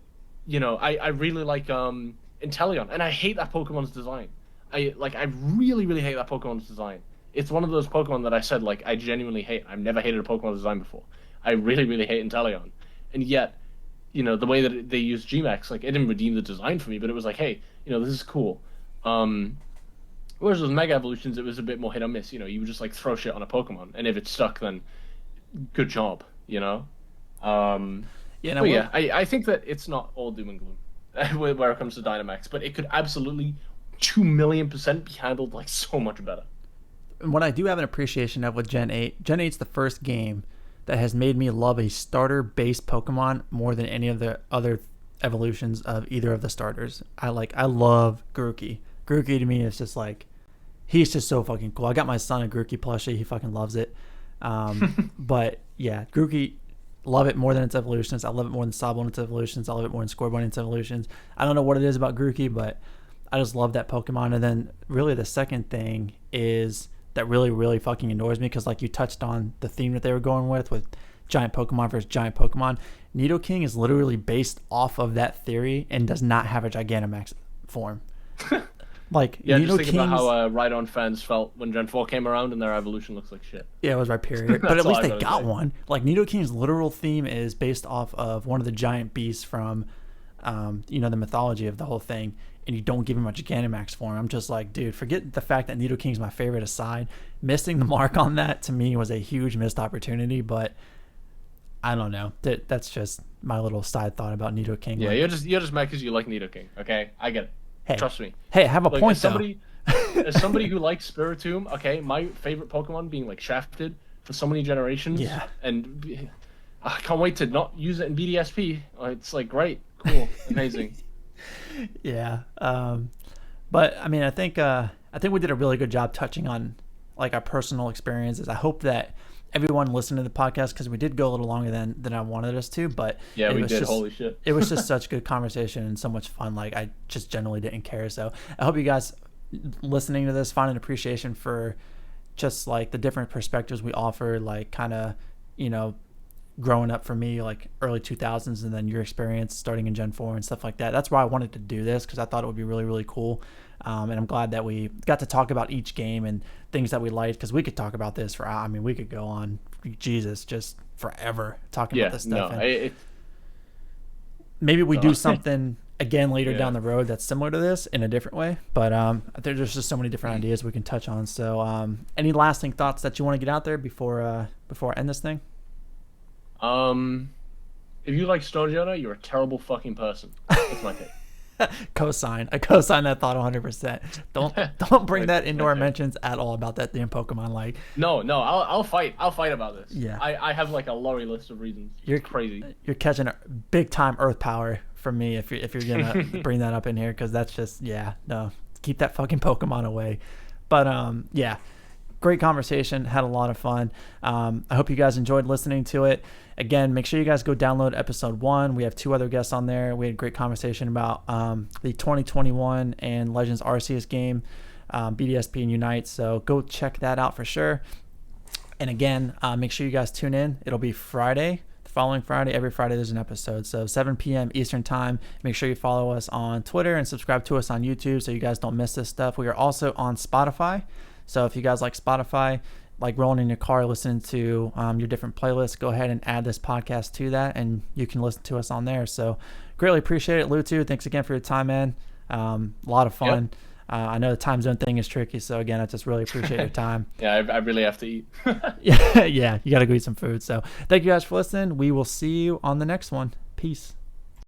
I really like Inteleon, and I hate that Pokemon's design. I really really hate that Pokemon's design. It's one of those Pokemon that I said like I genuinely hate. I've never hated a Pokemon design before. I really really hate Inteleon, and yet, the way that they use Gmax, like it didn't redeem the design for me, but it was like, hey, this is cool. Whereas with Mega Evolutions, it was a bit more hit or miss. You would just like throw shit on a Pokemon, and if it stuck, then good job.
Yeah,
But yeah, I think that it's not all doom and gloom where it comes to Dynamax, but it could absolutely 2,000,000% be handled like so much better.
what I do have an appreciation of with Gen 8, Gen 8's the first game that has made me love a starter-based Pokemon more than any of the other evolutions of either of the starters. I love Grookey. Grookey to me is just like, he's just so fucking cool. I got my son a Grookey plushie. He fucking loves it. But yeah, Grookey, love it more than its evolutions. I love it more than Sobble in its evolutions. I love it more than Scorbunny in its evolutions. I don't know what it is about Grookey, but I just love that Pokemon. And then really the second thing is that really, really fucking annoys me because like you touched on the theme that they were going with giant Pokemon versus giant Pokemon. Nidoking is literally based off of that theory and does not have a Gigantamax form. Like,
yeah, just think about how Rhydon fans felt when Gen 4 came around and their evolution looks like shit.
Yeah, it was Rhyperior. But at least they got one. Like, Nidoking's literal theme is based off of one of the giant beasts from, the mythology of the whole thing, and you don't give him a Gigantamax form. I'm just like, dude, forget the fact that Nidoking's my favorite aside. Missing the mark on that, to me, was a huge missed opportunity, but I don't know. That's just my little side thought about Nidoking.
Yeah, you're just mad because you like Nidoking, okay? I get it.
Hey,
trust me.
Hey, I have a point,
as somebody who likes Spiritomb, okay, my favorite Pokemon being like shafted for so many generations.
Yeah.
And I can't wait to not use it in BDSP. It's like great, cool, amazing.
Yeah. But I mean, I think we did a really good job touching on like our personal experiences. I hope that everyone listened to the podcast because we did go a little longer than I wanted us to, but
yeah, we did. Holy shit.
It was just such good conversation and so much fun. Like I just generally didn't care. So I hope you guys listening to this find an appreciation for just like the different perspectives we offer, like kind of, growing up for me, like early 2000s, and then your experience starting in Gen 4 and stuff like that. That's why I wanted to do this, because I thought it would be really, really cool. And I'm glad that we got to talk about each game and things that we liked, because we could talk about this we could go on, Jesus, just forever talking about this stuff. Maybe we do something again later down the road that's similar to this in a different way, but there's just so many different ideas we can touch on. So any lasting thoughts that you want to get out there before I end this thing?
If you like Stonjourner, you're a terrible fucking person. That's my take.
I co-sign that thought 100%. Don't bring that into our mentions at all about that damn Pokemon. Like,
no, I'll fight about this.
Yeah,
I have like a lorry list of reasons. You're crazy.
You're catching a big time Earth power from me if you're gonna bring that up in here, because that's just keep that fucking Pokemon away. But yeah, great conversation, had a lot of fun. I hope you guys enjoyed listening to it. Again, make sure you guys go download episode 1. We have 2 other guests on there. We had a great conversation about the 2021 and Legends Arceus game, BDSP and Unite. So go check that out for sure. And again, make sure you guys tune in. It'll be Friday, the following Friday. Every Friday there's an episode. So 7 p.m. Eastern time. Make sure you follow us on Twitter and subscribe to us on YouTube so you guys don't miss this stuff. We are also on Spotify. So if you guys like Spotify, like rolling in your car, listening to your different playlists, go ahead and add this podcast to that, and you can listen to us on there. So greatly appreciate it, LewTwo. Thanks again for your time, man. A lot of fun. Yep. I know the time zone thing is tricky, so again, I just really appreciate your time.
Yeah, I really have to eat.
yeah, you got to go eat some food. So thank you guys for listening. We will see you on the next one. Peace.